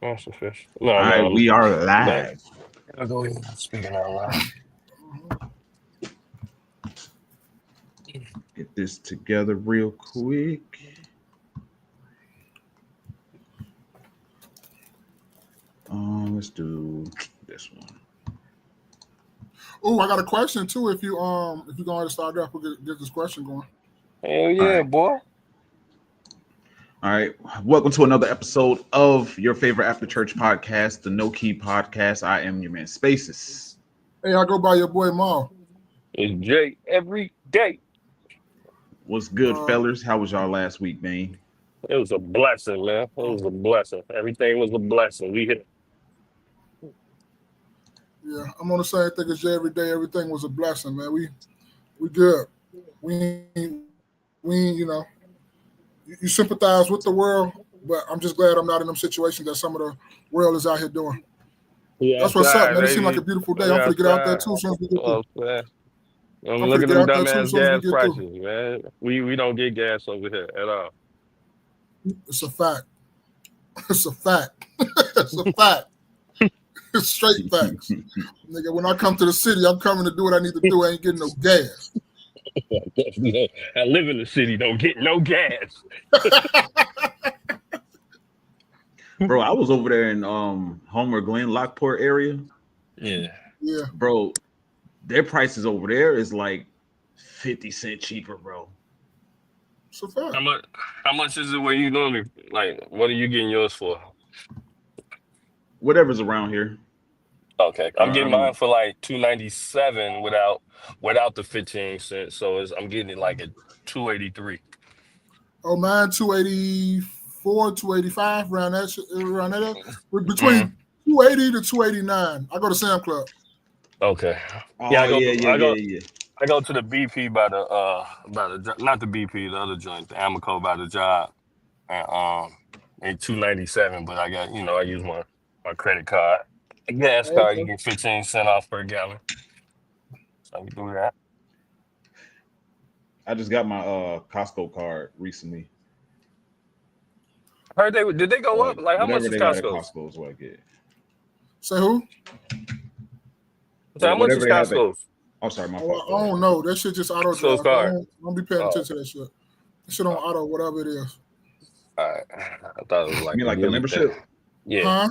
That's a fish. All No, right, no. we are No. live. I'll go ahead. Speaking out loud. Get this together real quick. Let's do this one. Oh, I got a question too. If you go ahead and start off, we'll get this question going. Hell yeah, right. boy. All right. Welcome to another episode of your favorite after church podcast, the No Key Podcast. I am your man, Spaces. Hey, I go by your boy Maul. It's Jay every day. What's good, fellas? How was y'all last week, man? It was a blessing, man. It was a blessing. Everything was a blessing. We hit. Yeah, I'm on the same thing as Jay every day. Everything was a blessing, man. We good. We you sympathize with the world, but I'm just glad I'm not in them situations that some of the world is out here doing. Yeah, That's what's up, man. baby. It seems like a beautiful day. I'm gonna get out there too. Soon as we get through. I'm looking at them out there too, dumbass as soon as we gas get prices, through. man. We don't get gas over here at all. It's a fact. It's a fact. It's a fact. It's straight facts. Nigga, when I come to the city, I'm coming to do what I need to do. I ain't getting no gas. I live in the city, don't get no gas. Bro, I was over there in Homer Glen, Lockport area. Yeah. Bro, their prices over there is like 50 cents cheaper, bro. It's a fact. How much is it where you normally like what are you getting yours for? Whatever's around here. Okay. I'm getting mine for like $2.97 without the 15 cents. So I'm getting it like at $2.83. Oh man, 284, 285 around that. Between 280 to 289. I go to Sam Club. Okay. Yeah, I go to the BP by the not the BP, the other joint, the Amoco by the job, and $2.97. But I got I use my credit card, a gas card. You get 15 cents off per gallon. So I can do that. I just got my Costco card recently. I heard did they go up? Like how much is Costco? Costco is what I get. Say who? So how much is Costco? I'm sorry, my fault. I don't know. That shit just auto draft. Don't be paying attention to that shit. That shit on auto, whatever it is. All right. I thought it was like you mean like the membership? Yeah. Huh?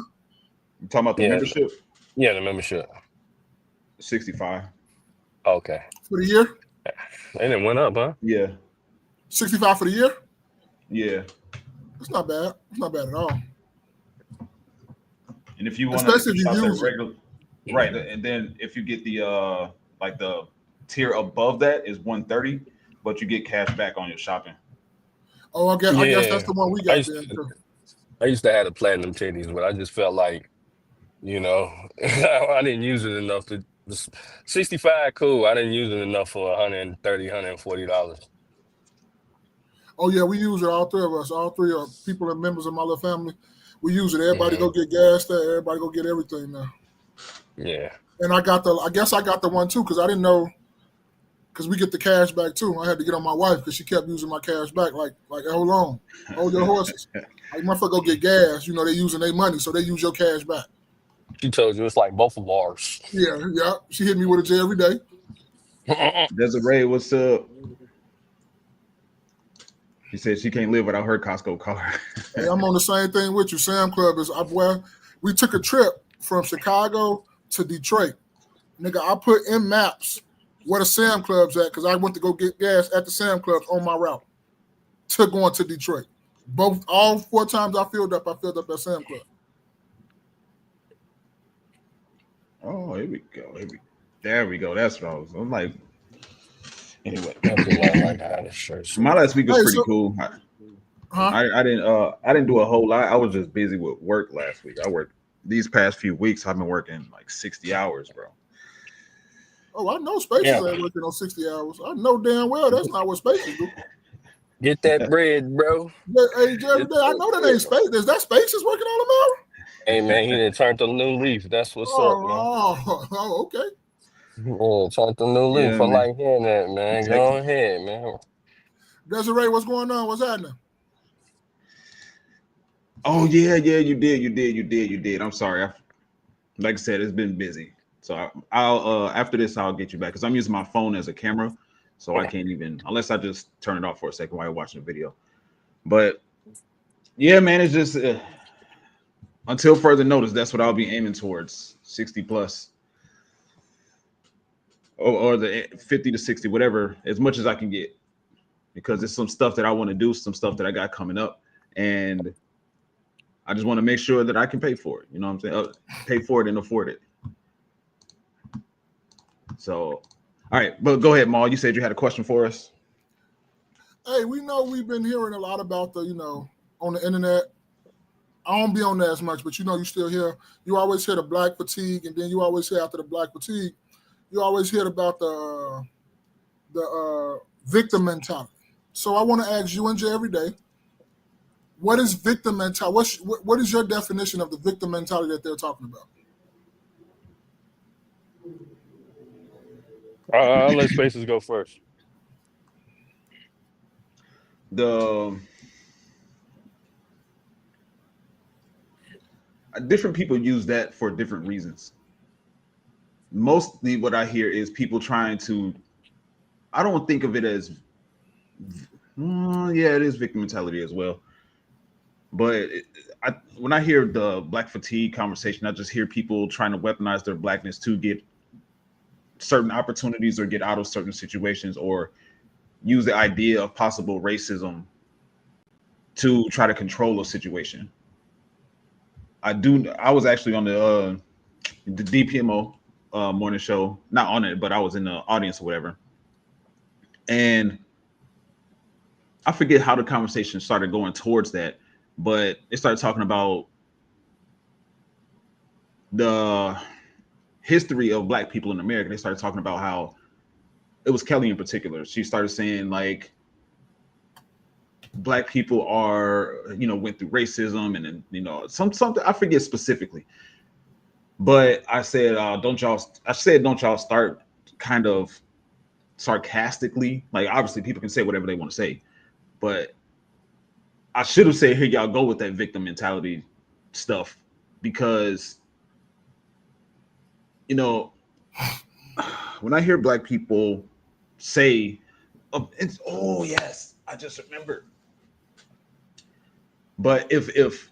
You talking about the membership? Yeah, the membership. 65. Okay. For the year? And it went up, huh? Yeah. 65 for the year? Yeah. It's not bad. It's not bad at all. And if you want to use regular, right, and then if you get the like the tier above that is 130, but you get cash back on your shopping. Oh, I guess that's the one we got. I used to have the platinum titties, but I just felt like, I didn't use it enough to. 65 cool. I didn't use it enough for $130, $140. Oh yeah, we use it. All three of us, all three of people and members of my little family, we use it. Everybody go get gas there. Everybody go get everything now. Yeah. And I guess I got the one too because I didn't know. Because we get the cash back too. I had to get on my wife because she kept using my cash back. Like, hold on, hold your horses. Like, motherfucker, go get gas. They using their money, so they use your cash back. She told you it's like both of ours. Yeah. She hit me with a J every day. Desiree, what's up? She said she can't live without her Costco card. Hey, I'm on the same thing with you. Sam Club is we took a trip from Chicago to Detroit. Nigga, I put in maps where the Sam Club's at because I went to go get gas at the Sam Clubs on my route to going to Detroit. All 4 times I filled up at Sam Club. Oh, here we go. There we go. That's what I'm like. Anyway, my last week was pretty cool. I didn't do a whole lot. I was just busy with work last week. I worked these past few weeks. I've been working like 60 hours, bro. Oh, I know Spaces ain't working on 60 hours. I know damn well that's not what Spaces do. Get that bread, bro. Hey, Jerry, I know that ain't Spaces. Is that Spaces working on them hours? Hey, man, he done turned a new leaf. That's what's up, man. Oh, okay. Yeah, turned a new leaf. I like hearing that, man. Go ahead, man. Desiree, what's going on? What's happening? Oh yeah, you did. I'm sorry. Like I said, it's been busy. So I'll after this I'll get you back because I'm using my phone as a camera, so I can't even unless I just turn it off for a second while you're watching the video. But yeah, man, it's just until further notice, that's what I'll be aiming towards 60 plus or the 50 to 60, whatever, as much as I can get because it's some stuff that I want to do, some stuff that I got coming up, and I just want to make sure that I can pay for it. You know what I'm saying? Pay for it and afford it. So, all right, but go ahead, Maul. You said you had a question for us. Hey, we know we've been hearing a lot about the, on the internet. I don't be on that as much, but you still hear. You always hear the black fatigue, and then you always hear after the black fatigue, you always hear about the victim mentality. So I want to ask you and Jay every day, what is victim mentality? What is your definition of the victim mentality that they're talking about? I'll let Spaces go first. Different people use that for different reasons. Mostly what I hear is people trying to, I don't think of it as, yeah, it is victim mentality as well. But when I hear the black fatigue conversation, I just hear people trying to weaponize their blackness to get certain opportunities or get out of certain situations or use the idea of possible racism to try to control a situation. I was actually on the DPMO morning show, not on it, but I was in the audience or whatever. And I forget how the conversation started going towards that, but it started talking about the history of black people in America. They started talking about how it was Kelly in particular. She started saying like black people are, went through racism and something I forget specifically. But I said, don't y'all start kind of sarcastically. Like obviously people can say whatever they want to say, but I should have said, here y'all go with that victim mentality stuff because when I hear black people say, oh yes, I just remembered. But if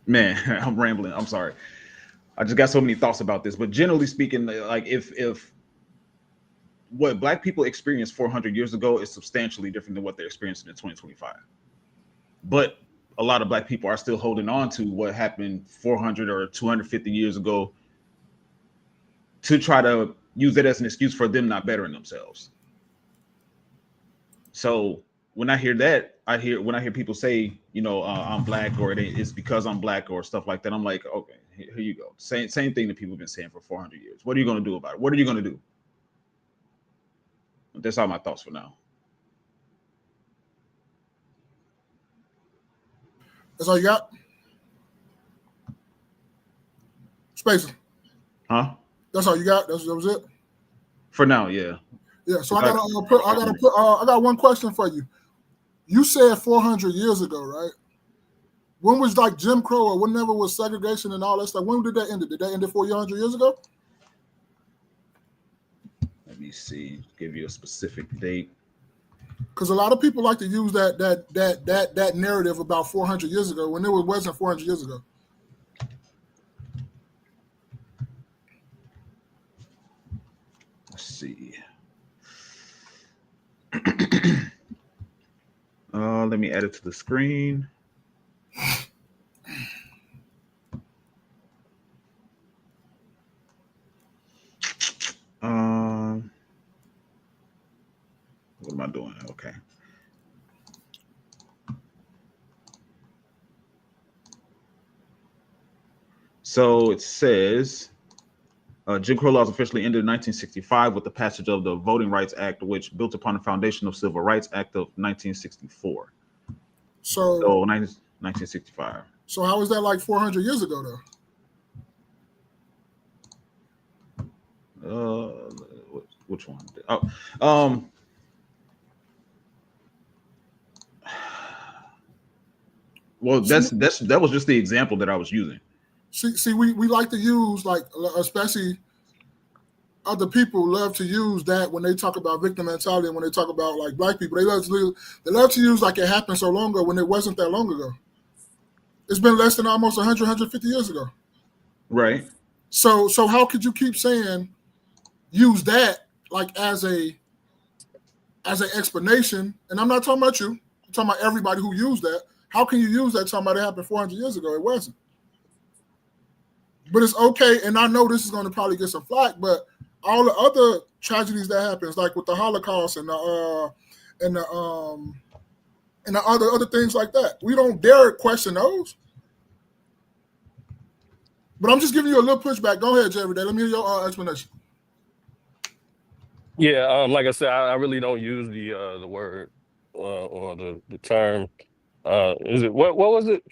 man, I'm rambling. I'm sorry. I just got so many thoughts about this. But generally speaking, like if what black people experienced 400 years ago is substantially different than what they're experiencing in 2025. But a lot of black people are still holding on to what happened 400 or 250 years ago to try to use it as an excuse for them not bettering themselves. So when I hear that, when I hear people say, I'm black or it's because I'm black or stuff like that, I'm like, okay, here you go. Same thing that people have been saying for 400 years. What are you going to do about it? What are you going to do? That's all my thoughts for now. That's all you got? Spacer. Huh? That's all you got? That was it? For now, yeah. Yeah, so I got one question for you. You said 400 years ago, right? When was like Jim Crow or whenever was segregation and all that stuff? When did that end? Did that end 400 years ago? Let me see. Give you a specific date. Because a lot of people like to use that narrative about 400 years ago when it wasn't 400 years ago. Let's see. Let me add it to the screen. What am I doing? Okay. So it says Jim Crow laws officially ended in 1965 with the passage of the Voting Rights Act, which built upon the foundation of Civil Rights Act of 1964. So 1965. So how was that like 400 years ago, though? Which one? Oh, Well, that was just the example that I was using. See, we like to use, like, especially other people love to use that when they talk about victim mentality and when they talk about like black people. They love to use like it happened so long ago when it wasn't that long ago. It's been less than almost 100, 150 years ago. Right. So how could you keep saying use that like as an explanation? And I'm not talking about you. I'm talking about everybody who used that. How can you use that talking about it happened 400 years ago? It wasn't. But it's okay, and I know this is going to probably get some flack, but all the other tragedies that happens, like with the Holocaust and the other things like that, we don't dare question those. But I'm just giving you a little pushback. Go ahead, Jerry Day. Let me hear your explanation. Yeah, like I said, I really don't use the word or the term. Is it what was it?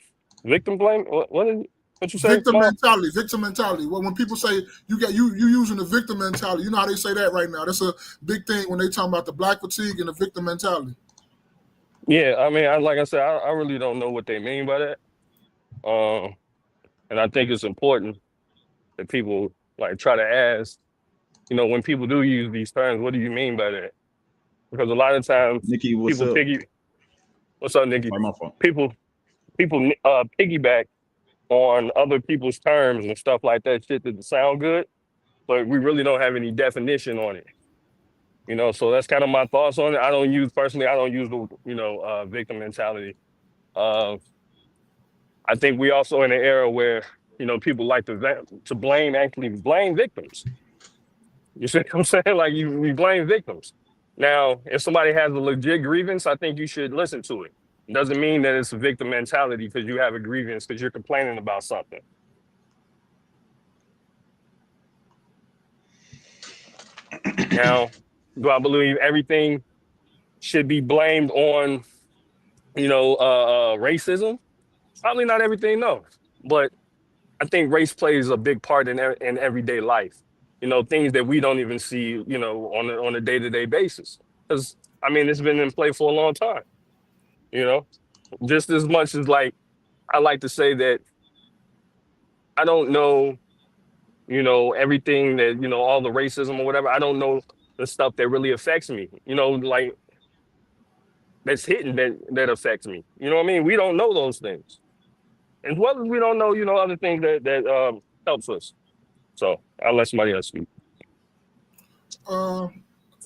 Victim blame? What is it? What you say? Victim mentality. Well, when people say you using the victim mentality, you know how they say that right now. That's a big thing when they talk about the black fatigue and the victim mentality. Yeah, I mean, like I said, I really don't know what they mean by that. And I think it's important that people like try to ask, when people do use these terms, what do you mean by that? Because a lot of times Nikki, what's up? What's up, Nikki? My fault. People piggyback on other people's terms and stuff like that, shit that sound good, but we really don't have any definition on it. So that's kind of my thoughts on it. I don't use the victim mentality. I think we also in an era where people like to blame victims. You see what I'm saying? Like we blame victims. Now, if somebody has a legit grievance, I think you should listen to it. It doesn't mean that it's a victim mentality because you have a grievance because you're complaining about something. Now, do I believe everything should be blamed on, racism? Probably not everything, no. But I think race plays a big part in everyday life. Things that we don't even see, on a day-to-day basis. Because it's been in play for a long time. Just as much as like I like to say that I don't know, everything that all the racism or whatever. I don't know the stuff that really affects me. Like that's hidden that affects me. You know what I mean? We don't know those things, as well as we don't know, other things that helps us. So I'll let somebody else speak. No,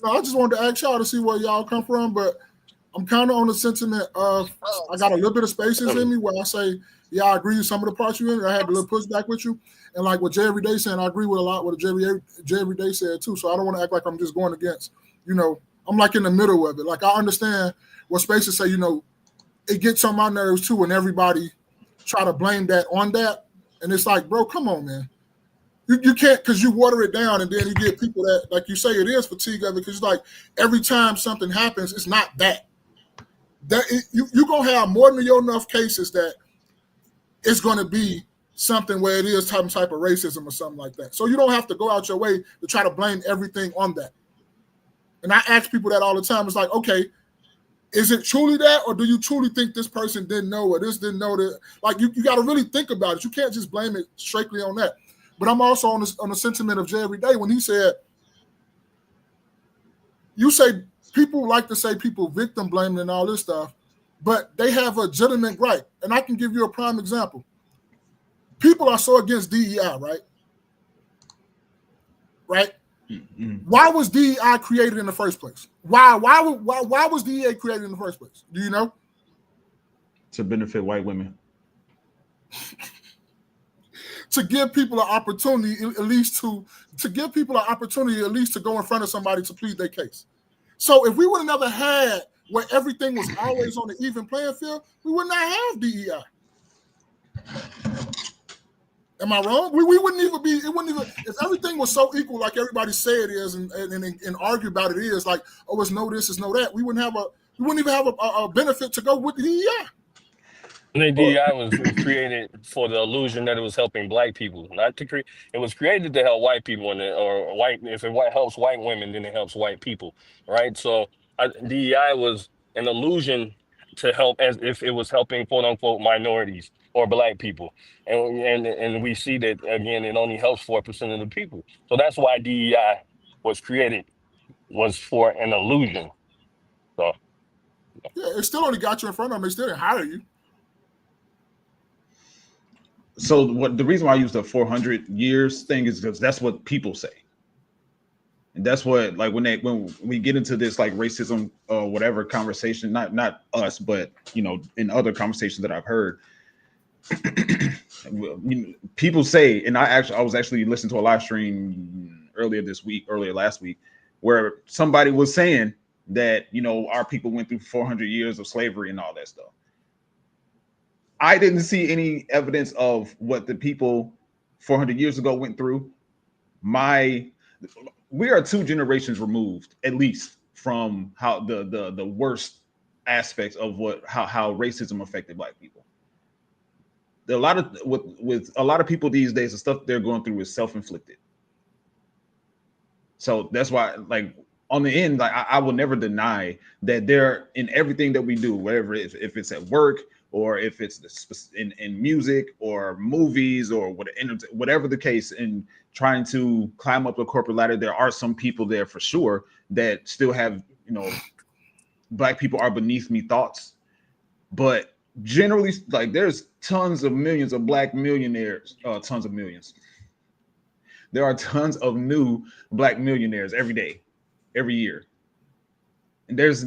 I just wanted to ask y'all to see where y'all come from, but I'm kind of on the sentiment of I got a little bit of spaces in me where I say, yeah, I agree with some of the parts you're in. I had a little pushback with you. And like what Jerry Day saying, I agree with a lot what Jerry Day said too. So I don't want to act like I'm just going against, I'm like in the middle of it. Like I understand what spaces say, it gets on my nerves too when everybody try to blame that on that. And it's like, bro, come on, man. You can't, because you water it down and then you get people that, like you say, it is fatigue of it because it's like every time something happens, it's not that. You're going to have more than enough cases that it's going to be something where it is some type of racism or something like that. So you don't have to go out your way to try to blame everything on that. And I ask people that all the time. It's like, okay, is it truly that, or do you truly think this person didn't know or this didn't know that? Like you got to really think about it. You can't just blame it strictly on that. But I'm also on the sentiment of Jerry Day when he said, you say people like to say people victim blaming and all this stuff, but they have a legitimate right. And I can give you a prime example. People are so against DEI, right? Right? Mm-hmm. Why was DEI created in the first place? Why was DEI created in the first place? Do you know? To benefit white women. To give people an opportunity, at least to go in front of somebody to plead their case. So if we would have never had where everything was always on the even playing field, we would not have DEI. Am I wrong? We wouldn't even be. It wouldn't even if everything was so equal, like everybody say it is, and argue about it is. Like, oh, it's no this, it's no that. We wouldn't even have a benefit to go with DEI. And the DEI was created for the illusion that it was helping black people, not to create. It was created to help white people, or white. If it helps white women, then it helps white people, right? So DEI was an illusion to help as if it was helping quote unquote minorities or black people. And we see that again, it only helps 4% of the people. So that's why DEI was created, was for an illusion. So Yeah, it still only got you in front of them. They still didn't hire you. So what the reason why I use the 400 years thing is because that's what people say. And that's what, like, when we get into this like racism or whatever conversation, not us, but in other conversations that I've heard, people say, and I was actually listening to a live stream earlier last week, where somebody was saying that our people went through 400 years of slavery and all that stuff. I didn't see any evidence of what the people 400 years ago went through. We are 2 generations removed, at least, from how the worst aspects of how racism affected Black people. With a lot of people these days, the stuff they're going through is self-inflicted. So that's why, like, on the end, like, I will never deny that they're in everything that we do, whatever it is, if it's at work or if it's in music or movies or whatever the case, in trying to climb up the corporate ladder, there are some people there for sure that still have, Black people are beneath me thoughts. But generally, like, there's tons of millions of Black millionaires, tons of millions. There are tons of new Black millionaires every day, every year. And there's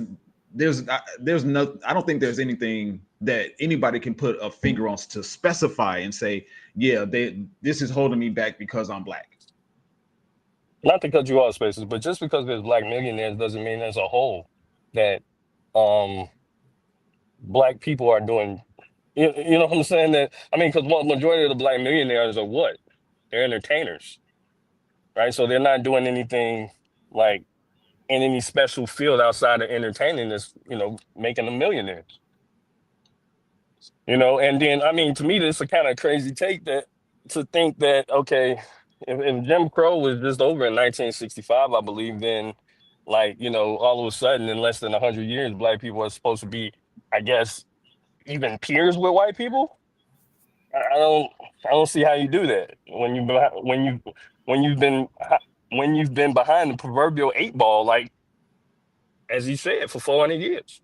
no, I don't think there's anything that anybody can put a finger on to specify and say, yeah, this is holding me back because I'm Black. Not to cut you off, Spaces, but just because there's Black millionaires doesn't mean as a whole that Black people are doing, you know what I'm saying? That, I mean, because majority of the Black millionaires are what? They're entertainers, right? So they're not doing anything like in any special field outside of entertaining that's, making them millionaires. And then, I mean, to me, this is a kind of crazy take to think that, okay, if Jim Crow was just over in 1965, I believe, then, like, all of a sudden, in less than 100 years, Black people are supposed to be, I guess, even peers with white people. I don't see how you do that when you've been behind the proverbial 8 ball, like, as he said, for 400 years.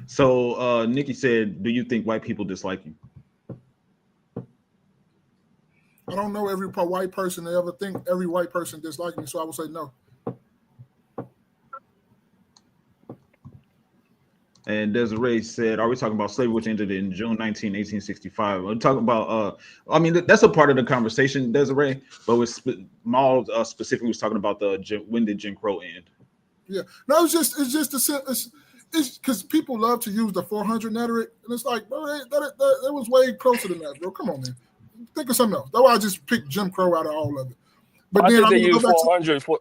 So Nikki said, do you think white people dislike you? I don't know every white person to ever think every white person dislikes me, so I would say no. And Desiree said, are we talking about slavery, which ended in June 19, 1865? We're talking about, I mean, that's a part of the conversation, Desiree, but with Maul specifically was talking about when did Jim Crow end? Yeah, no, it's because people love to use the 400 rhetoric, and it's like, bro, that was way closer than that, bro. Come on, man. Think of something else. That's why I just picked Jim Crow out of all of it. But I then think they use 400 for.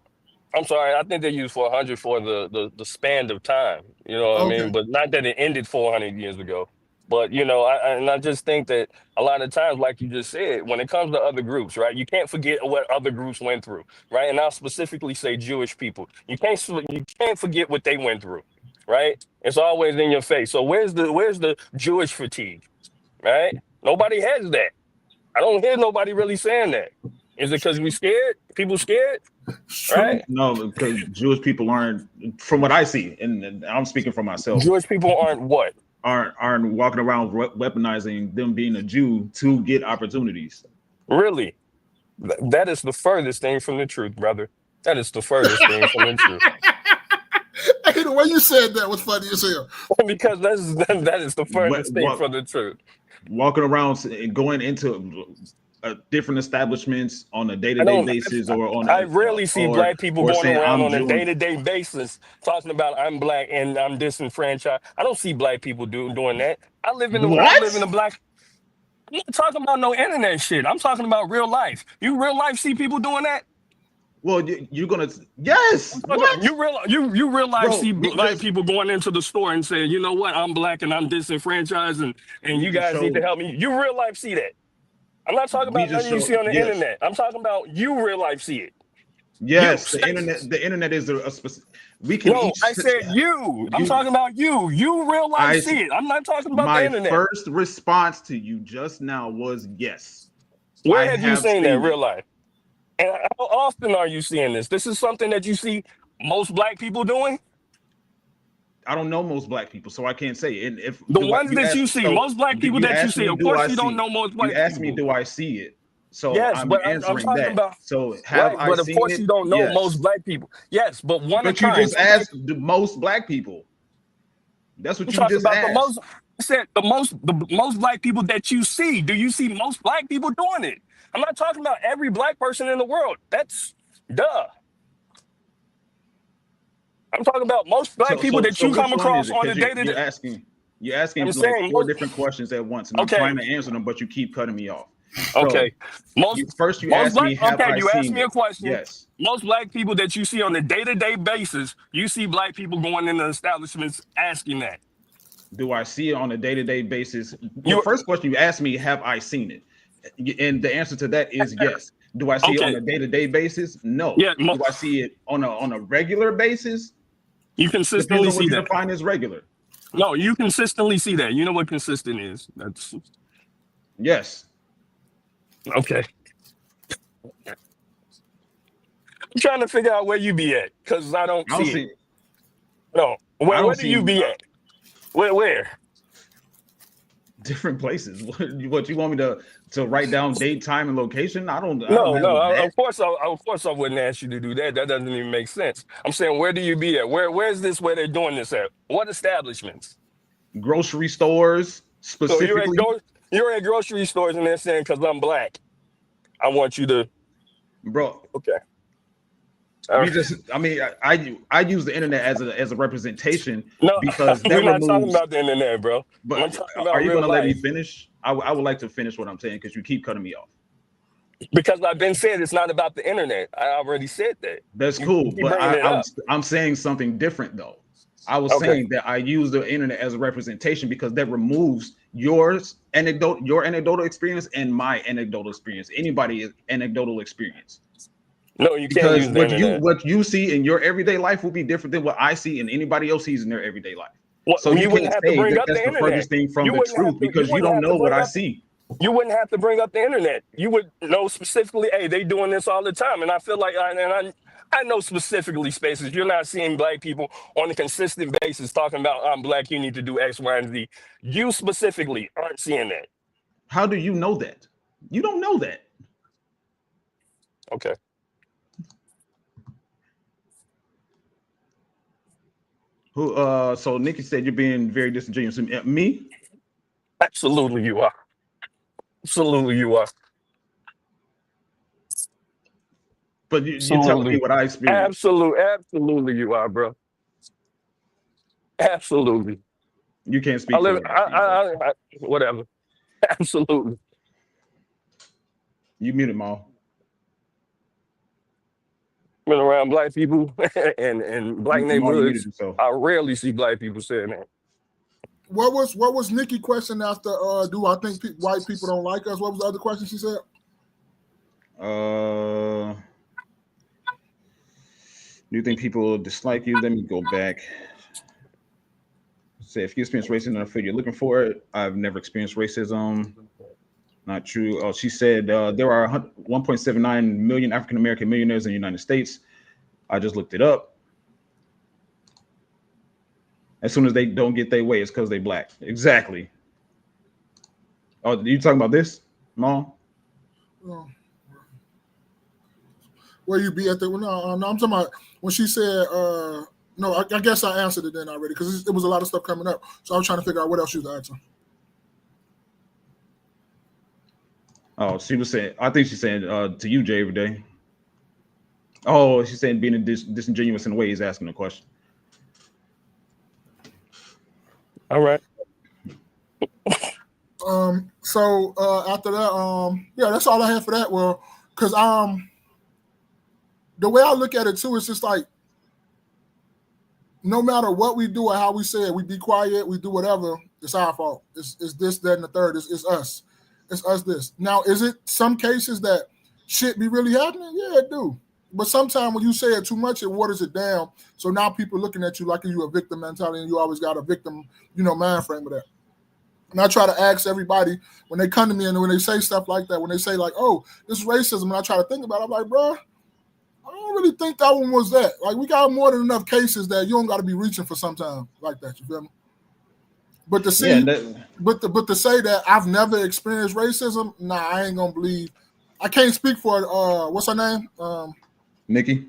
I'm sorry, I think they use 400 for the span of time. You know what I mean? But not that it ended 400 years ago. But I just think that a lot of times, like you just said, when it comes to other groups, right? You can't forget what other groups went through, right? And I'll specifically say Jewish people. You can't forget what they went through, right? It's always in your face. So where's the Jewish fatigue, right? Nobody has that. I don't hear nobody really saying that. Is it because we scared? People scared? Right? No, because Jewish people aren't, from what I see, and I'm speaking for myself. Jewish people aren't what? Aren't walking around weaponizing them being a Jew to get opportunities. Really? That is the furthest thing from the truth, brother. That is the furthest thing from the truth. Hey, the way you said that was funny as hell. Because that is the furthest thing from the truth. Walking around and going into different establishments on a day-to-day basis, or on I rarely see Black people going around on a day-to-day basis talking about I'm Black and I'm disenfranchised. I don't see Black people doing that. I live in a Black. I'm not talking about no internet shit. I'm talking about real life. You real life see people doing that? Well, you're gonna yes. You real life see Black people going into the store and saying, you know what, I'm Black and I'm disenfranchised and you guys need to help me. You real life see that. I'm not talking about nothing you see on the internet. I'm talking about you real life see it. Yes, the internet is a specific. We can. No, I said you. I'm talking about you. You real life see it. I'm not talking about the internet. My first response to you just now was yes. Where have you seen that real life? And how often are you seeing this? This is something that you see most black people doing? I don't know most black people, so I can't say. And if the ones that you see, most black people that you see, of course you don't know most black people. You asked me, do I see it? So yes, I'm but answering I'm talking that. about. So have I but of seen course it? You don't know Yes. most black people. Yes, but one But you just asked the most black people. That's what you just asked. I said the most black people that you see. Do you see most black people doing it? I'm not talking about every black person in the world. That's duh. I'm talking about most black people that you come across on a day-to-day. You're asking like 4 different questions at once, and I'm trying to answer them, but you keep cutting me off. Okay. So you asked me, have I you seen asked me a question. Yes. Most black people that you see on a day-to-day basis, you see black people going into establishments asking that. Do I see it on a day-to-day basis? The first question you asked me, have I seen it? And the answer to that is yes. Do I see it on a day-to-day basis? No. Yeah, do I see it on a regular basis? You consistently see that. What you define as regular. No, you consistently see that. You know what consistent is. That's yes. Okay. I'm trying to figure out where you be at, because I don't see it. No. Where do you be at? Where? Different places. What you want me to write down date, time, and location? No. Of course I wouldn't ask you to do that. That doesn't even make sense. I'm saying, where do you be at? Where's this? Where they're doing this at? What establishments? Grocery stores, specifically. So you're at grocery stores and they're saying, because I'm black, I want you to. Bro. Okay. I use the internet as a representation. No, because we're not talking about the internet, bro. But are you going to let me finish? I would like to finish what I'm saying, because you keep cutting me off. Because I've been saying it's not about the internet. I already said that. That's cool, but I'm saying something different though. I was saying that I use the internet as a representation because that removes your anecdotal experience and my anecdotal experience. Anybody's anecdotal experience. No, you can't use the internet. What you see in your everyday life will be different than what I see and anybody else sees in their everyday life. Well, so you wouldn't have to bring up the internet. That's the furthest thing from the truth, because you don't know what I see. You wouldn't have to bring up the internet. You would know specifically, hey, they doing this all the time. And I feel like I know specifically spaces. You're not seeing black people on a consistent basis talking about, I'm black, you need to do X, Y, and Z. You specifically aren't seeing that. How do you know that? You don't know that. Okay. So Nikki said you're being very disingenuous. Me? Absolutely you are. Absolutely you are. But you're telling me what I experienced. Absolutely you are, bro. Absolutely. You can't speak. Whatever. Absolutely. You muted, Ma. Been around black people and black neighborhoods. I rarely see black people saying that. What was Nikki's question after? Do I think white people don't like us? What was the other question she said? Do you think people dislike you? Let me go back. Say, if you experience racism, I feel you're looking for it. I've never experienced racism. Not true. Oh, she said there are 1.79 million African-American millionaires in the United States. I just looked it up. As soon as they don't get their way, it's because they black. Exactly. Oh, you talking about this, Mom? Where you be at the? No, I'm talking about when she said. No, I guess I answered it then already, because it was a lot of stuff coming up. So I was trying to figure out what else she was asking. Oh, she was saying, I think she's saying to you, Jay, every day. Oh, she's saying being disingenuous in a way he's asking a question. All right. So after that, yeah, that's all I had for that. Well, because the way I look at it too, it's just like, no matter what we do or how we say it, we be quiet, we do whatever, it's our fault. It's this, that, and the third. It's us. It's us this. Now, is it some cases that shit be really happening? Yeah, it do. But sometimes when you say it too much, it waters it down. So now people looking at you like you a victim mentality, and you always got a victim, mind frame of that. And I try to ask everybody when they come to me and when they say stuff like that, when they say like, "Oh, this is racism," and I try to think about it, I'm like, bro, I don't really think that one was that. Like, we got more than enough cases that you don't got to be reaching for sometimes like that. You feel me? But to see, but to say that I've never experienced racism, nah, I ain't gonna believe. I can't speak for what's her name, Nikki.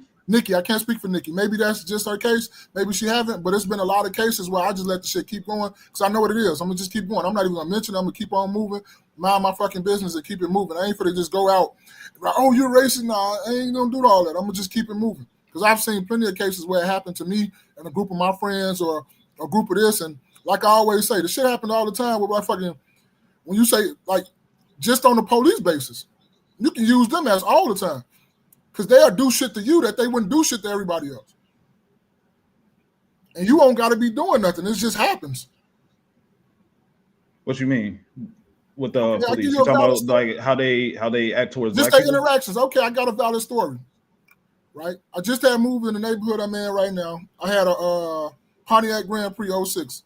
I can't speak for Nikki. Maybe that's just her case. Maybe she haven't. But it's been a lot of cases where I just let the shit keep going because I know what it is. I'm gonna just keep going. I'm not even gonna mention it. I'm gonna keep on moving, mind my fucking business, and keep it moving. I ain't for to just go out like, oh, you're racist. Nah, I ain't gonna do all that. I'm gonna just keep it moving because I've seen plenty of cases where it happened to me and a group of my friends or a group of this and. Like I always say, the shit happened all the time with my fucking, when you say, like, just on the police basis, you can use them as all the time. Because they'll do shit to you that they wouldn't do shit to everybody else. And you won't got to be doing nothing. It just happens. What you mean? With the police? You talking about like how they act towards just their interactions. Okay, I got a valid story. Right? I just had moved in the neighborhood I'm in right now. I had a Pontiac Grand Prix 06.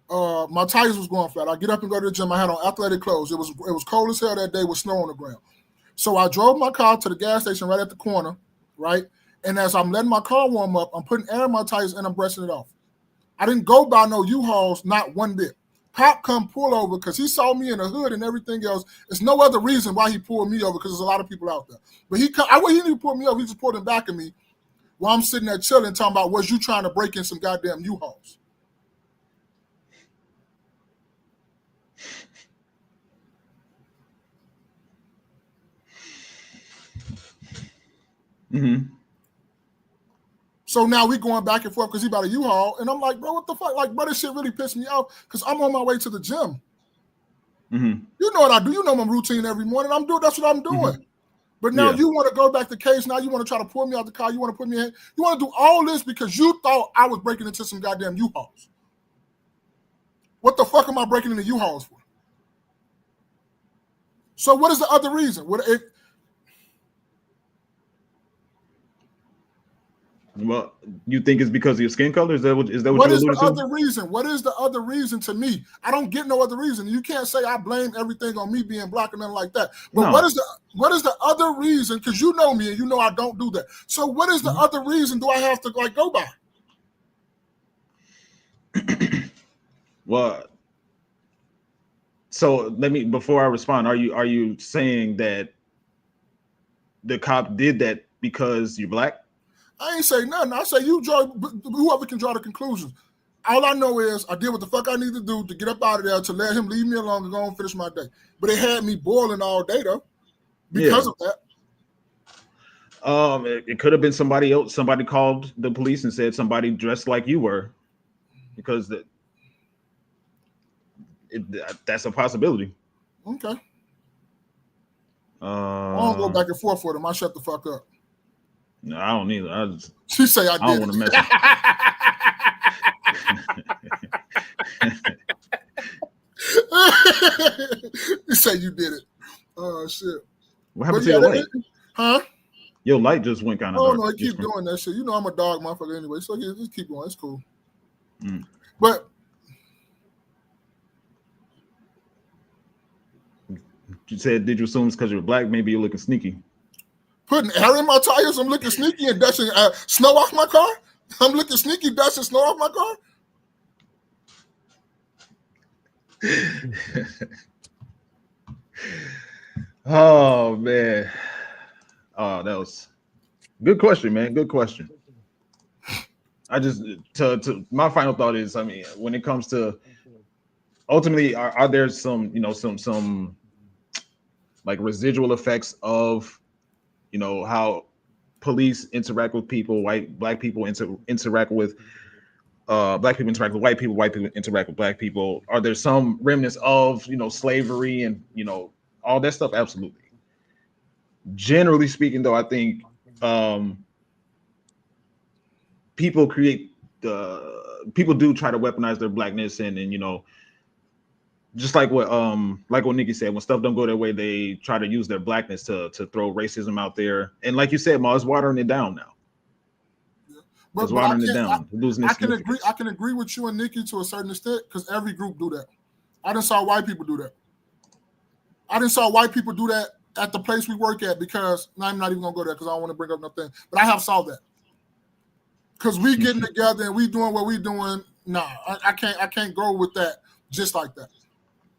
My tires was going flat. I get up and go to the gym. I had on athletic clothes. It was cold as hell that day with snow on the ground. So I drove my car to the gas station right at the corner, right? And as I'm letting my car warm up, I'm putting air in my tires and I'm brushing it off. I didn't go by no U-Hauls, not one bit. Pop come pull over because he saw me in the hood and everything else. There's no other reason why he pulled me over because there's a lot of people out there. But he didn't even pull me over. He just pulled him back at me while I'm sitting there chilling talking about, was you trying to break in some goddamn U-Hauls? Mm-hmm. So now we going back and forth because he about a U-Haul. And I'm like, bro, what the fuck? Like, bro, this shit really pissed me off because I'm on my way to the gym. Mm-hmm. You know what I do. You know my routine every morning. That's what I'm doing. Mm-hmm. But now you want to go back to case. Now you want to try to pull me out the car. You want to put me in. You want to do all this because you thought I was breaking into some goddamn U-Hauls. What the fuck am I breaking into U-Hauls for? So what is the other reason? Well, you think it's because of your skin color? Is that what is the other reason? What is the other reason to me? I don't get no other reason. You can't say I blame everything on me being black and nothing like that. But what is the other reason? Because you know me and you know I don't do that. So what is the other reason do I have to like go by? Well, so before I respond, are you saying that the cop did that because you're black? I ain't say nothing. I say whoever can draw the conclusions. All I know is I did what the fuck I need to do to get up out of there to let him leave me alone and go and finish my day. But it had me boiling all day though because of that. It could have been somebody else. Somebody called the police and said somebody dressed like you were, because that's a possibility. Okay. I don't go back and forth for them. I shut the fuck up. No, I don't either. She say I don't want to mess it. You say you did it. Oh shit. What happened to your light? Huh? Your light just went kind of dark. Oh no, I keep doing that shit. You know I'm a dog motherfucker anyway. So yeah, just keep going. It's cool. But you said, did you assume it's because you're black? Maybe you're looking sneaky. Putting air in my tires, I'm looking sneaky and dusting snow off my car. I'm looking sneaky, dusting snow off my car. Oh man. Oh, that was good question, man. Good question. I just to my final thought is, I mean, when it comes to ultimately, are there some, some like residual effects of, how police interact with people, black people interact with black people interact with white people interact with black people? Are there some remnants of, slavery and, all that stuff? Absolutely. Generally speaking, though, I think people do try to weaponize their blackness and just like what Nikki said, when stuff don't go their way, they try to use their blackness to throw racism out there. And like you said, Ma, it's watering it down now. Yeah. It's watering it down. I can agree with you and Nikki to a certain extent because every group do that. I done saw white people do that. I done saw white people do that at the place we work at because I'm not even gonna go there because I don't want to bring up nothing. But I have saw that. Because we getting together and we doing what we doing. Nah, I can't go with that just like that.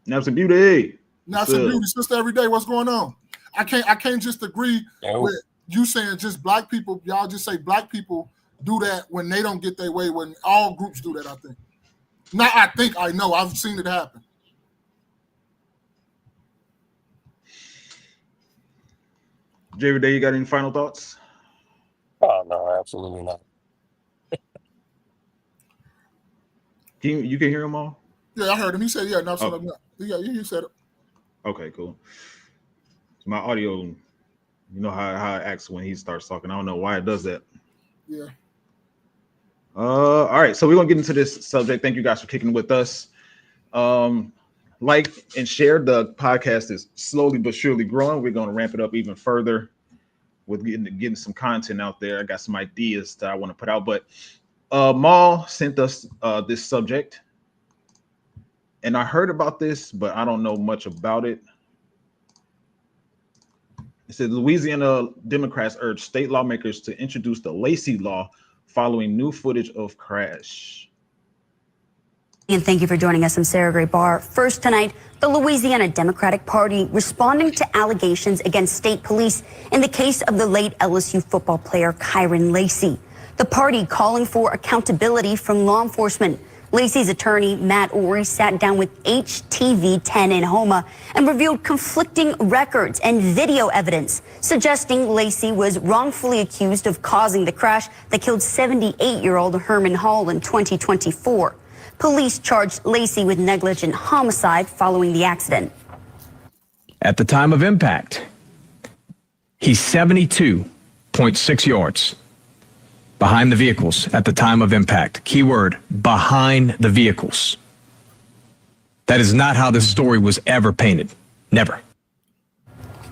Now some beauty. Now some beauty, sister every day. What's going on? I can't just agree with you saying just black people. Y'all just say black people do that when they don't get their way. When all groups do that, I think. Not I think I know. I've seen it happen. Jerry Day, you got any final thoughts? Oh no, absolutely not. You can hear him all? Yeah, I heard him. He said, "Yeah, no, yeah, he said it." Okay, cool. So my audio, you know how it acts when he starts talking. I don't know why it does that. Yeah. All right, so we're gonna get into this subject. Thank you guys for kicking with us. Like and share. The podcast is slowly but surely growing. We're gonna ramp it up even further with getting some content out there. I got some ideas that I want to put out, but Maul sent us this subject, and I heard about this, but I don't know much about it. It said Louisiana Democrats urge state lawmakers to introduce the Lacy law following new footage of crash. And thank you for joining us. I'm Sarah Gray Barr. First tonight, the Louisiana Democratic Party responding to allegations against state police in the case of the late LSU football player Kyron Lacy. The party calling for accountability from law enforcement. Lacy's attorney, Matt Ory, sat down with HTV10 in Houma and revealed conflicting records and video evidence suggesting Lacy was wrongfully accused of causing the crash that killed 78-year-old Herman Hall in 2024. Police charged Lacy with negligent homicide following the accident. At the time of impact, he's 72.6 yards behind the vehicles at the time of impact. Keyword, behind the vehicles. That is not how this story was ever painted. Never.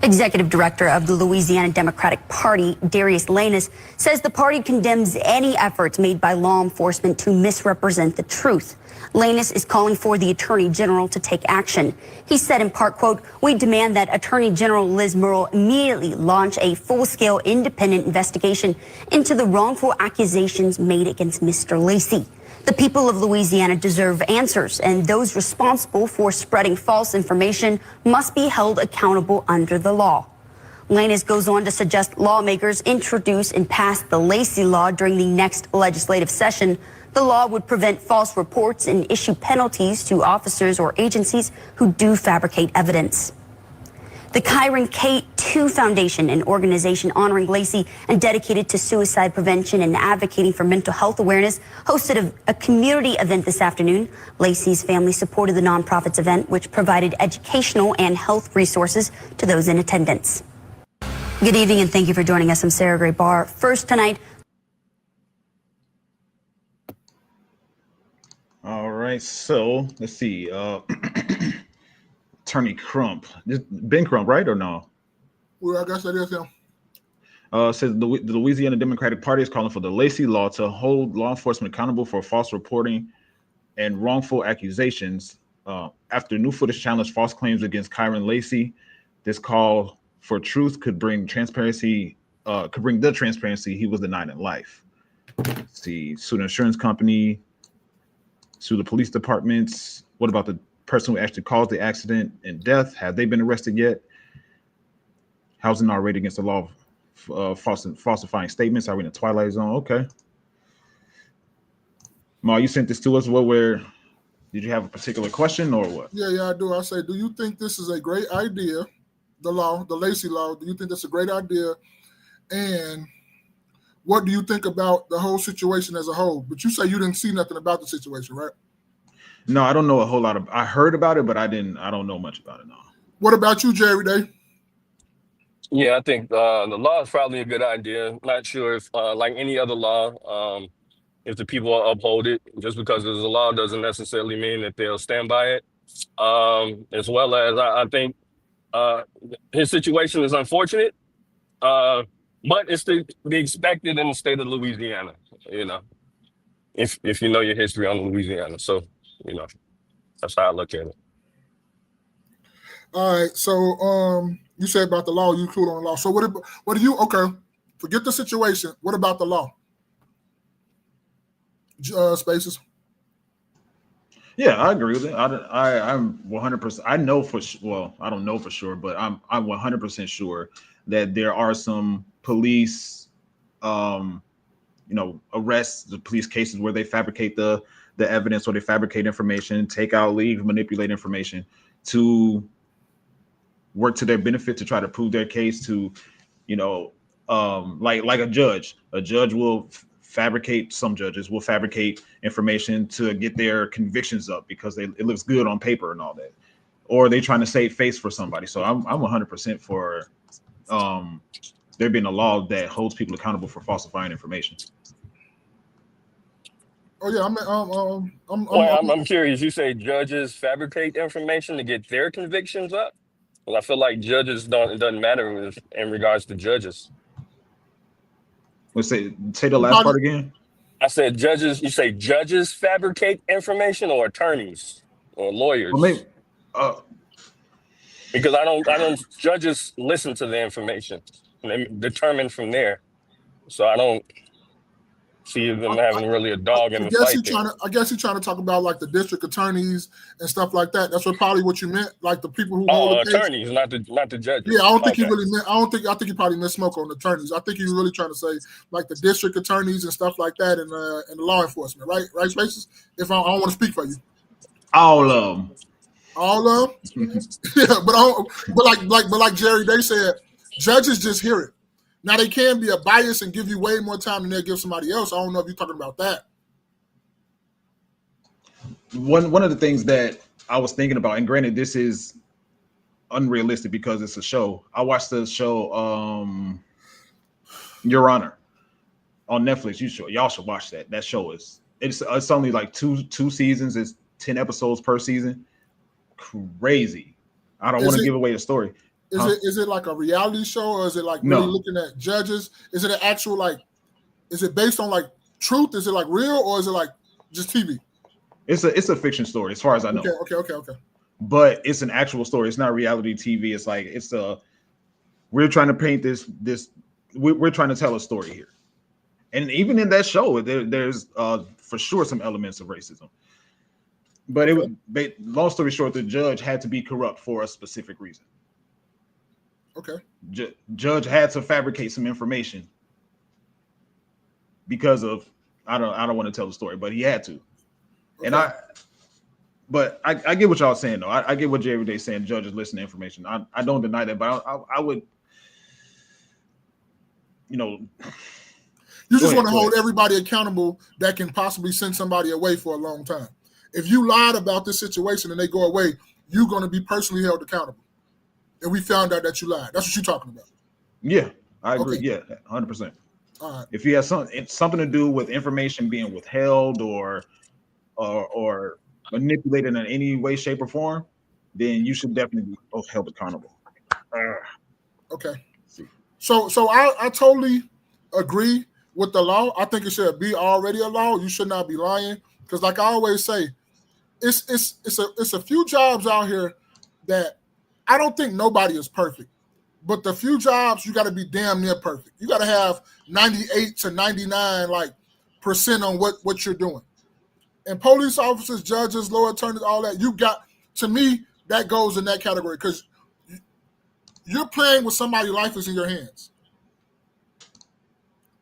Executive Director of the Louisiana Democratic Party, Darius Lanus, says the party condemns any efforts made by law enforcement to misrepresent the truth. Lanus is calling for the Attorney General to take action. He said in part, quote, "We demand that Attorney General Liz Murrill immediately launch a full-scale independent investigation into the wrongful accusations made against Mr. Lacy. The people of Louisiana deserve answers, and those responsible for spreading false information must be held accountable under the law." Lanus goes on to suggest lawmakers introduce and pass the Lacy law during the next legislative session. The law would prevent false reports and issue penalties to officers or agencies who do fabricate evidence. The Kyron K2 Foundation, an organization honoring Lacy and dedicated to suicide prevention and advocating for mental health awareness, hosted a community event this afternoon. Lacy's family supported the nonprofit's event, which provided educational and health resources to those in attendance. Good evening, and thank you for joining us. I'm Sarah Gray Barr. First tonight. All right, so let's see. Attorney Crump, Ben Crump, right or no? Well, I guess that is him. Says the Louisiana Democratic Party is calling for the Lacy law to hold law enforcement accountable for false reporting and wrongful accusations. After new footage challenged false claims against Kyron Lacy, this call for truth could bring transparency. Could bring the transparency he was denied in life. Let's see, sue the insurance company, sue the police departments. What about the person who actually caused the accident and death? Have they been arrested yet? Housing not rated against the law of falsifying statements. Are we in the twilight zone? Okay. Ma, you sent this to us. Did you have a particular question or what? Yeah, I do. I say, do you think this is a great idea? The Lacy law, do you think that's a great idea? And what do you think about the whole situation as a whole? But you say you didn't see nothing about the situation, right? No, I don't know a whole lot I heard about it, but I don't know much about it. No. What about you, Jerry Day? Yeah, I think the law is probably a good idea. Not sure if, like any other law, if the people uphold it. Just because there's a law doesn't necessarily mean that they'll stand by it. As well as I think his situation is unfortunate, but it's to be expected in the state of Louisiana. You know, if you know your history on Louisiana, so you know that's how I look at it. All right, so you said about the law, you cool on the law. So what do you? Okay, forget the situation. What about the law? Spaces. Yeah, I agree with it. I'm 100%. I know for well, I don't know for sure, but I'm 100% sure that there are some police, arrests, the police cases where they fabricate the evidence or they fabricate information, take out, leave, manipulate information to work to their benefit to try to prove their case to, like a judge. A judge will fabricate. Some judges will fabricate information to get their convictions up because it looks good on paper and all that, or they trying to save face for somebody. So I'm 100% for there being a law that holds people accountable for falsifying information. Oh yeah, I'm curious. You say judges fabricate information to get their convictions up? Well, I feel like judges it doesn't matter in regards to judges. Let's say the last part again. I said judges. You say judges fabricate information, or attorneys or lawyers? Well, maybe, because I don't. Judges listen to the information and they determine from there. So I don't see them having really a dog in the fight. I guess he's trying to talk about like the district attorneys and stuff like that. That's probably what you meant, like the people who hold the attorneys, not the judges. Yeah, I don't think he really meant. I think he probably misspoke on attorneys. I think he was really trying to say like the district attorneys and stuff like that, and the law enforcement, right? Right, Spaces. If I don't want to speak for you, all of them. Yeah, but like Jerry, they said judges just hear it. Now, they can be a bias and give you way more time than they'll give somebody else. I don't know if you're talking about that. One of the things that I was thinking about, and granted, this is unrealistic because it's a show. I watched the show Your Honor on Netflix. Y'all should watch that. That show it's only like two seasons. It's 10 episodes per season. Crazy. I don't want to give away the story. Is it like a reality show, or is it like really looking at judges? Is it an actual is it based on like truth? Is it like real, or is it like just TV? It's a fiction story as far as I know. Okay. But it's an actual story. It's not reality TV. It's like we're trying to paint this we're trying to tell a story here. And even in that show, there's for sure some elements of racism. But long story short, the judge had to be corrupt for a specific reason. Okay. Judge had to fabricate some information because of I don't want to tell the story, but he had to. Okay. And I get what y'all saying though. I get what Jay every day saying. Judges listen to information. I don't deny that, but I would, You just want to hold everybody accountable that can possibly send somebody away for a long time. If you lied about this situation and they go away, you're going to be personally held accountable. And we found out that you lied. That's what you're talking about. Yeah, I agree. Okay. Yeah, 100%. All right. If you have something to do with information being withheld or manipulated in any way, shape, or form, then you should definitely be held accountable. Okay. So I totally agree with the law. I think it should be already a law. You should not be lying because, like I always say, it's a few jobs out here that I don't think nobody is perfect, but the few jobs you got to be damn near perfect. You got to have 98 to 99% on what you're doing. And police officers, judges, law attorneys, all that, to me, that goes in that category because you're playing with somebody's life is in your hands.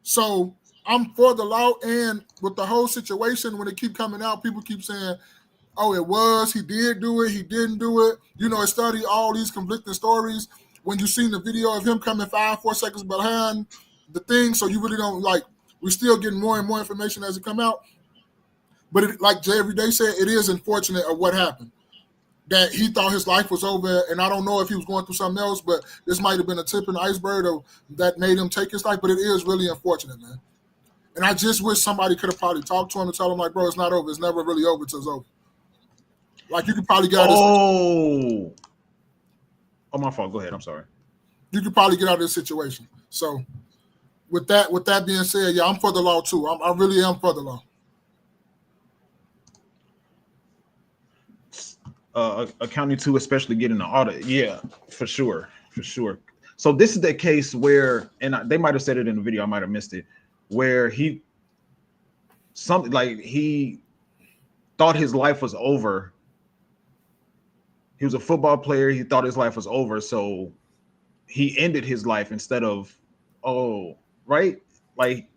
So I'm for the law, and with the whole situation, when it keep coming out, people keep saying, oh, he did do it, he didn't do it. It studied all these conflicting stories. When you seen the video of him coming 4 seconds behind the thing, so you really don't we're still getting more and more information as it come out. But like Jay every day said, it is unfortunate of what happened. That he thought his life was over, and I don't know if he was going through something else, but this might have been a tip in the iceberg that made him take his life, but it is really unfortunate, man. And I just wish somebody could have probably talked to him and tell him, bro, it's not over. It's never really over till it's over. Like you could probably get out of this. Oh, my fault. Go ahead. I'm sorry. You could probably get out of this situation. So with that being said, yeah, I'm for the law too. I really am for the law. A county too, especially getting an audit. Yeah, for sure. So this is the case where, and they might have said it in the video, I might have missed it, where he thought his life was over. He was a football player. He thought his life was over, so he ended his life instead of, right? Like,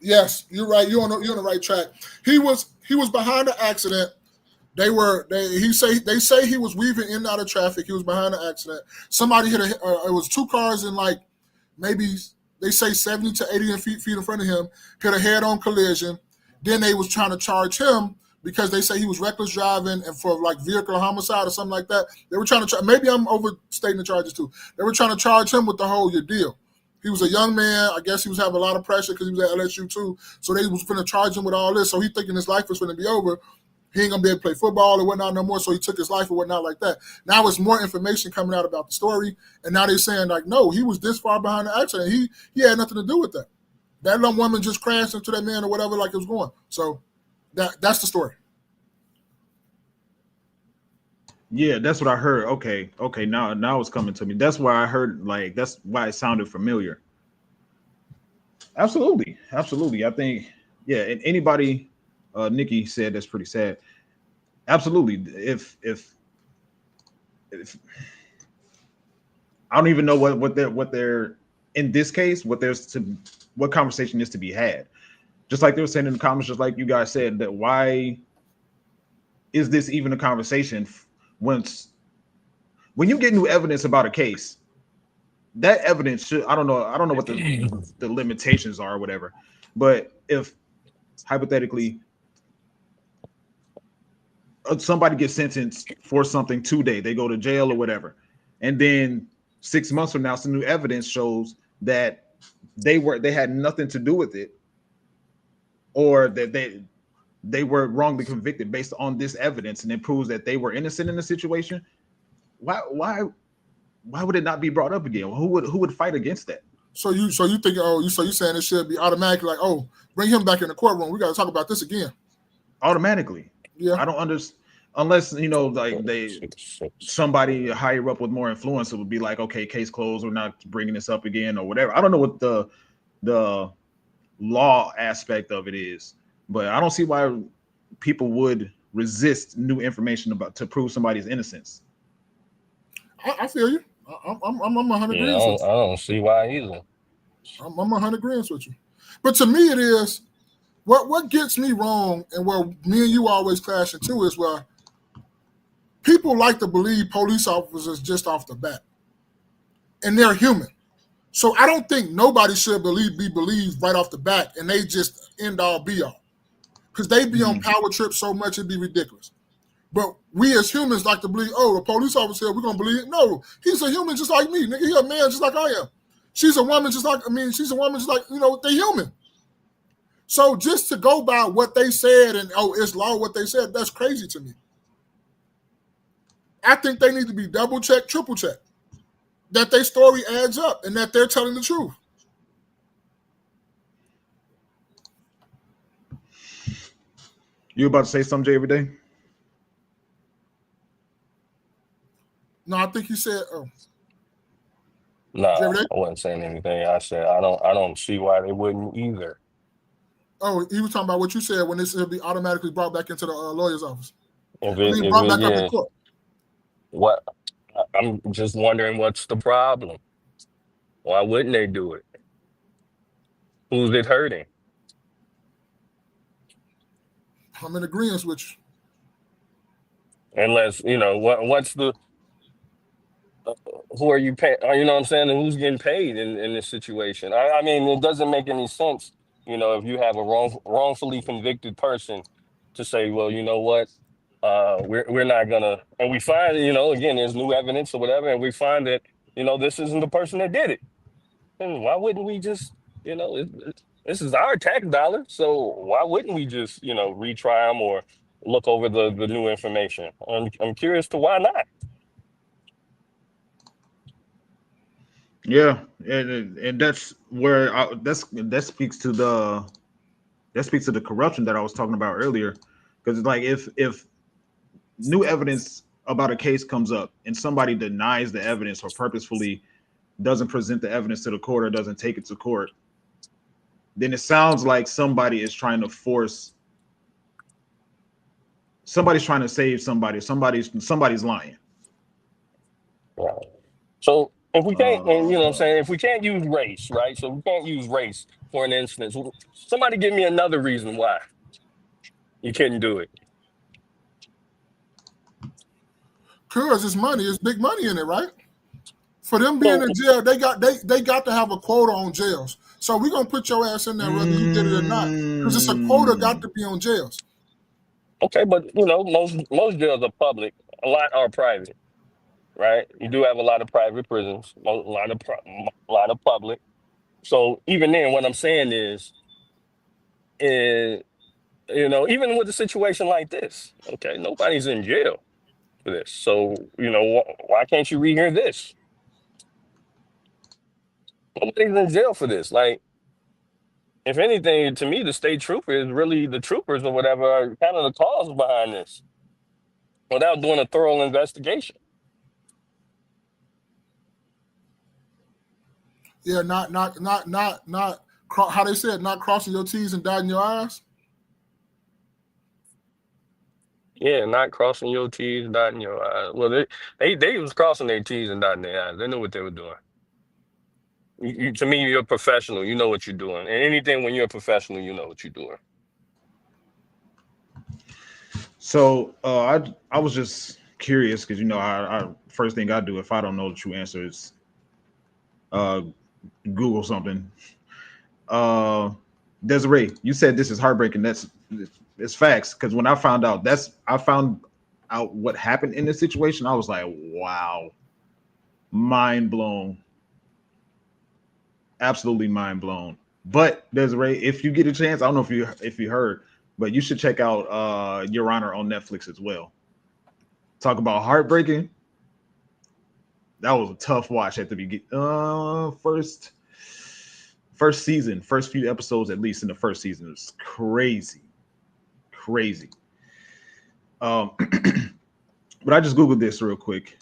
yes, you're right. You're on the right track. He was behind the accident. They say he was weaving in and out of traffic. He was behind the accident. Somebody hit it was two cars in like maybe they say 70 to 80 feet in front of him, hit a head-on collision. Then they was trying to charge him because they say he was reckless driving and for like vehicle homicide or something like that. They were trying to maybe I'm overstating the charges too. They were trying to charge him with the whole your deal. He was a young man. I guess he was having a lot of pressure because he was at LSU too. So they was going to charge him with all this. So he thinking his life was going to be over. He ain't gonna be able to play football or whatnot no more, so he took his life or whatnot like that. Now it's more information coming out about the story, and now they're saying like, no, he was this far behind the accident. He had nothing to do with that. That little woman just crashed into that man or whatever, like it was going. So that's the story. Yeah, that's what I heard. Okay. Now it's coming to me. That's why I heard like that's why it sounded familiar. Absolutely. I think and anybody. Nikki said that's pretty sad. Absolutely. If I don't even know what they're in this case, what conversation is to be had. Just like they were saying in the comments, just like you guys said, that why is this even a conversation when you get new evidence about a case? That evidence should I don't know what the limitations are or whatever, but if hypothetically somebody gets sentenced for something today, they go to jail or whatever, and then 6 months from now some new evidence shows that they had nothing to do with it, or that they were wrongly convicted based on this evidence, and it proves that they were innocent in the situation. Why would it not be brought up again? Who would fight against that? So you think you saying it should be automatically like, bring him back in the courtroom, we got to talk about this again automatically? Yeah, I don't understand. Unless like somebody higher up with more influence, it would be like, okay, case closed, we're not bringing this up again or whatever. I don't know what the law aspect of it is, but I don't see why people would resist new information to prove somebody's innocence. I feel you. I'm 100 agrees with you. I don't see why either. I'm 100 agrees with you. But to me, it is what gets me wrong, and where me and you always clash into is where people like to believe police officers just off the bat, and they're human. So I don't think nobody should be believed right off the bat, and they just end all be all, because they be on power trips so much it'd be ridiculous. But we as humans like to believe, the police officer, we're gonna believe it. No, he's a human just like me, nigga. He's a man just like I am. She's a woman just like they're human. So just to go by what they said and it's law what they said, that's crazy to me. I think they need to be double checked, triple checked, that their story adds up and that they're telling the truth. You about to say something, Jay, every day? No, I think you said. No, I wasn't saying anything. I said I don't see why they wouldn't either. Oh, he was talking about what you said when this will be automatically brought back into the lawyer's office. Up in court. What? I'm just wondering what's the problem. Why wouldn't they do it? Who's it hurting? I'm in agreement with you. Unless what's the who are you paying? You know what I'm saying? And who's getting paid in this situation? I mean, it doesn't make any sense. If you have a wrongfully convicted person, to say, well, you know what, we're not gonna, and we find, again, there's new evidence or whatever, and we find that, this isn't the person that did it. And why wouldn't we just, this is our tax dollar, so why wouldn't we just, retry them or look over the new information. I'm curious to why not. Yeah, and that's where that speaks to the corruption that I was talking about earlier. Because it's like if new evidence about a case comes up and somebody denies the evidence or purposefully doesn't present the evidence to the court or doesn't take it to court, then it sounds like somebody's trying to save somebody. Somebody's lying. Right. So if we can't, and you know what I'm saying, if we can't use race, right? So we can't use race for an instance. Somebody give me another reason why you couldn't do it. Cause it's money, it's big money in it, right? For them being in jail, they got to have a quota on jails. So we're gonna put your ass in there whether you did it or not. Because it's a quota got to be on jails. Okay, but you know, most jails are public, a lot are private, right? You do have a lot of private prisons, a lot of public. So even then, what I'm saying is you know, even with a situation like this, okay, nobody's in jail for this. So, you know, why can't you rehear this? Nobody's in jail for this. Like, if anything, to me, the state trooper is really the troopers or whatever are kind of the cause behind this without doing a thorough investigation. Yeah, not how they said, not crossing your T's and dotting your I's. Yeah, not crossing your T's, dotting your I's. Well, they was crossing their T's and dotting their I's. They knew what they were doing. To me, you're a professional. You know what you're doing. And anything when you're a professional, you know what you're doing. So I was just curious because, you know, I first thing I do if I don't know the true answer is Google something. Desiree, you said this is heartbreaking. It's facts, because when I found out what happened in this situation, I was like, wow, mind blown, absolutely mind blown. But Desiree, if you get a chance, I don't know if you heard, but you should check out Your Honor on Netflix as well. Talk about heartbreaking. That was a tough watch at the beginning. First season, first few episodes, at least in the first season, it was crazy. But I just Googled this real quick.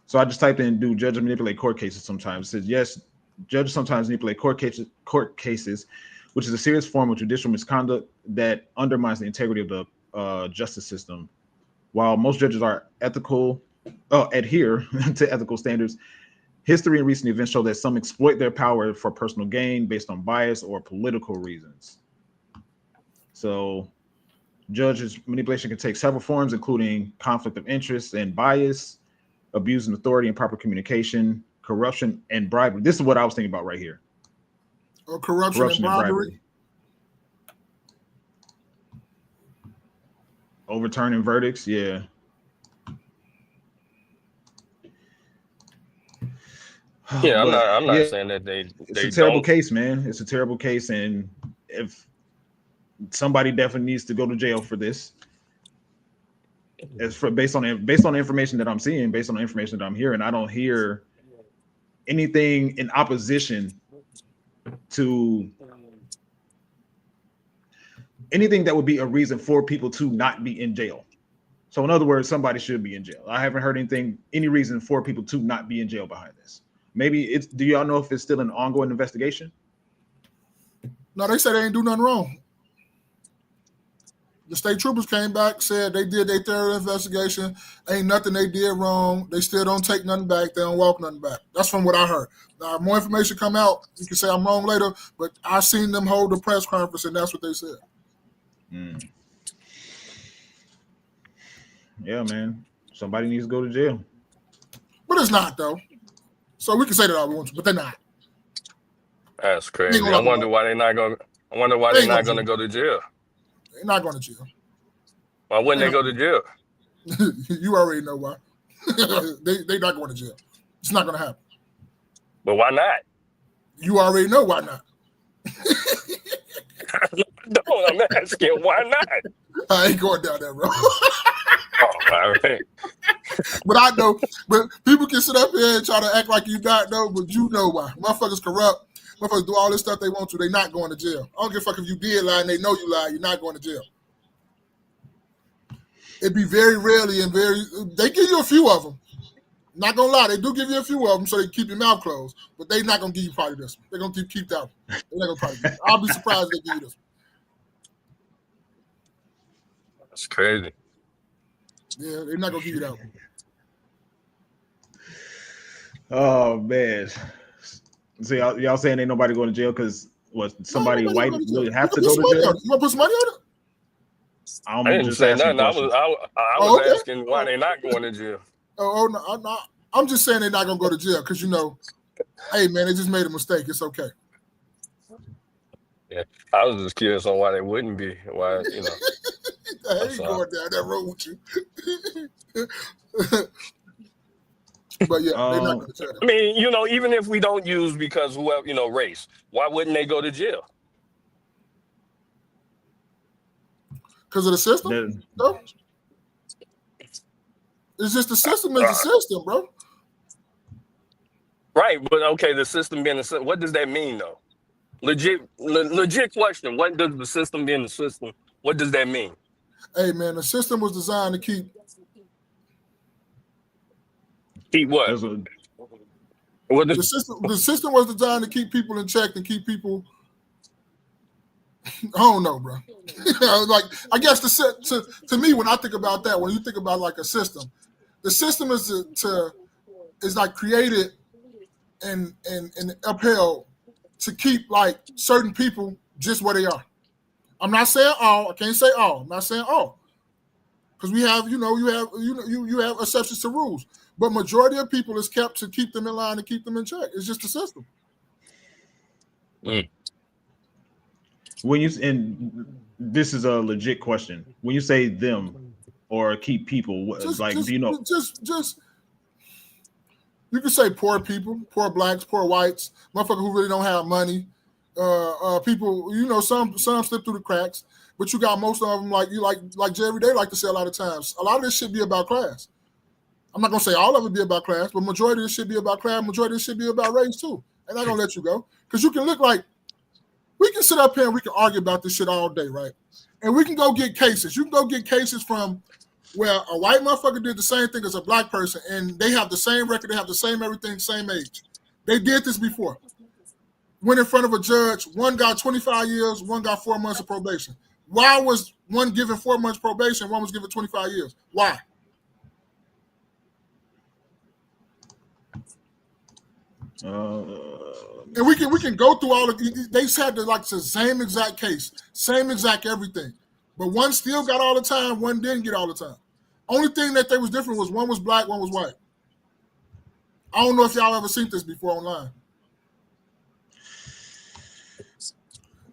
So I just typed in, do judges manipulate court cases sometimes? It says, yes, judges sometimes manipulate court cases, which is a serious form of judicial misconduct that undermines the integrity of the justice system. While most judges are adhere to ethical standards, history and recent events show that some exploit their power for personal gain based on bias or political reasons. So judges manipulation can take several forms, including conflict of interest and bias, abusing authority and proper communication, corruption, and bribery. This is what I was thinking about right here. Or corruption and bribery. Overturning verdicts, yeah. Yeah, I'm not saying that it's a terrible case, man. It's a terrible case, and if somebody definitely needs to go to jail for this. Based on the information that I'm seeing, based on the information that I'm hearing, I don't hear anything in opposition to anything that would be a reason for people to not be in jail. So in other words, somebody should be in jail. I haven't heard any reason for people to not be in jail behind this. Maybe do y'all know if it's still an ongoing investigation? No, they said they ain't do nothing wrong. The state troopers came back, said they did their thorough investigation. Ain't nothing they did wrong. They still don't take nothing back. They don't walk nothing back. That's from what I heard. Now, more information come out. You can say I'm wrong later, but I seen them hold the press conference, and that's what they said. Yeah, man. Somebody needs to go to jail. But it's not, though. So we can say that all we want to, but they're not. That's crazy. I wonder why they're not going. I wonder why they're not going to go to jail. They're not going to jail. Why wouldn't they go to jail? You already know why. They're not going to jail. It's not going to happen. But why not? You already know why not. I'm asking why not. I ain't going down that road. All right. But I know, but people can sit up here and try to act like you not know, but you know why. Motherfuckers corrupt. Motherfuckers do all this stuff they want to. They not going to jail. I don't give a fuck if you did lie and they know you lied. You're not going to jail. It'd be very rarely and they give you a few of them. Not gonna lie, they do give you a few of them so they keep your mouth closed, but they not gonna give you probably this one. They're gonna keep that one. They're not gonna probably give you. I'll be surprised if they give you this one. That's crazy. Yeah, they're not gonna give you that one. Oh man. So y'all saying ain't nobody going to jail because somebody white would have to go to jail? You want to put some money on it? I didn't say nothing. I was asking why they not going to jail. No, I'm just saying they're not gonna go to jail because hey man, they just made a mistake. It's okay. Yeah, I was just curious on why they wouldn't be. Why, I ain't going down that road with you. But yeah, they're not gonna jail. I mean, even if we don't use because whoever race, why wouldn't they go to jail? Because of the system? No. It's just the system is the system, bro. Right, but okay, the system being the system, what does that mean though? Legit question. What does the system being the system? What does that mean? Hey man, the system was designed to keep what? The system was designed to keep people in check and keep people. I don't know, bro. Like I guess to me when I think about that, when you think about like a system, the system is like created and upheld to keep like certain people just where they are. I'm not saying all. I can't say all. I'm not saying all because we have you have exceptions to rules, but majority of people is kept to keep them in line and keep them in check. It's just the system. Mm. And this is a legit question. When you say them or keep people, do you know? Just you can say poor people, poor blacks, poor whites, motherfuckers who really don't have money. People, some slip through the cracks, but you got most of them like Jerry. They like to say a lot of times. A lot of this should be about class. I'm not gonna say all of it be about class, but majority of it should be about class. Majority of it should be about race too. And I'm gonna let you go because you can look like. We can sit up here and we can argue about this shit all day, right? And we can go get cases. You can go get cases from where a white motherfucker did the same thing as a black person, and they have the same record, they have the same everything, same age. They did this before. Went in front of a judge. One got 25 years, one got 4 months of probation. Why was one given 4 months probation, one was given 25 years? Why? And we can go through all of these. They had the same exact case, same exact everything, but one still got all the time, one didn't get all the time. Only thing that they was different was one was black, one was white. I don't know if y'all ever seen this before online,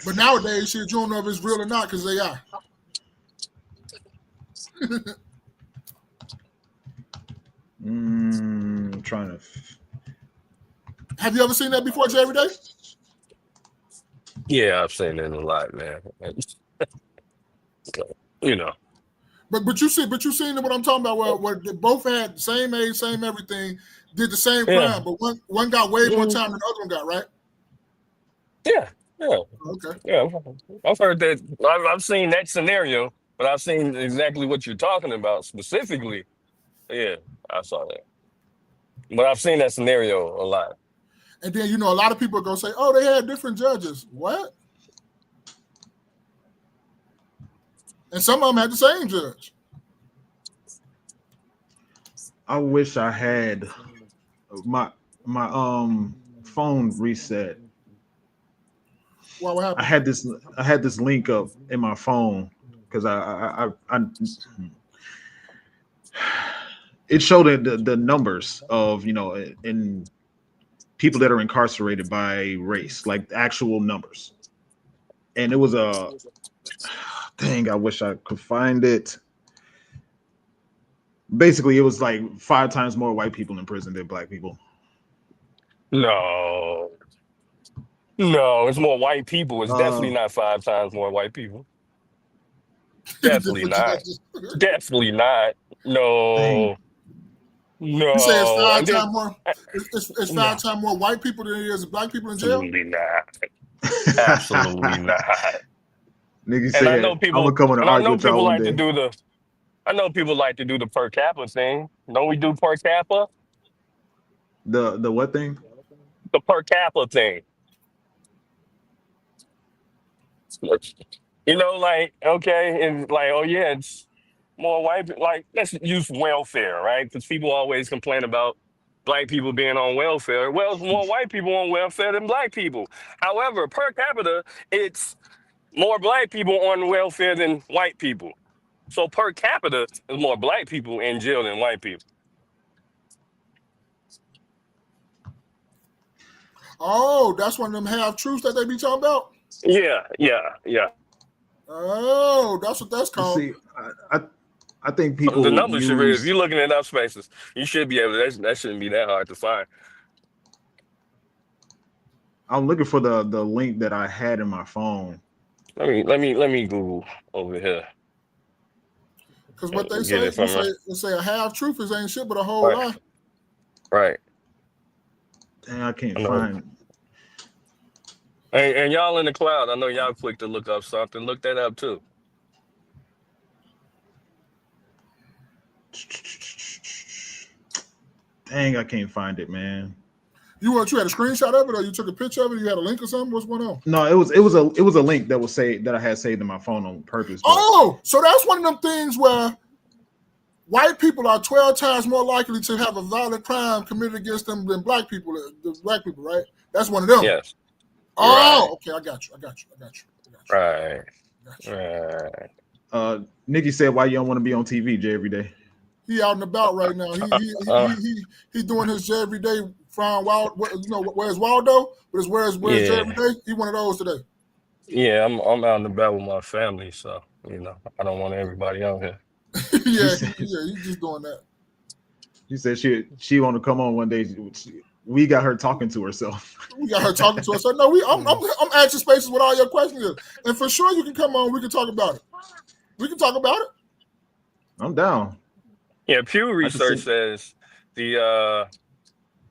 but nowadays, shit, you don't know if it's real or not because they are. I'm trying to. Have you ever seen that before, Jerry Day? Yeah, I've seen it a lot, man. But you seen what I'm talking about where they both had the same age, same everything, did the same crime, but one got way more time than the other one got, right? Yeah. Okay. Yeah, I've heard that. I've seen that scenario, but I've seen exactly what you're talking about specifically. Yeah, I saw that. But I've seen that scenario a lot. And then, a lot of people are going to say, oh, they had different judges. What? And some of them had the same judge. I wish I had my phone reset. Well, what happened? I had this link up in my phone because I it showed the numbers of in people that are incarcerated by race, like actual numbers, and it was dang, I wish I could find it. Basically, it was like 5 times more white people in prison than black people. No. No, it's more white people. It's definitely not 5 times more white people. Definitely Different not. judges. Definitely not. Dang. No. You say it's No. five And then times more. It's no, 5 times more white people than it is black people in jail. absolutely not. Absolutely not. Nigga And I said, know I'm gonna people come and and I argue know with y'all people one like to day. do the I know people like to do the per capita thing. Don't we do per capita? The what thing? The per capita thing. Like, okay, and like, oh yeah, it's more white. Like, let's use welfare, right? Because people always complain about black people being on welfare. Well, it's more white people on welfare than black people. However, per capita, it's more black people on welfare than white people. So per capita, there's more black people in jail than white people. Oh, that's one of them half truths that they be talking about. Yeah, yeah, yeah. Oh, that's what that's You called. see, I think The people numbers should be, if use. you're looking at enough spaces, you should be able to, that shouldn't be that hard to find. I'm looking for the link that I had in my phone. Let me Google over here Because what they and get say, it from her. they say a half truth is ain't shit but a whole Right, lie. right. Dang, I can't I know. find. And y'all in the cloud, I know y'all quick to look up something. Look that up too. Dang, I can't find it, man. You had a screenshot of it, or you took a picture of it? You had a link or something? What's going on? No, it was a link that was that I had saved in my phone on purpose. But... Oh, so that's one of them things where white people are 12 times more likely to have a violent crime committed against them than black people. The black people, right? That's one of them. Yes. Oh, Right. okay, I got you. Right. Right. Nikki said, "Why you don't want to be on TV, Jay, every day?" He out and about right now. He doing his Jay every day. From Wild, where's Waldo? But it's where's Jay every day. He one of those today. Yeah, I'm out and about with my family, so I don't want everybody out here. yeah, he's just doing that. She said she want to come on one day. We got her talking to herself. We got her talking to us. So no, I'm asking spaces with all your questions, and for sure you can come on. We can talk about it. I'm down. Yeah, Pew Research says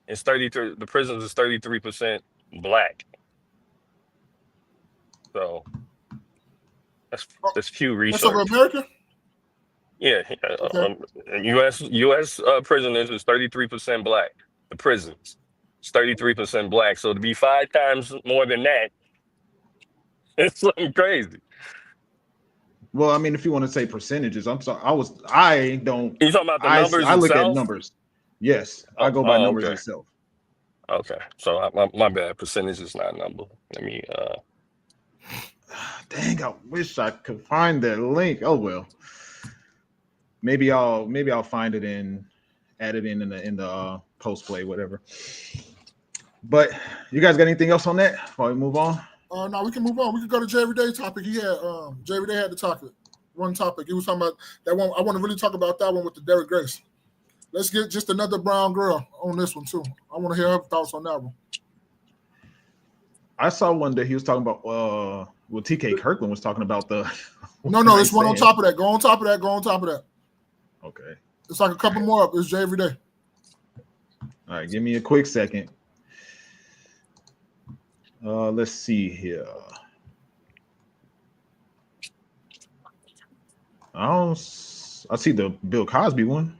it's 33. The prisons is 33% black. So that's Pew Research. That's over America. Yeah, U.S. Prisoners is 33% black. The prisons, it's 33% black. So to be 5 times more than that, it's something crazy. Well, I mean, if you want to say percentages, I'm sorry. I don't. You talking about the numbers I look itself? at numbers. Yes, I go by numbers okay. itself. Okay, so my bad. Percentage is not a number. Let me. Dang, I wish I could find that link. Oh well. Maybe I'll find it and add it in the post play, whatever. But you guys got anything else on that before we move on? No, we can move on. We can go to Jay Everyday topic. He had Jay Everyday had the topic. One topic. He was talking about that one. I want to really talk about that one with the Derrick Grace. Let's get just another brown girl on this one too. I want to hear her thoughts on that one. I saw one that he was talking about. TK Kirkland was talking about the. No, it's one on top of that. Go on top of that. Okay. It's like a couple more up. It's Jay Everyday. All right, give me a quick second. Let's see here. I see the Bill Cosby one.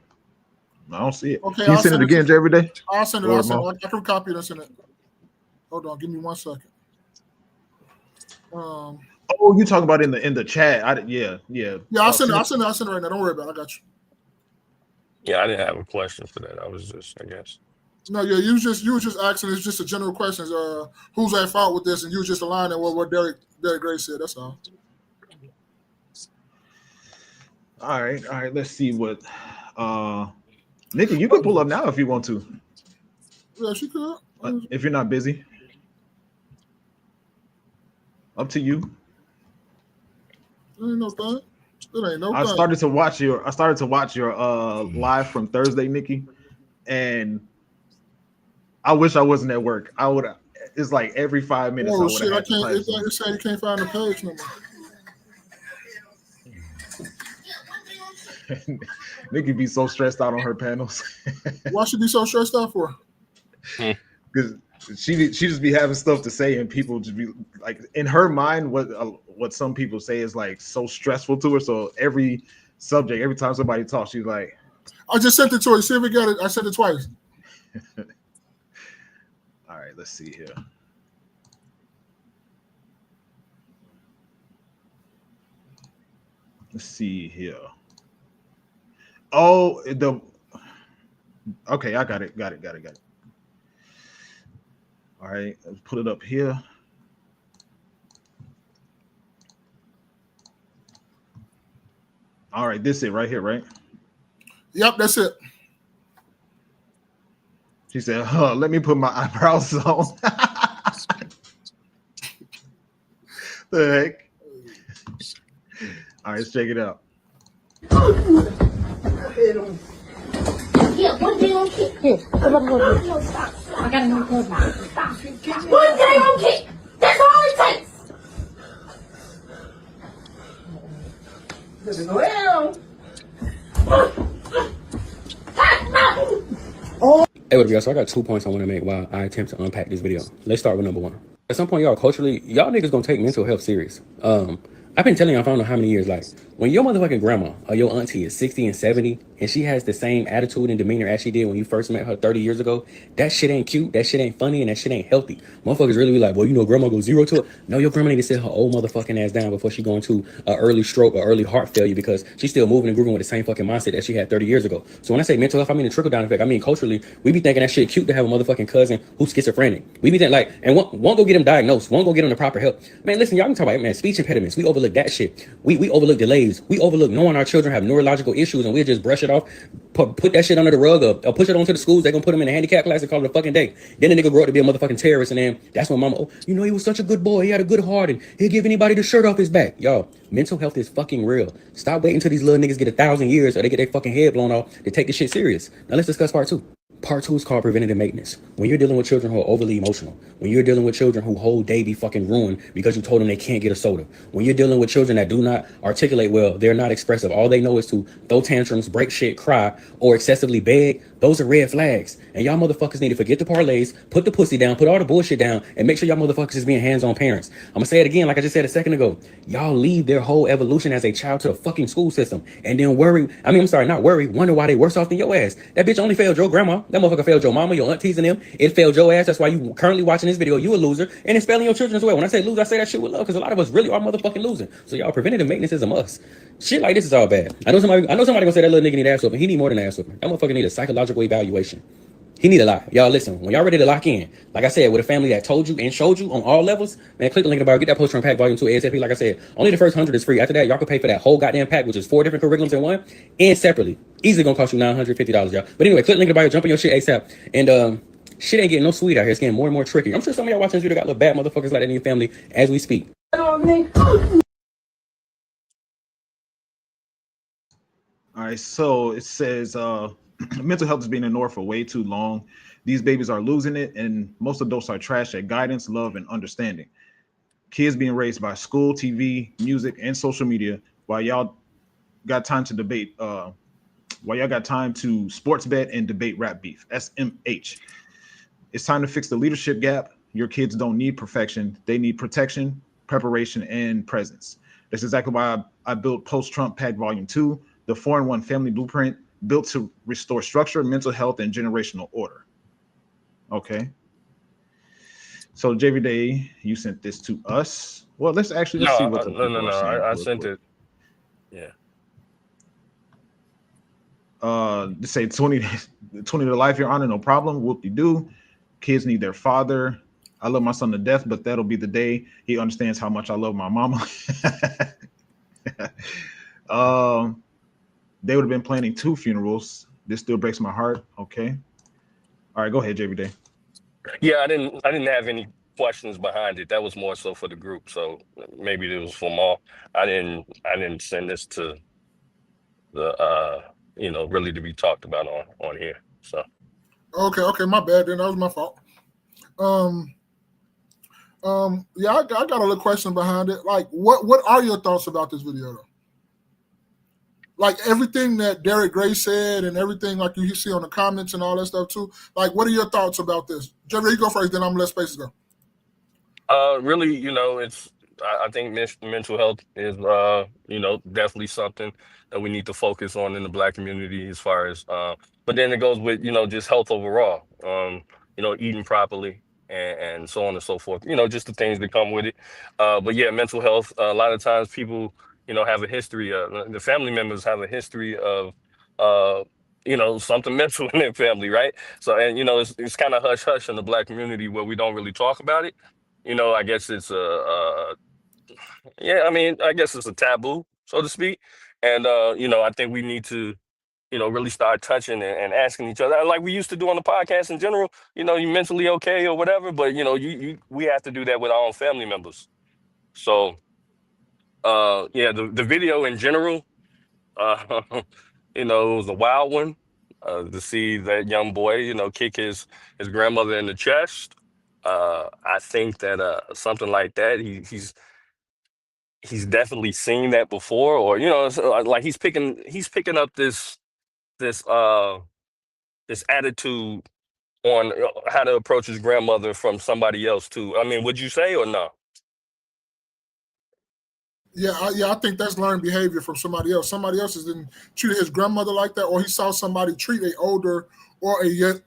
I don't see it. Okay, can you send it again, Jay, every day? I'll send it. I can copy it and send it. Hold on, give me 1 second. Oh, you talking about in the chat? Yeah. I'll send it right now. Don't worry about it. I got you. Yeah, I didn't have a question for that. I was just, I guess. No, yeah, you was just asking. It's just a general question. Who's at fault with this? And you was just aligning with what Derrick Grace said. That's all. All right. Let's see what. Nikki, you can pull up now if you want to. Yeah, she could. If you're not busy. Up to you. It ain't no thing. I started to watch your live from Thursday, Nikki, and I wish I wasn't at work. it's like every 5 minutes. Oh shit! I can't. It's saying you can't find the page no more. Nikki be so stressed out on her panels. Why should be so stressed out for? Because she just be having stuff to say, and people just be like, in her mind, what some people say is like so stressful to her. So every subject, every time somebody talks, she's like, I just sent it to her. See if we got it. I sent it twice. All right, let's see here. Let's see here. Oh, okay, I got it. All right, let's put it up here. All right, this is it right here, right? Yep, that's it. She said, let me put my eyebrows on. The heck? All right, let's check it out. Yeah, one day on kick. Here, come on, no, stop. I gotta know what. Stop. One day on kick. That's all it takes. Well. Hey, what up, y'all? So I got 2 points I want to make while I attempt to unpack this video. Let's start with number one. At some point, y'all, culturally, y'all niggas gonna take mental health serious. I've been telling y'all, I don't know how many years, like, when your motherfucking grandma or your auntie is 60 and 70 and she has the same attitude and demeanor as she did when you first met her 30 years ago, that shit ain't cute, that shit ain't funny, and that shit ain't healthy. Motherfuckers really be like, well, you know, grandma goes zero to it. No, your grandma need to sit her old motherfucking ass down before she go into an early stroke or early heart failure because she's still moving and grooving with the same fucking mindset that she had 30 years ago. So when I say mental health, I mean the trickle down effect. I mean, culturally, we be thinking that shit cute to have a motherfucking cousin who's schizophrenic. We be thinking like, and won't go get him diagnosed, won't go get him the proper help. Man, listen, y'all can talk about, man, speech impediments. We overlook that shit. We overlook delays. We overlook knowing our children have neurological issues and we just brush it off, put that shit under the rug or push it onto the schools. They're gonna put him in a handicap class and call it a fucking day. Then the nigga grow up to be a motherfucking terrorist and then that's when mama, oh, you know, he was such a good boy. He had a good heart and he'll give anybody the shirt off his back. Y'all, mental health is fucking real. Stop waiting till these little niggas get 1,000 years or they get their fucking head blown off to take this shit serious. Now let's discuss part two. Part two is called preventative maintenance. When you're dealing with children who are overly emotional, when you're dealing with children who whole day be fucking ruined because you told them they can't get a soda, when you're dealing with children that do not articulate well, they're not expressive, all they know is to throw tantrums, break shit, cry, or excessively beg, those are red flags. And y'all motherfuckers need to forget the parlays, put the pussy down, put all the bullshit down, and make sure y'all motherfuckers is being hands-on parents. I'm gonna say it again like I just said a second ago. Y'all leave their whole evolution as a child to the fucking school system and then wonder why they worse off than your ass. That bitch only failed your grandma. That motherfucker failed your mama, your aunties and them. It failed your ass. That's why you currently watching this video. You a loser. And it's failing your children as well. When I say loser, I say that shit with love because a lot of us really are motherfucking losing. So y'all, preventative maintenance is a must. Shit like this is all bad. I know somebody gonna say that little nigga need ass whooping. He need more than ass whooping. That motherfucker need a psychological evaluation. He need a lot. Y'all listen, when y'all ready to lock in, like I said, with a family that told you and showed you on all levels, man, click the link in the bio, get that poster pack volume 2 ASAP. Like I said, only the first 100 is free. After that, y'all can pay for that whole goddamn pack, which is 4 different curriculums in one, and separately. Easily gonna cost you $950, y'all. But anyway, click the link in the bio, jump on your shit ASAP. And shit ain't getting no sweet out here. It's getting more and more tricky. I'm sure some of y'all watching this video got little bad motherfuckers like that in your family as we speak. All right, so it says mental health has been ignored for way too long. These babies are losing it, and most adults are trash at guidance, love, and understanding. Kids being raised by school, TV, music, and social media, while y'all got time to debate, while y'all got time to sports bet and debate rap beef. SMH. It's time to fix the leadership gap. Your kids don't need perfection. They need protection, preparation, and presence. That's exactly why I built Post-Trump Pack Volume 2, the 4-in-1 family blueprint built to restore structure, mental health, and generational order. Okay. So JV Day, you sent this to us. Well, let's see what the people are saying. I sent it. Yeah. To say 20 to life, Your Honor, no problem. Whoop-de-doo. Kids need their father. I love my son to death, but that'll be the day he understands how much I love my mama. They would have been planning 2 funerals. This still breaks my heart. Okay. All right, go ahead, JV Day. Yeah, I didn't have any questions behind it. That was more so for the group. So maybe it was for more. I didn't send this to the really to be talked about on here. So Okay, my bad then. That was my fault. Yeah, I got a little question behind it. Like, what are your thoughts about this video, though? Like everything that Derek Gray said and everything, like you see on the comments and all that stuff too. Like, what are your thoughts about this? Jerry, you go first, then I'm gonna let Spaces go. Really, I think mental health is, definitely something that we need to focus on in the Black community as far as, but then it goes with, just health overall, eating properly and so on and so forth, just the things that come with it. But yeah, mental health, a lot of times people, have a history of, the family members have a history of, uh, something mental in their family, right? So, and, it's kind of hush hush in the Black community where we don't really talk about it. I guess it's yeah, I mean, I guess it's a taboo, so to speak. And I think we need to, really start touching and asking each other, like we used to do on the podcast in general, you mentally okay or whatever, but we have to do that with our own family members. So yeah, the video in general, it was a wild one. To see that young boy, kick his grandmother in the chest. I think that something like that, he's definitely seen that before, or it's, like he's picking up this this attitude on how to approach his grandmother from somebody else too. I mean, would you say or no? Yeah, I think that's learned behavior from somebody else. Somebody else has been treated his grandmother like that, or he saw somebody treat a older or a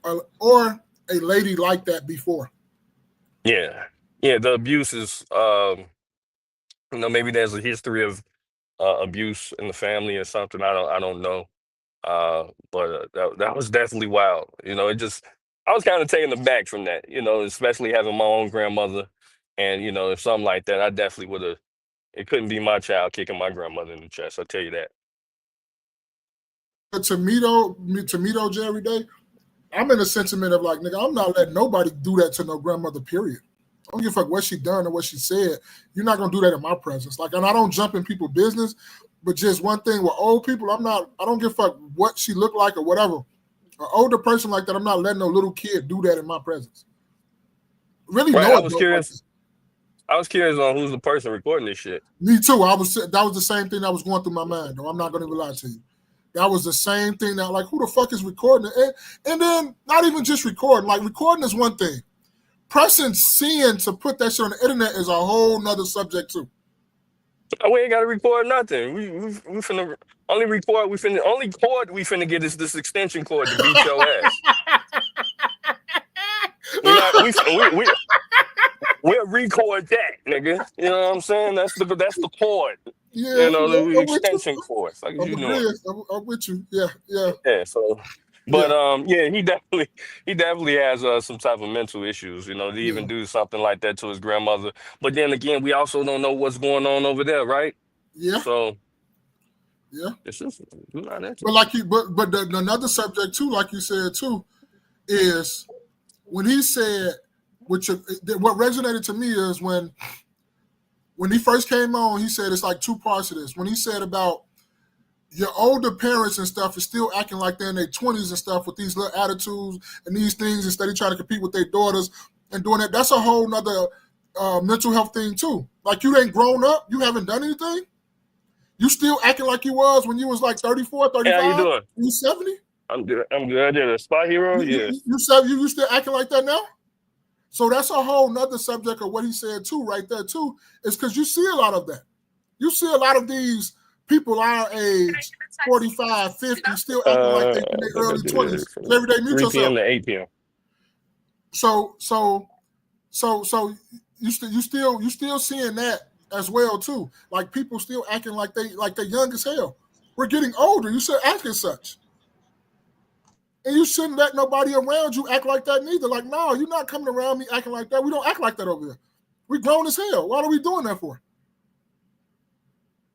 lady like that before. Yeah, the abuse is, maybe there's a history of abuse in the family or something. I don't know. But that was definitely wild. I was kind of taken aback from that. Especially having my own grandmother, and if something like that, I definitely would have. It couldn't be my child kicking my grandmother in the chest. I'll tell you that. Tomato, Jerry Day. I'm in a sentiment of like, nigga, I'm not letting nobody do that to no grandmother, period. I don't give a fuck what she done or what she said. You're not gonna do that in my presence. Like, and I don't jump in people's business, but just one thing with old people, I don't give a fuck what she looked like or whatever. An older person like that, I'm not letting no little kid do that in my presence. Really, right, no. I was curious. I was curious on who's the person recording this shit. Me too. That was the same thing that was going through my mind, though. I'm not gonna even lie to you. That was the same thing that, like, who the fuck is recording it? And then not even just recording. Like, recording is one thing. Pressing seeing to put that shit on the internet is a whole nother subject too. We ain't gotta record nothing. We finna only record. Only cord we finna get is this extension cord to beat your ass. We'll record that, nigga. You know what I'm saying? That's the cord. Yeah, the extension cord. Like you doing? I'm with you. Yeah. Yeah. So, but yeah, he definitely has some type of mental issues. To even do something like that to his grandmother. But then again, we also don't know what's going on over there, right? Yeah. So. Yeah. It's just not that. But another subject too, like you said too, is when he said, what resonated to me is when he first came on, he said it's like two parts of this. When he said about your older parents and stuff is still acting like they're in their 20s and stuff with these little attitudes and these things instead of trying to compete with their daughters and doing that. That's a whole nother mental health thing too. Like, you ain't grown up, you haven't done anything. You still acting like you was when you was like 34, 35. How you doing? You 70? I'm good. I did a spot hero. Yeah. You still acting like that now? So that's a whole nother subject of what he said too, right there too, is because you see a lot of that. You see a lot of these people our age, 45, 50, still acting like they're in their early 20s. Every day, mute 3 yourself. p.m. to 8 p.m. So you still seeing that as well too. Like, people still acting like they're young as hell. We're getting older. You should act as such. And you shouldn't let nobody around you act like that neither. Like, no, you're not coming around me acting like that. We don't act like that over here. We grown as hell. What are we doing that for?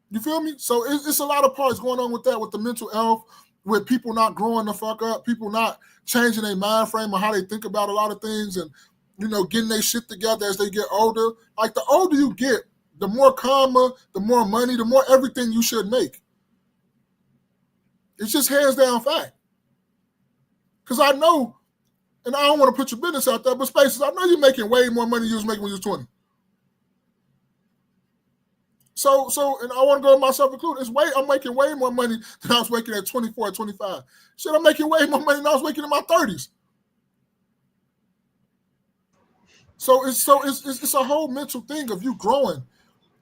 You feel me? So it's a lot of parts going on with that, with the mental health, with people not growing the fuck up, people not changing their mind frame or how they think about a lot of things, and getting their shit together as they get older. Like, the older you get, the more karma, the more money, the more everything you should make. It's just hands down fact. Because I know, and I don't want to put your business out there, but Spaces, I know you're making way more money than you was making when you was 20. So, and I want to go myself included. I'm making way more money than I was making at 24, 25. Shit, I'm making way more money than I was making in my 30s. So it's a whole mental thing of you growing.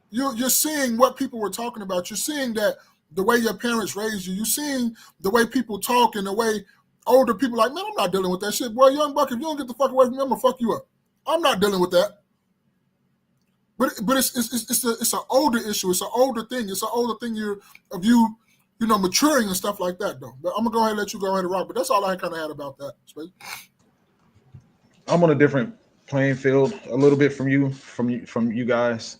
You're seeing what people were talking about. You're seeing that the way your parents raised you. You're seeing the way people talk and the way older people like, man, I'm not dealing with that shit. Boy, young buck, if you don't get the fuck away from me, I'm gonna fuck you up. I'm not dealing with that. But it's an older issue. It's an older thing. It's an older thing of you maturing and stuff like that though. But I'm gonna go ahead and let you go ahead and rock. But that's all I kind of had about that. I'm on a different playing field a little bit from you guys.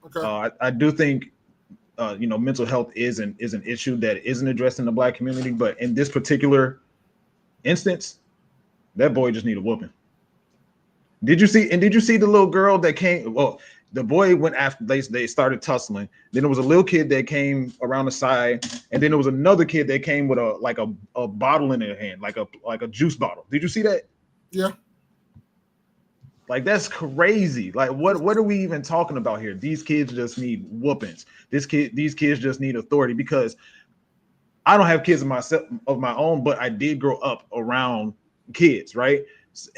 Okay. I do think mental health is an issue that isn't addressed in the Black community, but in this particular instance, that boy just need a whooping. Did you see the little girl that came? Well, the boy went after they started tussling. Then there was a little kid that came around the side, and then there was another kid that came with a bottle in their hand, like a juice bottle. Did you see that? Yeah. Like, that's crazy. Like, what are we even talking about here? These kids just need whoopings. These kids just need authority, because I don't have kids of my own, but I did grow up around kids, right?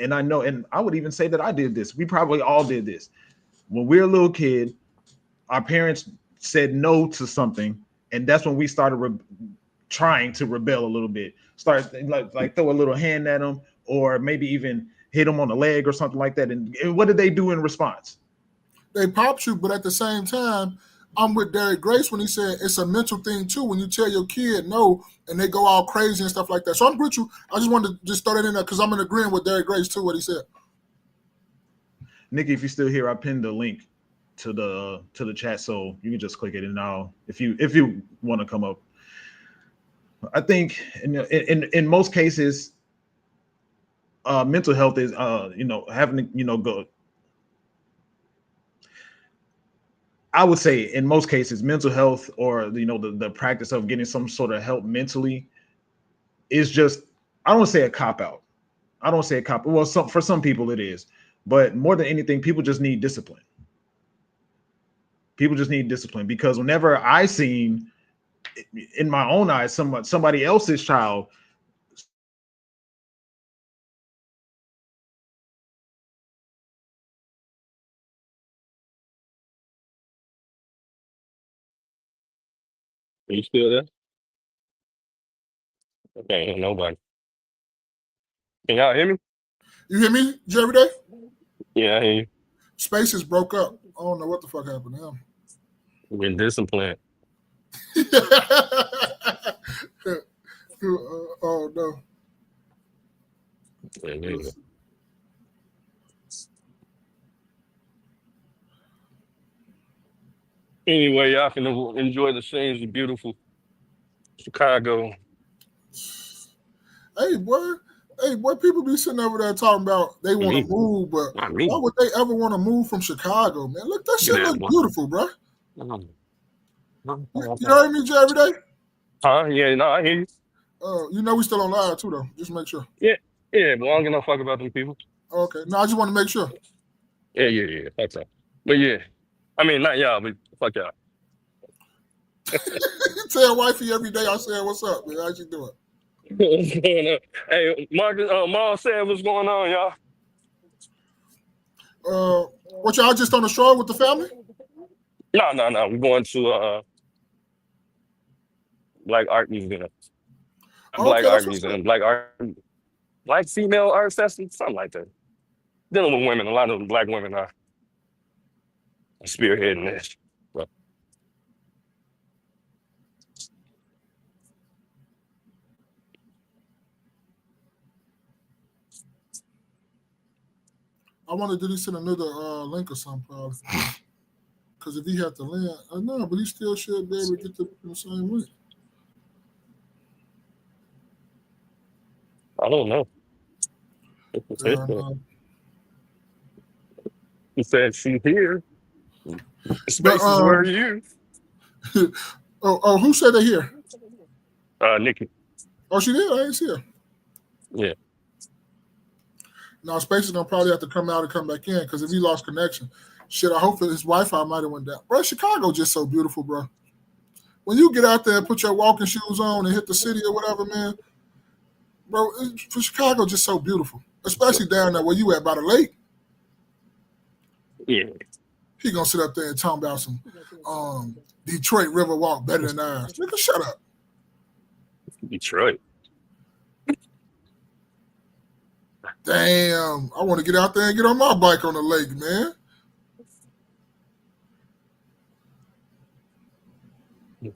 And I know, and I would even say that I did this. We probably all did this. When we were a little kid, our parents said no to something, and that's when we started trying to rebel a little bit. Start like throw a little hand at them, or maybe even hit them on the leg or something like that. And what did they do in response? They popped you, but at the same time, I'm with Derek Grace when he said it's a mental thing too. When you tell your kid no and they go all crazy and stuff like that. So I'm with you. I just wanted to just throw that in there because I'm in agreement with Derek Grace too, what he said. Nikki, if you're still here, I pinned the link to the chat, so you can just click it. And now, if you want to come up, I think in most cases, mental health is having to go. I would say in most cases, mental health or the practice of getting some sort of help mentally is just, I don't want to say a cop out. I don't say a cop. Well, for some people it is, but more than anything, people just need discipline. People just need discipline, because whenever I seen in my own eyes somebody else's child Are you still there? Okay, ain't nobody. Can y'all hear me? You hear me, Jerry Day? Yeah, I hear you. Spaces broke up. I don't know what the fuck happened to him. We're disciplined. Oh no. Yeah. Anyway, y'all can enjoy the scenes of beautiful Chicago. Hey, boy, people be sitting over there talking about they want to move, but why would they ever want to move from Chicago, man? Look, that shit look beautiful, bro. You heard me, Jerry Day? Huh? Yeah, no, I hear you. We still on live too, though. Just make sure. Yeah, but I don't give no fuck about them people. Okay, no, I just want to make sure. Yeah. That's right. But yeah, I mean, not y'all, but fuck y'all. Tell wifey every day I say, what's up, man? How you doing? What's going on? Hey, Marcus, Mom said, what's going on, y'all? What, y'all just on the stroll with the family? No. We're going to Black Art Museum. Black Art Museum. Black female art festival, something like that. Dealing with women, a lot of Black women are spearheading this. But I wanted to send another link or something, probably. Because if he had to land, I know, but he still should be able to get the same link. I don't know. He said she's here. Spaces were you. Who said they're here? Nikki. Oh, she did? I didn't see her. Yeah. Now, Space is going to probably have to come out and come back in, because if he lost connection, Shit, I hope his Wi-Fi might have went down. Bro, Chicago just so beautiful, bro. When you get out there and put your walking shoes on and hit the city or whatever, man, bro, for Chicago just so beautiful. Especially down there where you at by the lake. Yeah. He gonna sit up there and talk about some Detroit River Walk better than ours. Nigga, shut up. Detroit. Damn, I want to get out there and get on my bike on the lake, man.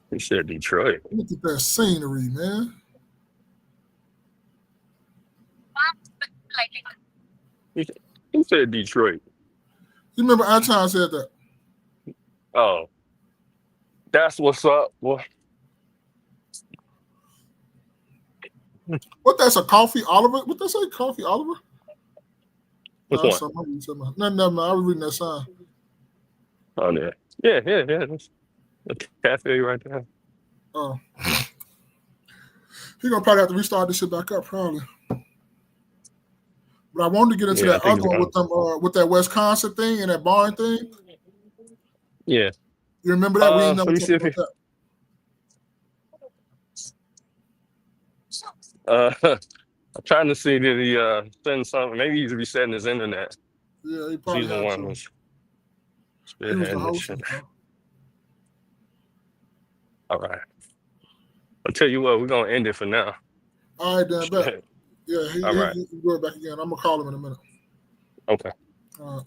He said Detroit. Look at that scenery, man. Who said Detroit? You remember Anton said that? Oh, that's what's up. What? What that's a coffee Oliver? What they say, coffee Oliver? Which one? No, I was reading that sign. Oh, yeah. Yeah. That's the cafe right there. Oh. He's gonna probably have to restart this shit back up, probably. But I wanted to get into that other one with them, with that Wisconsin thing and that barn thing. Yeah. You remember that? We let me see if I'm trying to see did he send something. Maybe he's resetting his internet. Yeah, he probably Season had 1 to. was He was the host. all right. I'll tell you what, we're gonna end it for now. All right, then, bet. Yeah, he'll go back again. I'm gonna call him in a minute. Okay. All right.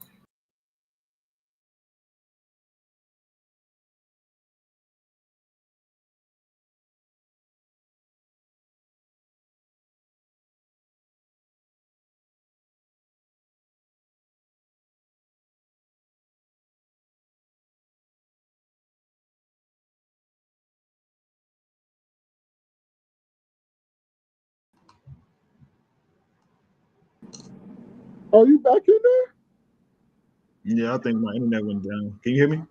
Are you back in there? Yeah, I think my internet went down. Can you hear me?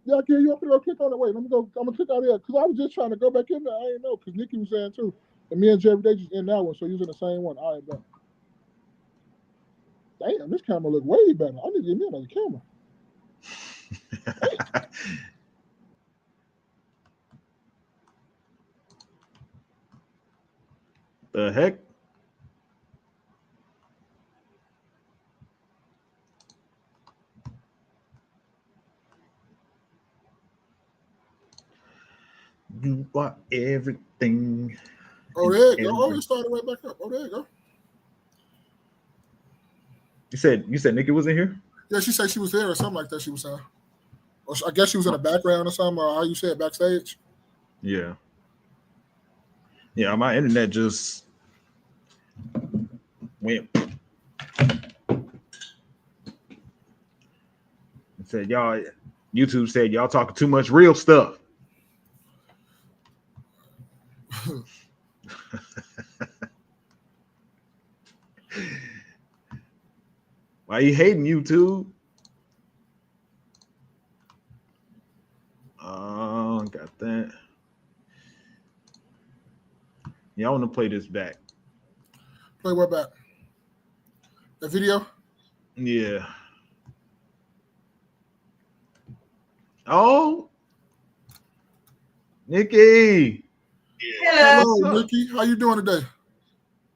Yeah, I can hear you. I'm gonna click on it. Wait, I'm gonna click on it because I was just trying to go back in there. I didn't know because Nikki was saying too, and me and Jerry they just in that one, so using the same one. All right, bet. Damn, this camera look way better. I need to get me another camera. The heck? You are everything. Oh, there you go. Oh, it started right back up. Oh, there you go. You said Nikki was in here? Yeah, she said she was there or something like that. She was saying, or I guess she was in the background or something. Or how you say it, backstage? Yeah. Yeah, my internet just went. It said y'all. YouTube said y'all talking too much real stuff. Why you hating YouTube? Oh, got that. Yeah, I want to play this back. Play what back? The video? Yeah. Oh, Nikki. Hello, Nikki. How you doing today?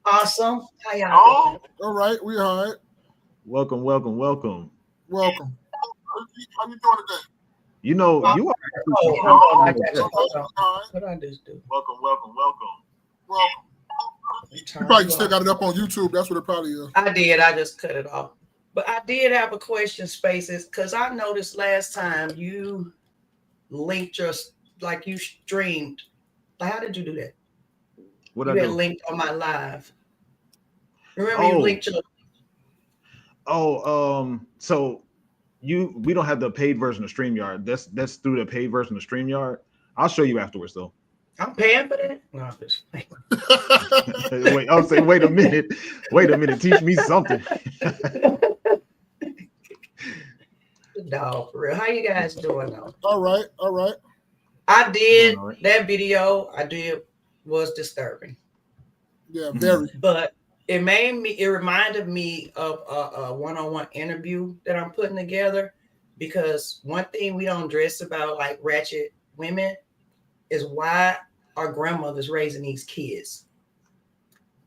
Awesome. How y'all doing? All right, we all right. Welcome. Welcome. How you doing today? You know, you are. Hold on. I got you. Hold on. What I just do? Welcome. You probably still got it up on YouTube. That's what it probably is. I did. I just cut it off. But I did have a question, Spaces, because I noticed last time you linked your, like you streamed. How did you do that? What you I had do? linked on my live. Remember you linked your. So we don't have the paid version of StreamYard. That's through the paid version of StreamYard. I'll show you afterwards, though. I'm paying for that. No, I'm just wait. I'll say, wait a minute. Teach me something. No, for real. How you guys doing though? All right. I did that video. Was disturbing. Yeah, very. But it reminded me of a one-on-one interview that I'm putting together because one thing we don't dress about like ratchet women is why our grandmothers raising these kids.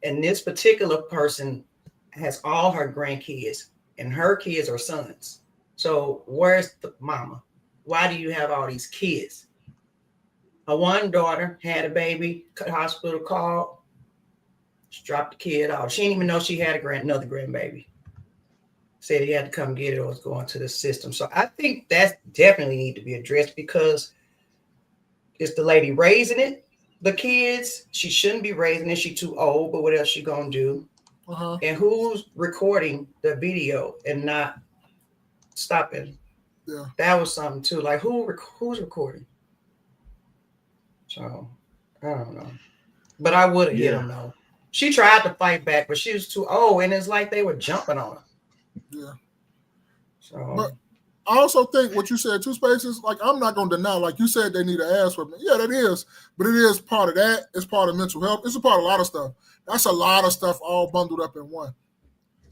And this particular person has all her grandkids, and her kids are sons. So where's the mama? Why do you have all these kids? Her one daughter had a baby, hospital called, she dropped the kid off. She didn't even know she had another grandbaby. Said he had to come get it or was going to the system. So I think that definitely need to be addressed, because it's the lady raising it, the kids. She shouldn't be raising it. She's too old, but what else she gonna do? And who's recording the video and not stopping? Yeah, that was something too. Like who's recording? So I don't know, but I would have hit him though. She tried to fight back, but she was too old, and it's like they were jumping on her. Yeah. So, but I also think what you said, two spaces, like I'm not gonna deny, like you said, they need an ass whipping. Yeah, that is, but it is part of that. It's part of mental health. It's a part of a lot of stuff. That's a lot of stuff all bundled up in one.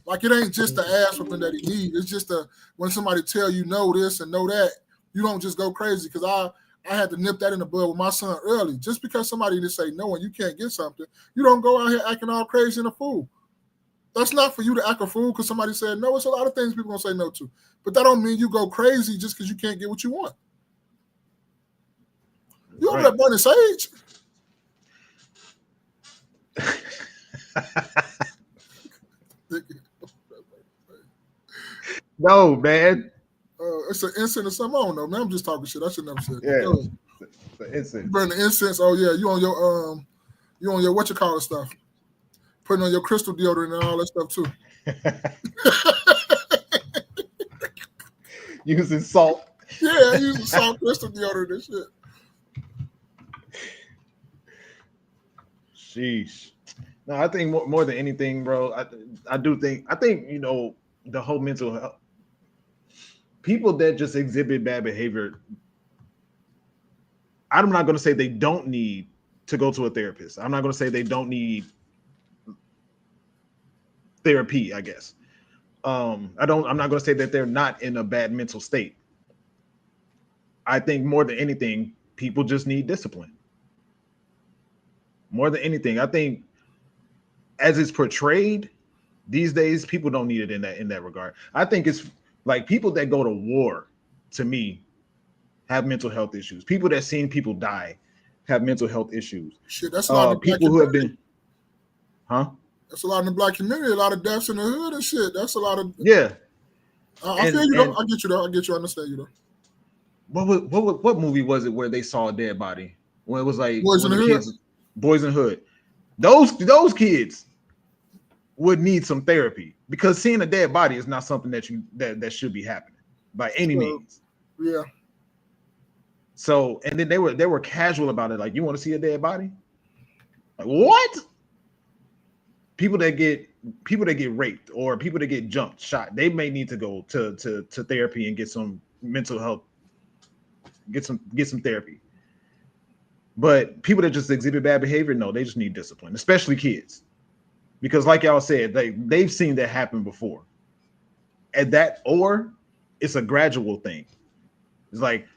Like it ain't just the ass whipping that he needs. It's just when somebody tell you know this and know that, you don't just go crazy. Because I had to nip that in the bud with my son early. Just because somebody just say no and you can't get something, you don't go out here acting all crazy and a fool. That's not for you to act a fool because somebody said no. It's a lot of things people gonna say no to, but that don't mean you go crazy just because you can't get what you want. You over there burning sage? No, man. It's an incense or something. I don't know, man. I'm just talking shit. I should never say that. Yeah, it's an incense. You burn the incense. Oh yeah, you on your what you call it stuff. Putting on your crystal deodorant and all that stuff too. Using salt. Yeah, using salt, crystal deodorant and shit. Sheesh. No, I think more than anything, bro. I think you know the whole mental health. People that just exhibit bad behavior. I'm not going to say they don't need to go to a therapist. I'm not going to say they don't need therapy, I guess. I'm not going to say that they're not in a bad mental state. I think more than anything, people just need discipline. More than anything, I think as it's portrayed these days, people don't need it in that regard. I think it's like people that go to war, to me, have mental health issues. People that seen people die have mental health issues. Shit, that's a lot of people who have been, That's a lot in the black community. A lot of deaths in the hood and shit. That's a lot of I feel you though. I get you though. I get you. I understand you though. What movie was it where they saw a dead body? When it was like Boys in the Hood. Boys in the Hood. Those kids would need some therapy because seeing a dead body is not something that should be happening by any means. Yeah. So and then they were casual about it. Like, you want to see a dead body? Like, what? People that get raped or people that get jumped, shot, they may need to go to therapy and get some mental health, get some therapy. But people that just exhibit bad behavior, no, they just need discipline, especially kids. Because like y'all said, they've seen that happen before. Or it's a gradual thing. It's like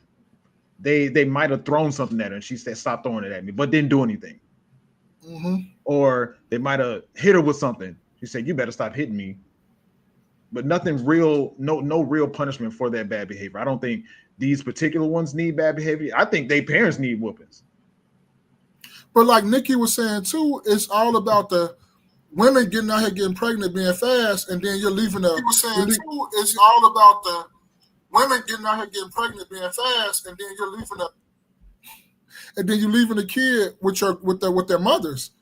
they might have thrown something at her and she said, "Stop throwing it at me," but didn't do anything. Mm-hmm. Or they might have hit her with something. She said, "You better stop hitting me." But nothing real, no real punishment for that bad behavior. I don't think these particular ones need bad behavior. I think their parents need whoopings. But like Nikki was saying too, it's all about the women getting out here getting pregnant, being fast, and then you're leaving the. He was saying too, it's all about the women getting out here getting pregnant, being fast, and then you're leaving the. And then you're leaving the kid with their mothers.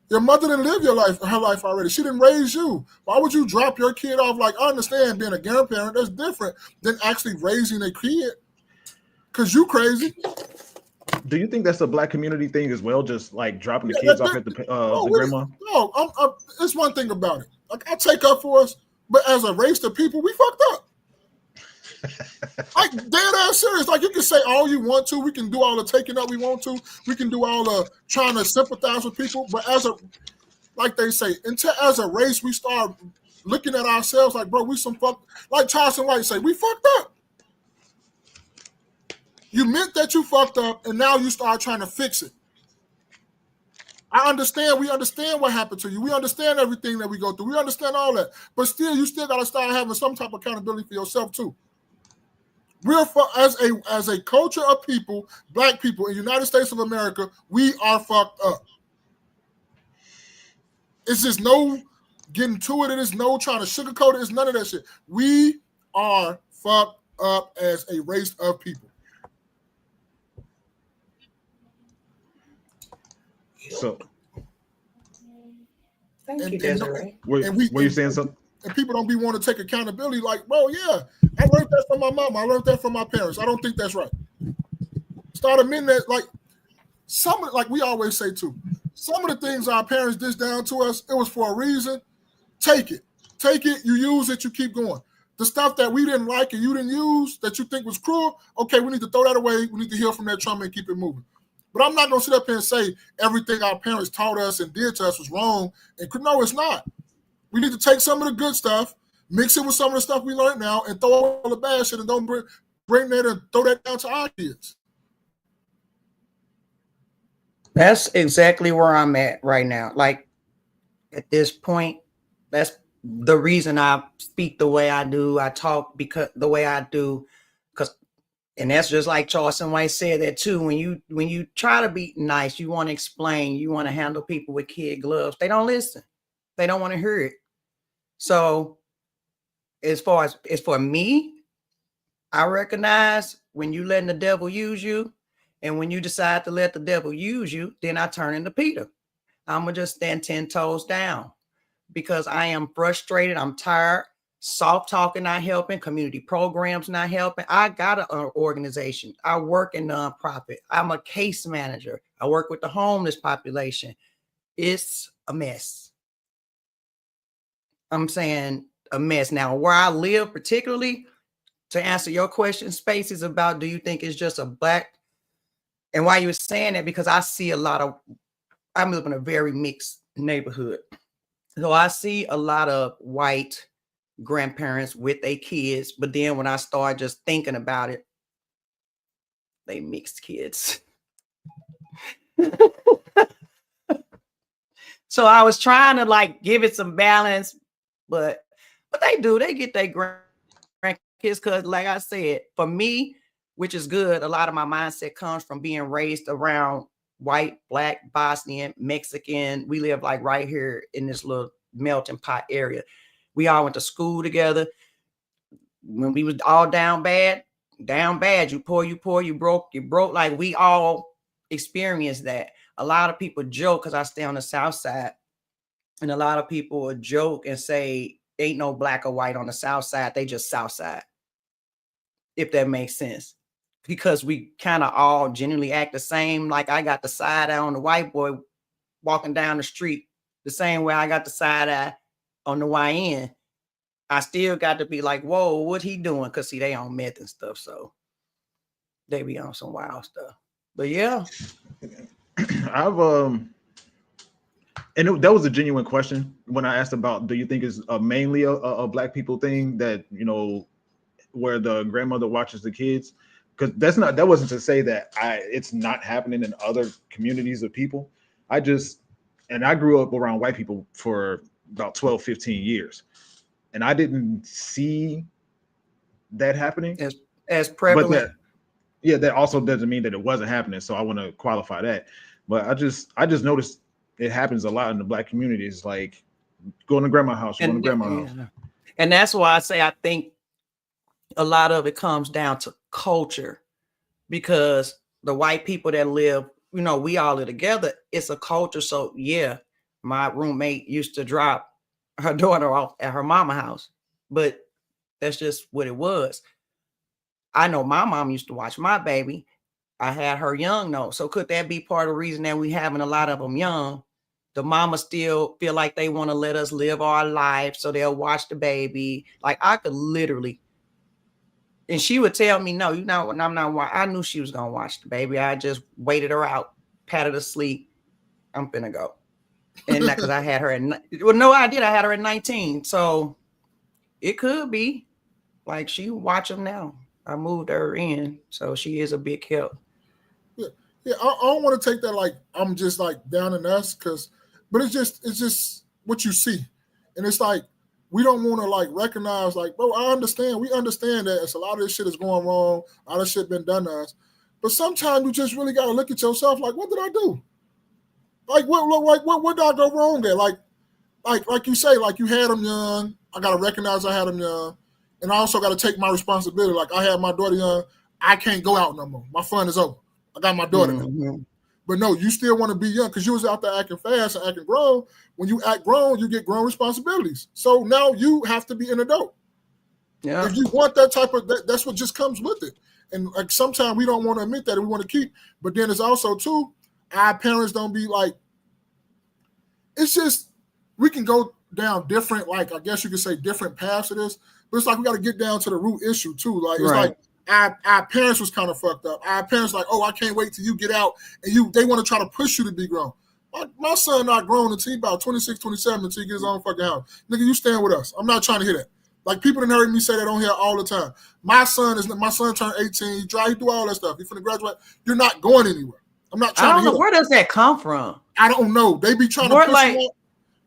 Your mother didn't live her life already. She didn't raise you. Why would you drop your kid off? Like, I understand being a grandparent, that's different than actually raising a kid. Cause you crazy. Do you think that's a black community thing as well? Just like dropping the kids off at the grandma? No, it's one thing about it. Like, I take up for us, but as a race of people, we fucked up. Like, dead ass serious. Like, you can say all you want to. We can do all the taking up we want to. We can do all the trying to sympathize with people. But like they say, as a race, we start looking at ourselves like, bro, we some fuck. Like Charleston White say, we fucked up. You meant that you fucked up, and now you start trying to fix it. I understand. We understand what happened to you. We understand everything that we go through. We understand all that. But still, you still got to start having some type of accountability for yourself too. We're as a culture of people, black people in the United States of America, we are fucked up. It's just no getting to it. It is no trying to sugarcoat it. It's none of that shit. We are fucked up as a race of people. So, thank you, Desiree. Were you saying something? And people don't be want to take accountability. Like, bro, yeah, I learned that from my mama. I learned that from my parents. I don't think that's right. Start admitting that, like we always say too. Some of the things our parents dish down to us, it was for a reason. Take it. You use it. You keep going. The stuff that we didn't like and you didn't use that you think was cruel, okay, we need to throw that away. We need to heal from that trauma and keep it moving. But I'm not going to sit up here and say everything our parents taught us and did to us was wrong. And no, it's not. We need to take some of the good stuff, mix it with some of the stuff we learned now, and throw all the bad shit and don't bring that and throw that down to our kids. That's exactly where I'm at right now. Like, at this point, that's the reason I speak the way I do. I talk because the way I do. And that's just like Charleston White said that too. When you try to be nice, you want to explain, you want to handle people with kid gloves. They don't listen. They don't want to hear it. So as far as for me, I recognize when you letting the devil use you, and when you decide to let the devil use you, then I turn into Peter. I'm going to just stand 10 toes down because I am frustrated. I'm tired. Soft talking not helping. Community programs not helping. I got an organization. I work in nonprofit. I'm a case manager. I work with the homeless population. It's a mess. I'm saying a mess. Now, where I live, particularly, to answer your question, Space, is about, do you think it's just a black? And why you were saying that, because I see a lot of, I live in a very mixed neighborhood. So I see a lot of white grandparents with their kids, but then when I start just thinking about it, they mixed kids. So I was trying to like give it some balance, but they get their grandkids, because like I said, for me, which is good, a lot of my mindset comes from being raised around white, black, Bosnian, Mexican. We live like right here in this little melting pot area. We all went to school together. When we was all down bad, you poor, you broke. Like, we all experienced that. A lot of people joke, because I stay on the south side, and a lot of people would joke and say, ain't no black or white on the south side. They just south side, if that makes sense. Because we kind of all genuinely act the same. Like, I got the side eye on the white boy walking down the street the same way I got the side eye on the YN. I still got to be like, whoa, what he doing? Because see, they on meth and stuff, so they be on some wild stuff. But yeah, I've and that was a genuine question when I asked about, do you think it's mainly a black people thing, that, you know, where the grandmother watches the kids? Because that wasn't to say that it's not happening in other communities of people. I grew up around white people for about 12, 15 years. And I didn't see that happening as prevalent. But that also doesn't mean that it wasn't happening. So I want to qualify that. But I just noticed it happens a lot in the black communities, like going to grandma's house, house. And that's why I say I think a lot of it comes down to culture, because the white people that live, you know, we all live together. It's a culture. So yeah, my roommate used to drop her daughter off at her mama's house, but that's just what it was. I know my mom used to watch my baby. I had her young though. So could that be part of the reason that we having a lot of them young? The mama still feel like they want to let us live our life, so they'll watch the baby. Like, I could literally, and she would tell me, no, you know, I'm not. I knew she was gonna watch the baby. I just waited her out, patted her asleep. I'm finna go. And because I had her I had her at 19. So it could be like she watch them now. I moved her in, so she is a big help. Yeah, I don't want to take that like I'm just like down in us, but it's just what you see, and it's like we don't want to like recognize like, bro, we understand that it's a lot of this shit is going wrong, a lot of shit been done to us, but sometimes you just really gotta look at yourself like, what did I do? Like what did I go wrong there? Like you say, like you had them young. I gotta recognize I had them young, and I also gotta take my responsibility. Like I had my daughter young. I can't go out no more. My fun is over. I got my daughter now. But no, you still want to be young because you was out there acting fast and acting grown. When you act grown, you get grown responsibilities. So now you have to be an adult. Yeah. If you want that type of, that's what just comes with it. And like sometimes we don't want to admit that and we want to keep. But then it's also too, our parents don't be like, it's just, we can go down different, like I guess you could say different paths of this. But it's like we got to get down to the root issue too. Like it's like, our parents was kind of fucked up. Our parents like, oh, I can't wait till you get out, and they want to try to push you to be grown. My son not grown until he about 26, 27 until he gets his own fucking house. Nigga, you stand with us. I'm not trying to hear that. Like people done heard me say that on here all the time. My son turned 18. He do all that stuff. He finna graduate. You're not going anywhere. I'm not trying to hear that. Where does that come from? I don't know. They be trying to push me out.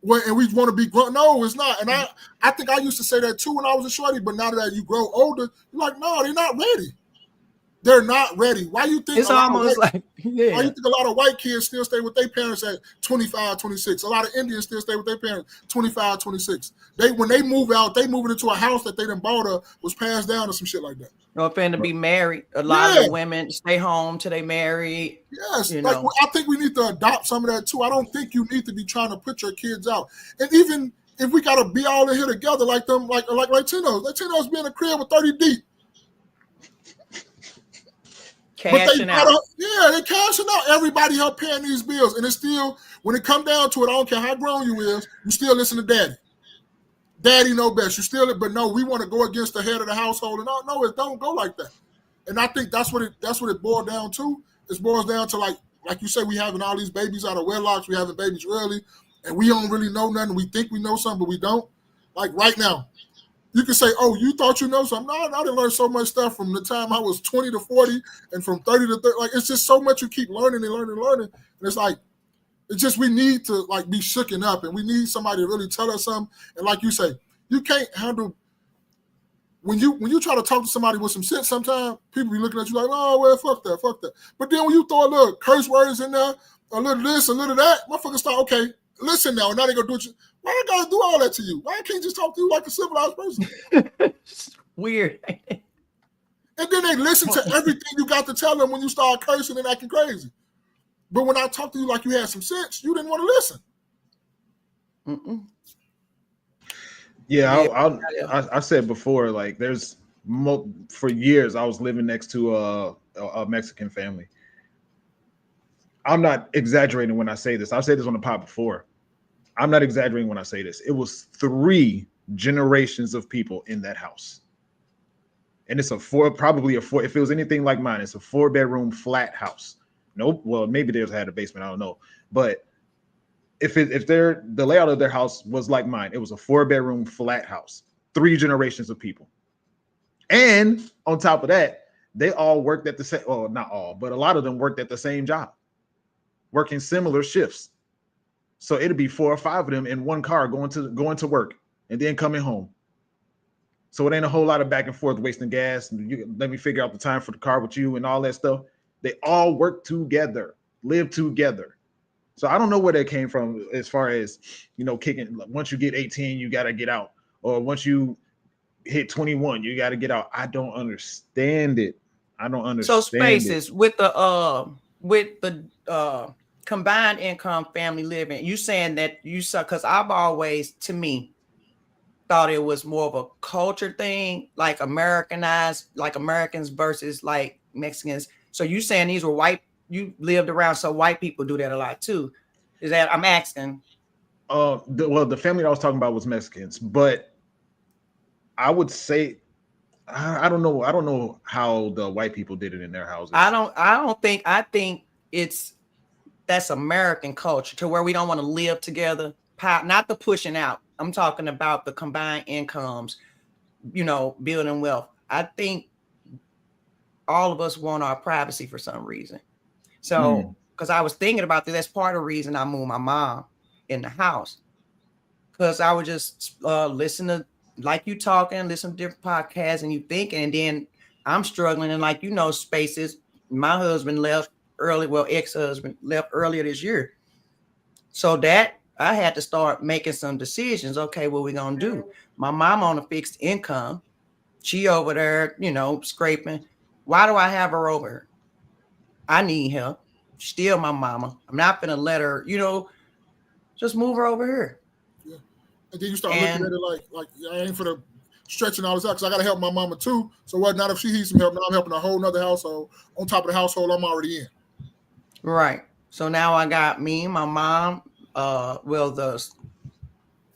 And we want to be grown. No, it's not. And I think I used to say that too when I was a shorty, but now that you grow older, you're like, no, they're not ready. They're not ready. Why you think it's almost like why you think a lot of white kids still stay with their parents at 25, 26? A lot of Indians still stay with their parents 25, 26. When they move out, they moving into a house that they done bought or was passed down or some shit like that. No offense to be married. A lot of women stay home till they marry. Yes, I think we need to adopt some of that too. I don't think you need to be trying to put your kids out. And even if we gotta be all in here together like them, like Latinos. Latinos be in a crib with 30 deep. Cashing out. They cashing out. Everybody help paying these bills. And it's still, when it come down to it, I don't care how grown you is, you still listen to daddy. Daddy know best. You still, but no, we want to go against the head of the household. And no, it don't go like that. And I think that's what it boils down to. It boils down to like you say, we having all these babies out of wedlocks, we having babies early, and we don't really know nothing. We think we know something, but we don't. Like right now, you can say, oh, you thought you know something. No, I didn't learn so much stuff from the time I was 20 to 40 and from 30 to 30. Like, it's just so much you keep learning and learning and learning. And it's like, it's just we need to like be shooken up and we need somebody to really tell us something. And like you say, you can't handle, when you try to talk to somebody with some shit, sometimes people be looking at you like, oh, well, fuck that. But then when you throw a little curse words in there, a little this, a little that, motherfuckers start, okay, listen now, now they gonna do it. Why I gotta do all that to you? Why I can't just talk to you like a civilized person? Weird. And then they listen to everything you got to tell them when you start cursing and acting crazy. But when I talk to you like you had some sense, you didn't want to listen. Mm-mm. Yeah, I said before, like for years I was living next to a Mexican family. I'm not exaggerating when I say this. I've said this on the pod before. I'm not exaggerating when I say this. It was 3 generations of people in that house. And it's probably a 4. If it was anything like mine, it's a 4-bedroom flat house. Nope. Well, maybe theirs had a basement. I don't know. But if the layout of their house was like mine, it was a 4-bedroom flat house. 3 generations of people. And on top of that, they all worked at the same, well, not all, but a lot of them worked at the same job, working similar shifts. So it'd be 4 or 5 of them in one car going to work and then coming home. So it ain't a whole lot of back and forth wasting gas. And let me figure out the time for the car with you and all that stuff. They all work together, live together. So I don't know where that came from as far as, kicking. Once you get 18, you got to get out. Or once you hit 21, you got to get out. I don't understand it. So spaces with the combined income family living, you saying that you saw, because I've always, to me, thought it was more of a culture thing, like Americanized, like Americans versus like Mexicans. So you saying these were white, you lived around, so white people do that a lot too. Is that, I'm asking? The family I was talking about was Mexicans, but I would say, I don't know how the white people did it in their houses. I think that's American culture to where we don't want to live together, not the pushing out. I'm talking about the combined incomes, building wealth. I think all of us want our privacy for some reason. So, because I was thinking about that's part of the reason I moved my mom in the house. Because I would just listen to, like you talking, listen to different podcasts and you thinking, and then I'm struggling. And like, spaces, my husband left early, ex-husband left earlier this year. So that I had to start making some decisions. Okay, what we going to do? My mom on a fixed income. She over there, scraping. Why do I have her over here? I need help. Still my mama. I'm not going to let her, just move her over here. Yeah. And then you start looking at it like I ain't for the stretching all this out because I got to help my mama too. So what, not if she needs some help, now I'm helping a whole nother household on top of the household I'm already in. Right. So now I got me, my mom, the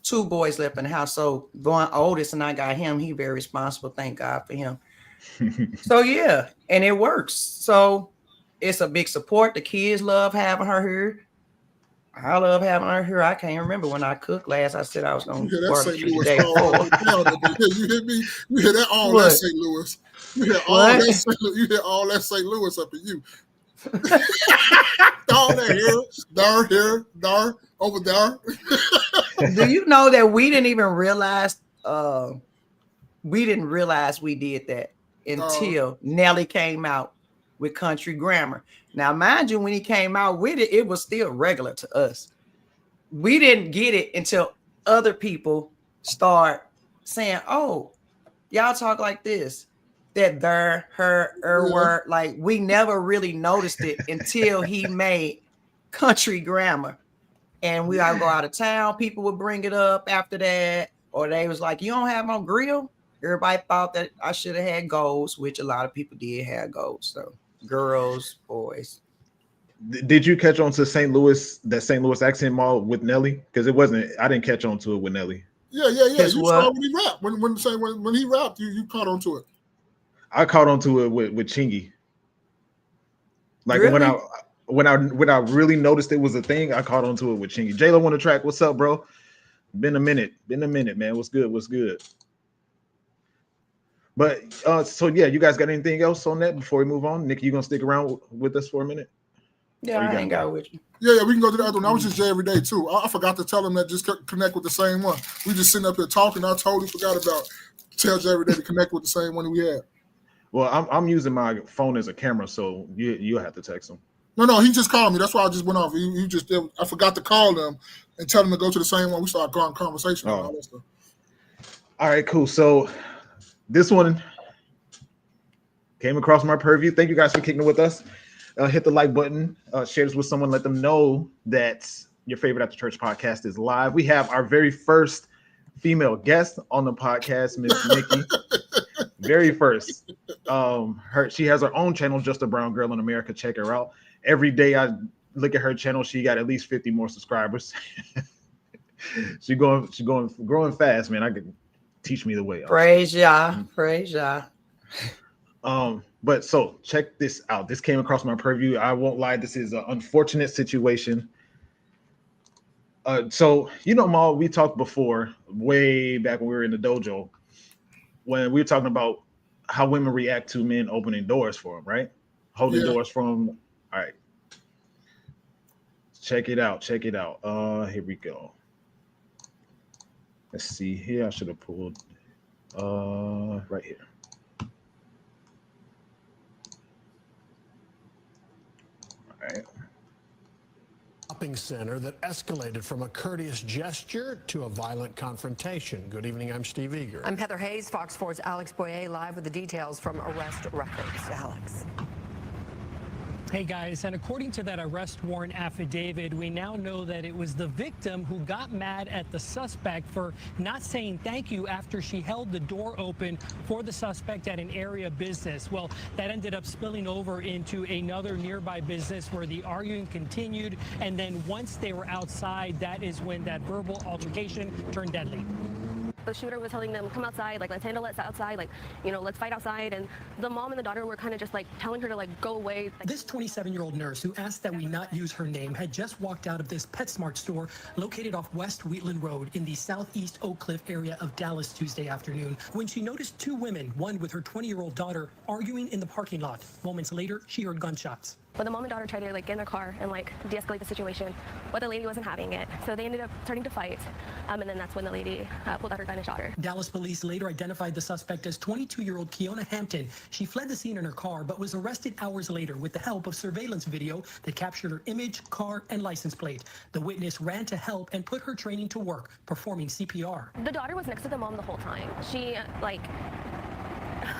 2 boys left in the house. So going oldest and I got him, he very responsible. Thank God for him. So yeah, and it works. So it's a big support. The kids love having her here. I love having her here. I can't remember when I cooked last. I said I was going to barbecue the day before. You hear me? You hear that all that St. Louis. You hear all that St. Louis up in you. All that here, there, over there. Do you know that we didn't even realize we did that until Nelly came out with Country Grammar. Now, mind you, when he came out with it, it was still regular to us. We didn't get it until other people start saying, "Oh, y'all talk like this." That there, her, word. Like we never really noticed it until he made Country Grammar. And we all go out of town. People would bring it up after that. Or they was like, "You don't have no grill?" Everybody thought that I should have had goals, which a lot of people did have goals. So girls, boys. Did you catch on to that St. Louis accent mall with Nelly? Because I didn't catch on to it with Nelly. Yeah. You saw when he rapped. When he rapped, you caught on to it. I caught on to it with Chingy. Like really? when I really noticed it was a thing, I caught on to it with Chingy. J-Lo on the track. What's up, bro? Been a minute, man. What's good? But so yeah, you guys got anything else on that before we move on? Nikki, you gonna stick around with us for a minute? Yeah, I hang out with you. Yeah, we can go to the other one. I was just Jay every day too. I forgot to tell him that just connect with the same one. We just sitting up here talking. I totally forgot about tell Jay every day to connect with the same one we had. Well, I'm using my phone as a camera, so you'll have to text him. No, he just called me. That's why I just went off. He just did. I forgot to call them and tell them to go to the same one. We started going conversation and all that stuff. All right, cool. So this one came across my purview. Thank you guys for kicking it with us. Hit the like button. Share this with someone. Let them know that your favorite After Church podcast is live. We have our very first female guest on the podcast, Miss Nikki. Very first. She has her own channel, Just a Brown Girl in America. Check her out. Every day I look at her channel, she got at least 50 more subscribers. She's growing fast, man. I could teach me the way. Praise Yah. But so check this out. This came across my purview. I won't lie, this is an unfortunate situation. So Mal, we talked before, way back when we were in the dojo, when we were talking about how women react to men opening doors for them, right? Holding doors for them. All right. Check it out. Here we go. Let's see here. I should have pulled right here. All right. Shopping center that escalated from a courteous gesture to a violent confrontation. Good evening, I'm Steve Eager. I'm Heather Hayes, Fox 4's Alex Boyer, live with the details from arrest records. Alex. Hey guys, and according to that arrest warrant affidavit, we now know that it was the victim who got mad at the suspect for not saying thank you after she held the door open for the suspect at an area business. Well, that ended up spilling over into another nearby business where the arguing continued, and then once they were outside, that is when that verbal altercation turned deadly. the shooter was telling them, come outside, like let's handle it outside, like, you know, let's fight outside. And the mom and the daughter were kind of just like telling her to like go away. This 27-year-old nurse who asked that we not use her name had just walked out of this PetSmart store located off West Wheatland Road in the southeast Oak Cliff area of Dallas Tuesday afternoon when she noticed two women, one with her 20-year-old daughter, arguing in the parking lot. Moments later, she heard gunshots. But the mom and daughter tried to like get in their car and like de-escalate the situation, but the lady wasn't having it. So they ended up starting to fight. And then that's when the lady pulled out her gun and shot her. Dallas police later identified the suspect as 22-year-old Kiona Hampton. She fled the scene in her car, but was arrested hours later with the help of surveillance video that captured her image, car, and license plate. The witness ran to help and put her training to work, performing CPR. The daughter was next to the mom the whole time. She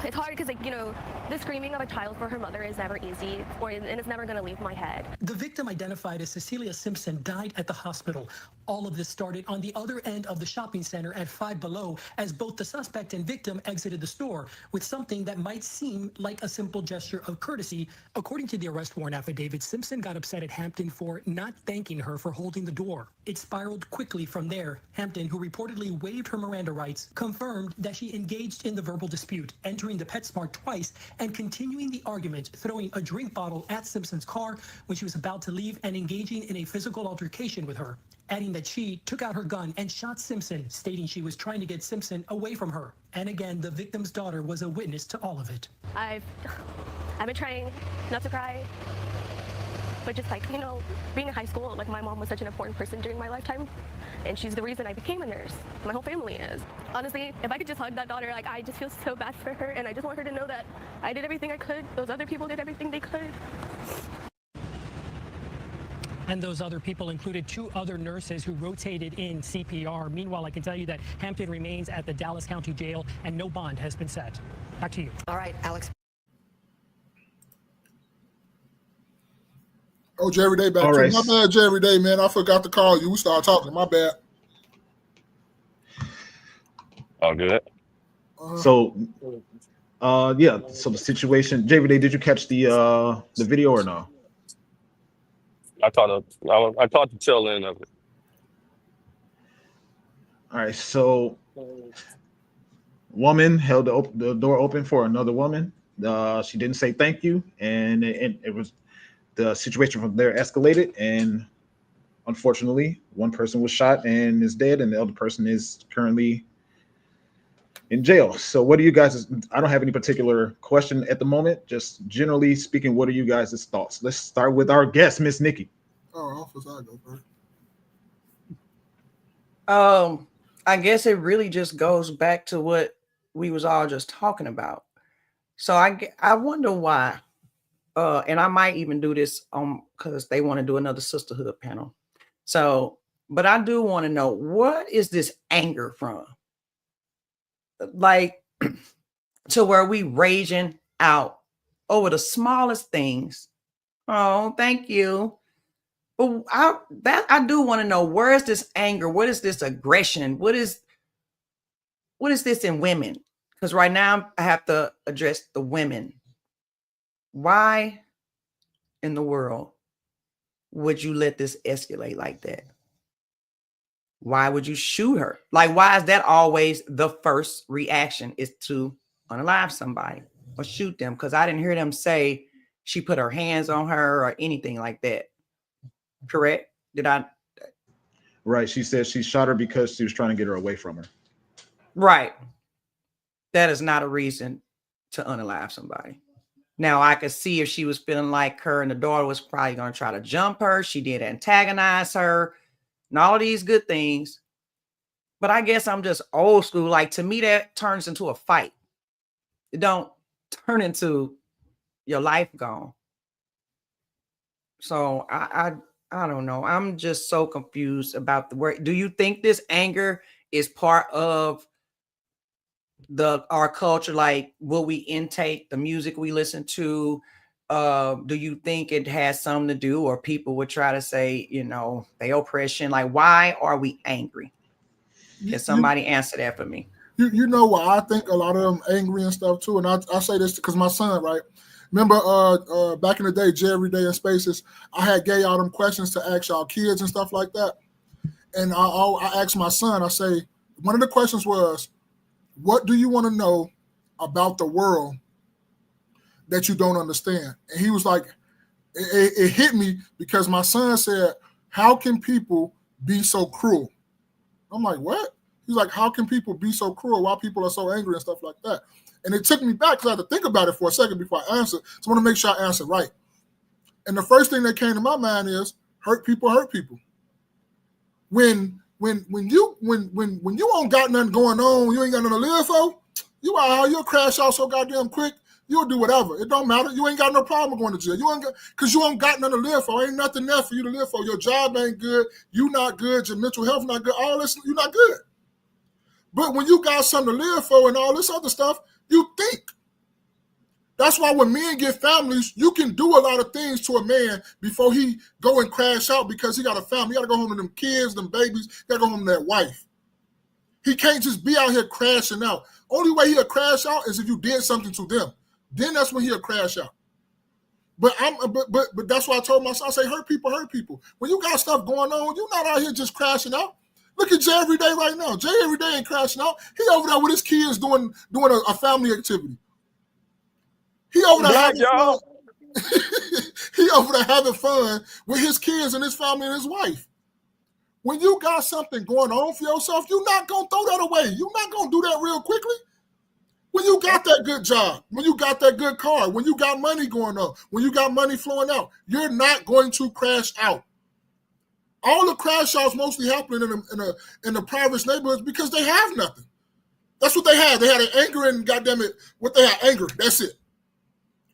it's hard because, like, you know, the screaming of a child for her mother is never easy, and it's never going to leave my head. The victim, identified as Cecilia Simpson, died at the hospital. All of this started on the other end of the shopping center at Five Below as both the suspect and victim exited the store with something that might seem like a simple gesture of courtesy. According to the arrest warrant affidavit, Simpson got upset at Hampton for not thanking her for holding the door. It spiraled quickly from there. Hampton, who reportedly waived her Miranda rights, confirmed that she engaged in the verbal dispute, entering the PetSmart twice and continuing the argument, throwing a drink bottle at Simpson's car when she was about to leave and engaging in a physical altercation with her, adding that she took out her gun and shot Simpson, stating she was trying to get Simpson away from her. And again, the victim's daughter was a witness to all of it. I've been trying not to cry, but just like, you know, being in high school, like my mom was such an important person during my lifetime, and she's the reason I became a nurse. My whole family is. Honestly, if I could just hug that daughter, like, I just feel so bad for her, and I just want her to know that I did everything I could. Those other people did everything they could. And those other people included two other nurses who rotated in CPR. Meanwhile, I can tell you that Hampton remains at the Dallas County Jail and no bond has been set. Back to you. All right, Alex. Oh, Jerry Day back. All right. My bad, Jerry Day, man. I forgot to call you. We started talking. My bad. All good. So, yeah. So the situation, Jerry Day, did you catch the video or no? I caught the tail end of it. All right. So, woman held the door open for another woman. She didn't say thank you, and it was. The situation from there escalated, and unfortunately, one person was shot and is dead, and the other person is currently in jail. So what do you guys, I don't have any particular question at the moment, just generally speaking, what are you guys' thoughts? Let's start with our guest, Miss Nikki. Oh, office, I go first. I guess it really just goes back to what we was all just talking about. So I wonder why. And I might even do this because they want to do another sisterhood panel. So, but I do want to know, what is this anger from? Like, to where we raging out over the smallest things. Oh, thank you. But I do want to know, where is this anger? What is this aggression? What is this in women? Because right now I have to address the women. Why in the world would you let this escalate like that? Why would you shoot her? Like, why is that always the first reaction, is to unalive somebody or shoot them? Because I didn't hear them say she put her hands on her or anything like that. Correct? Did I? Right. She said she shot her because she was trying to get her away from her. Right. That is not a reason to unalive somebody. Now, I could see if she was feeling like her and the daughter was probably going to try to jump her. She did antagonize her and all of these good things. But I guess I'm just old school. Like, to me, that turns into a fight. It don't turn into your life gone. So I don't know. I'm just so confused about the word. Do you think this anger is part of our culture, like what we intake, the music we listen to? Do you think it has something to do, or people would try to say, you know, the oppression? Like, why are we angry? Can somebody answer that for me? You know what, I think a lot of them angry and stuff too. And I say this because my son, right? Remember back in the day, Jerry Day and Spaces, I had gave y'all them questions to ask y'all kids and stuff like that. And I asked my son, I say, one of the questions was, what do you want to know about the world that you don't understand? And he was like, it hit me because my son said, how can people be so cruel? I'm like, what? He's like, how can people be so cruel? Why people are so angry and stuff like that? And it took me back because I had to think about it for a second before I answered. So I want to make sure I answer right. And the first thing that came to my mind is hurt people hurt people. When you don't got nothing going on, you ain't got nothing to live for, you'll crash out so goddamn quick, you'll do whatever. It don't matter. You ain't got no problem going to jail. Because you ain't got nothing to live for. Ain't nothing there for you to live for. Your job ain't good. You not good. Your mental health not good. All this, you not good. But when you got something to live for and all this other stuff, you think. That's why when men get families, you can do a lot of things to a man before he go and crash out because he got a family. He got to go home to them kids, them babies. He got to go home to that wife. He can't just be out here crashing out. Only way he'll crash out is if you did something to them. Then that's when he'll crash out. But that's why I told myself, I say, hurt people hurt people. When you got stuff going on, you're not out here just crashing out. Look at Jay every day right now. Jay every day ain't crashing out. He over there with his kids doing a family activity. He over there having fun. He over there having fun with his kids and his family and his wife. When you got something going on for yourself, you're not going to throw that away. You're not going to do that real quickly. When you got that good job, when you got that good car, when you got money going on, when you got money flowing out, you're not going to crash out. All the crash outs mostly happening in the private neighborhoods because they have nothing. That's what they had. They had an anger and goddamn it, what they had, anger. That's it.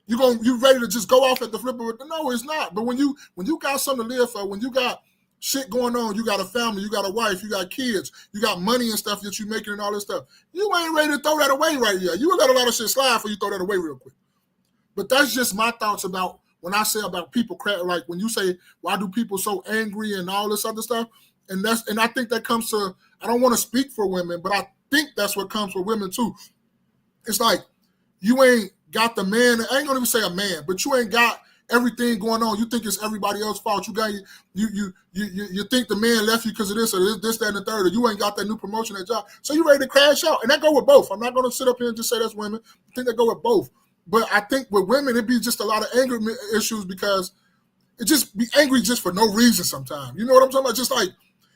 You ready to just go off at the flip of it? No, it's not. But when you got something to live for, when you got shit going on, you got a family, you got a wife, you got kids, you got money and stuff that you're making and all this stuff, you ain't ready to throw that away right yet. You let a lot of shit slide before you throw that away real quick. But that's just my thoughts about when I say about people, like when you say, why do people so angry and all this other stuff? And I think that comes to, I don't want to speak for women, but I think that's what comes for women too. It's like, you ain't got the man, I ain't gonna even say a man, but you ain't got everything going on. You think it's everybody else's fault. You think the man left you because of this or this, that, and the third, or you ain't got that new promotion at job. So you ready to crash out. And that go with both. I'm not gonna sit up here and just say that's women. I think that go with both. But I think with women, it'd be just a lot of anger issues because it just be angry just for no reason sometimes. You know what I'm talking about? Just like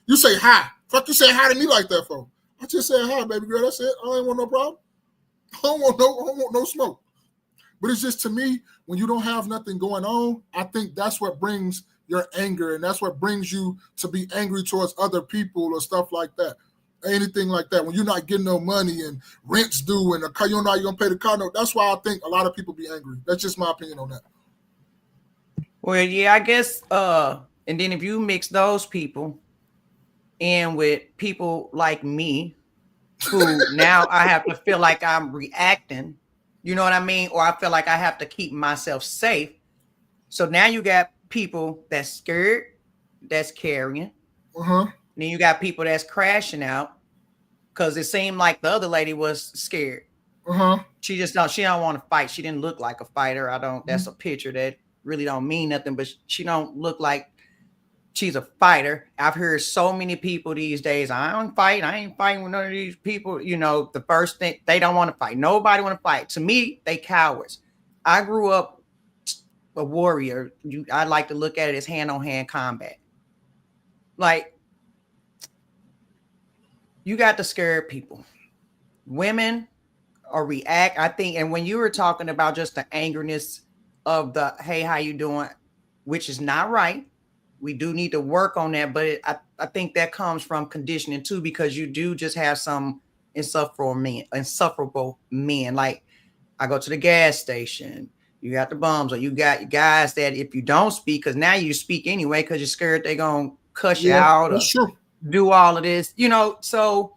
you say hi. Fuck you say hi to me like that for? I just said hi, baby girl. That's it. I ain't want no problem. I don't want no smoke. But it's just, to me, when you don't have nothing going on, I think that's what brings your anger, and that's what brings you to be angry towards other people or stuff like that. Anything like that. When you're not getting no money and rent's due and you don't know how you're going to pay the car note, that's why I think a lot of people be angry. That's just my opinion on that. Well, yeah, I guess, and then if you mix those people in with people like me, who now I have to feel like I'm reacting, you know what I mean? Or I feel like I have to keep myself safe. So now you got people that's scared, that's carrying. Then you got people that's crashing out because it seemed like the other lady was scared. She don't want to fight. She didn't look like a fighter. That's a picture that really don't mean nothing, but she don't look like she's a fighter. I've heard so many people these days, I don't fight. I ain't fighting with none of these people. You know, the first thing, they don't want to fight. Nobody want to fight. To me, they cowards. I grew up a warrior. I like to look at it as hand-on-hand combat. Like, you got to scare people. Women or react, I think, and when you were talking about just the angerness of the, hey, how you doing? Which is not right. We do need to work on that, but I think that comes from conditioning too, because you do just have some insufferable men. Like, I go to the gas station, you got the bums, or you got guys that if you don't speak, because now you speak anyway, because you're scared they're going to cuss you out or do all of this, you know. So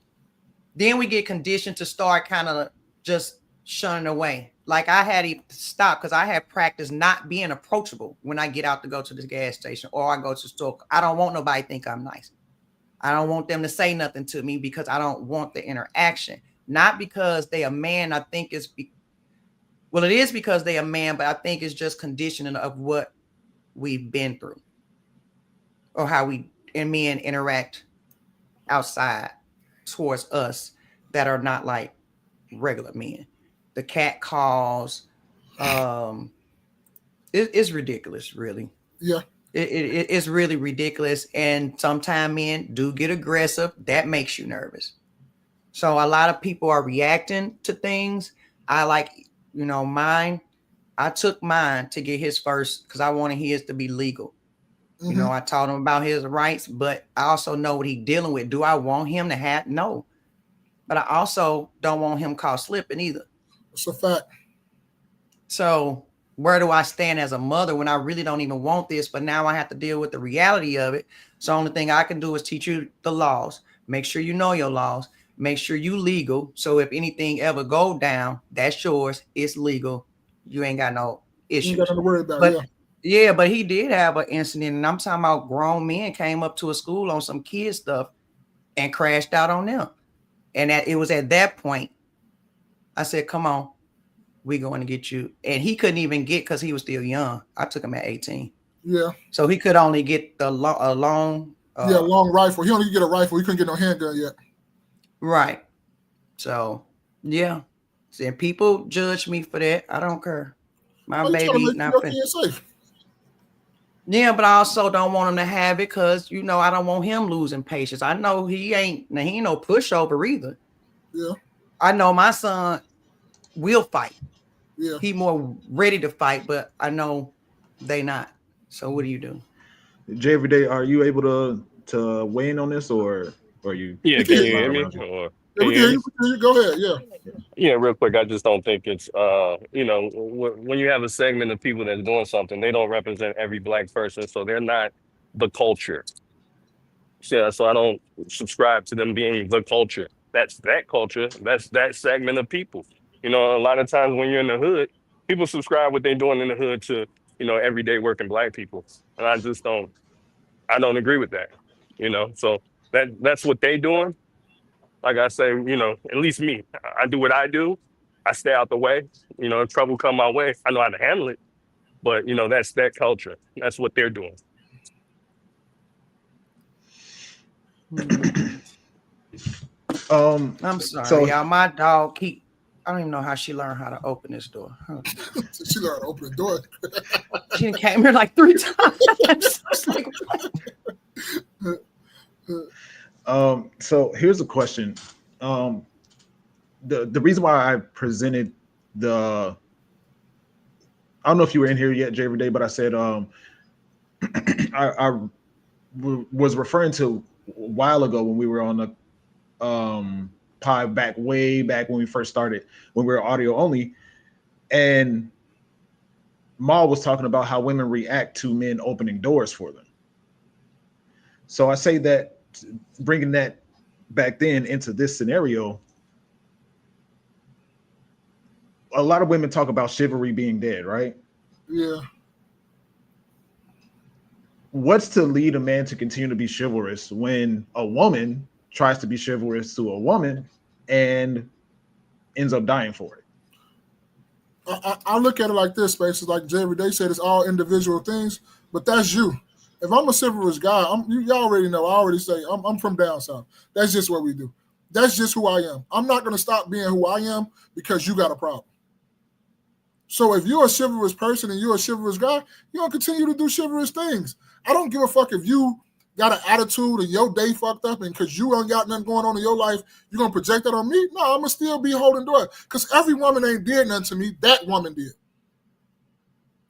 then we get conditioned to start kind of just shunning away. Like, I had to stop because I had practiced not being approachable when I get out to go to the gas station or I go to the store. I don't want nobody to think I'm nice. I don't want them to say nothing to me because I don't want the interaction. Not because they a man. I think it is because they a man, but I think it's just conditioning of what we've been through or how we and men interact outside. towards us that are not like regular men. The cat calls, it's ridiculous, really. Yeah. It's really ridiculous. And sometimes men do get aggressive. That makes you nervous. So a lot of people are reacting to things. I like, mine. I took mine to get his first because I wanted his to be legal. Mm-hmm. I taught him about his rights, but I also know what he's dealing with. Do I want him to have? No. But I also don't want him caught slipping either. It's a fact. So where do I stand as a mother when I really don't even want this, but now I have to deal with the reality of it? So the only thing I can do is teach you the laws. Make sure you know your laws. Make sure you legal. So if anything ever go down, that's yours. It's legal. You ain't got no issues. You got to worry about it. Yeah, but he did have an incident, and I'm talking about grown men came up to a school on some kid stuff and crashed out on them. And it was at that point I said, come on, we going to get you. And he couldn't even get because he was still young. I took him at 18. Yeah. So he could only get a long rifle. He only could get a rifle. He couldn't get no handgun yet. Right. So, yeah. And people judge me for that. I don't care. My baby not safe. Yeah, but I also don't want him to have it because, I don't want him losing patience. I know he ain't no pushover either. Yeah. I know my son will fight. Yeah. He more ready to fight, but I know they not. So what do you do? Jay, every day, are you able to weigh in on this or are you? Yeah, can you hear me? Go ahead. Yeah. Yeah, real quick. I just don't think it's when you have a segment of people that's doing something, they don't represent every Black person, so they're not the culture. Yeah, so I don't subscribe to them being the culture. That's that culture. That's that segment of people. A lot of times when you're in the hood, people subscribe what they're doing in the hood to, everyday working Black people. And I just don't agree with that. So that's what they doing. Like I say, at least me, I do what I do. I stay out the way. If trouble come my way, I know how to handle it. But, that's that culture. That's what they're doing. I'm sorry, y'all. My dog I don't even know how she learned how to open this door. She learned to open the door. She came here like 3 times. Like, so here's a question. The reason why I presented I don't know if you were in here yet, Jay, every day, but I said I was referring to a while ago when we were on the pod way back when we first started, when we were audio only, and Maul was talking about how women react to men opening doors for them. So I say that bringing that back then into this scenario, a lot of women talk about chivalry being dead, right? Yeah. What's to lead a man to continue to be chivalrous when a woman tries to be chivalrous to a woman and ends up dying for it? I look at it like this, Space. It's like Jay every day said, it's all individual things, but that's you. If I'm a chivalrous guy, you already know. I already say I'm from down south. That's just what we do. That's just who I am. I'm not going to stop being who I am because you got a problem. So if you're a chivalrous person and you're a chivalrous guy, you're going to continue to do chivalrous things. I don't give a fuck if you got an attitude and your day fucked up and because you ain't got nothing going on in your life, you're going to project that on me? No, I'm going to still be holding door because every woman ain't did nothing to me. That woman did.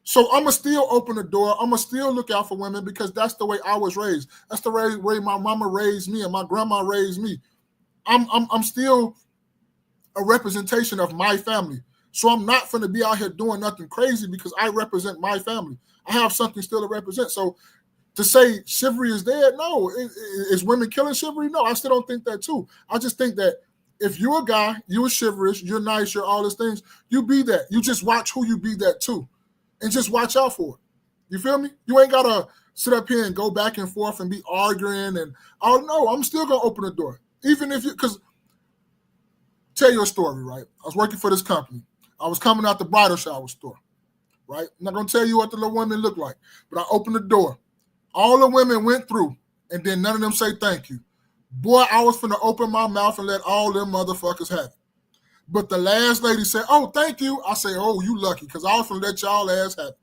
So I'm going to still open the door. I'm going to still look out for women because that's the way I was raised. That's the way my mama raised me and my grandma raised me. I'm still a representation of my family. So I'm not going to be out here doing nothing crazy because I represent my family. I have something still to represent. So to say chivalry is dead, no. Is women killing chivalry? No, I still don't think that too. I just think that if you're a guy, you're chivalrous, you're nice, you're all these things, you be that. You just watch who you be that too. And just watch out for it. You feel me? You ain't got to sit up here and go back and forth and be arguing. And oh no, I'm still going to open the door. Even if because tell you a story, right? I was working for this company. I was coming out the bridal shower store, right? I'm not going to tell you what the little women look like, but I opened the door. All the women went through, and then none of them say thank you. Boy, I was finna open my mouth and let all them motherfuckers have it. But the last lady said, oh, thank you. I say, oh, you lucky, because I was finna let y'all ass have it.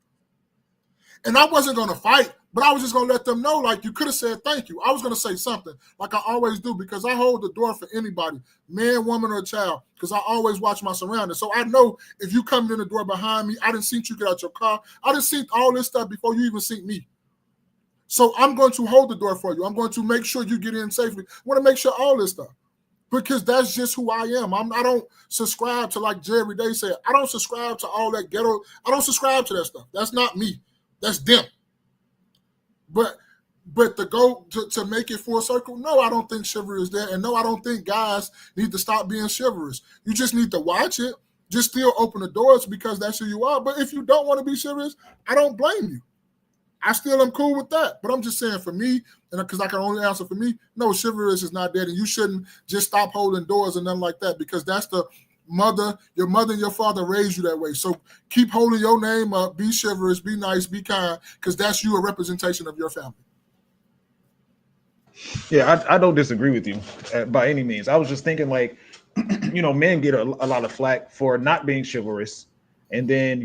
And I wasn't going to fight, but I was just going to let them know, like, you could have said thank you. I was going to say something, like I always do, because I hold the door for anybody, man, woman, or child, because I always watch my surroundings. So I know if you come in the door behind me, I didn't see you get out your car. I didn't see all this stuff before you even see me. So I'm going to hold the door for you. I'm going to make sure you get in safely. I want to make sure all this stuff, because that's just who I am. I don't subscribe to, like Jerry Day said, I don't subscribe to all that ghetto. I don't subscribe to that stuff. That's not me. That's them. But to go to make it full circle, no, I don't think chivalry is there. And no, I don't think guys need to stop being chivalrous. You just need to watch it. Just still open the doors because that's who you are. But if you don't want to be chivalrous, I don't blame you. I still am cool with that. But I'm just saying, for me, and because I can only answer for me, no, chivalrous is not dead. And you shouldn't just stop holding doors and nothing like that, because that's your mother and your father raised you that way. So keep holding your name up, be chivalrous, be nice, be kind, because that's you, a representation of your family. Yeah, I don't disagree with you by any means. I was just thinking, like, men get a lot of flack for not being chivalrous. And then,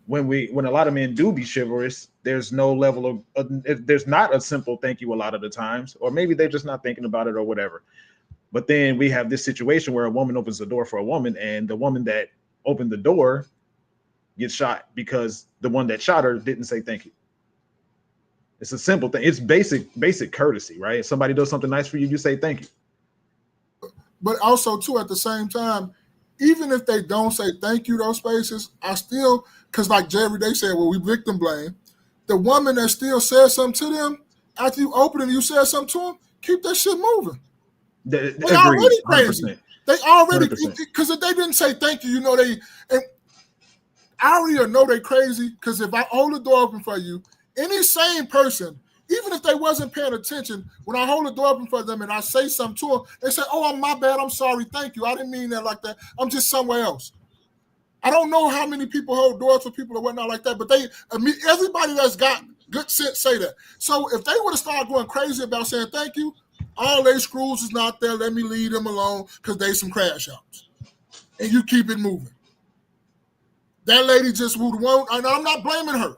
when a lot of men do be chivalrous, there's no level of, there's not a simple thank you a lot of the times, or maybe they're just not thinking about it or whatever. But then we have this situation where a woman opens the door for a woman, and the woman that opened the door gets shot because the one that shot her didn't say thank you. It's a simple thing. It's basic courtesy, right? If somebody does something nice for you, you say thank you. But also, too, at the same time, even if they don't say thank you, those spaces, I still, because like Jerry, they said, well, we victim blame. The woman that still says something to them, after you open it and you said something to them, keep that shit moving. They already crazy. 100%. They already, because if they didn't say thank you, and I already know they crazy, because if I hold the door open for you, any sane person, even if they wasn't paying attention, when I hold the door open for them and I say something to them, they say, oh, my bad, I'm sorry, thank you. I didn't mean that like that. I'm just somewhere else. I don't know how many people hold doors for people or whatnot like that, but everybody that's got good sense say that. So if they would have started going crazy about saying thank you, all they screws is not there, let me leave them alone because they some crash outs. And you keep it moving. That lady just would want, and I'm not blaming her.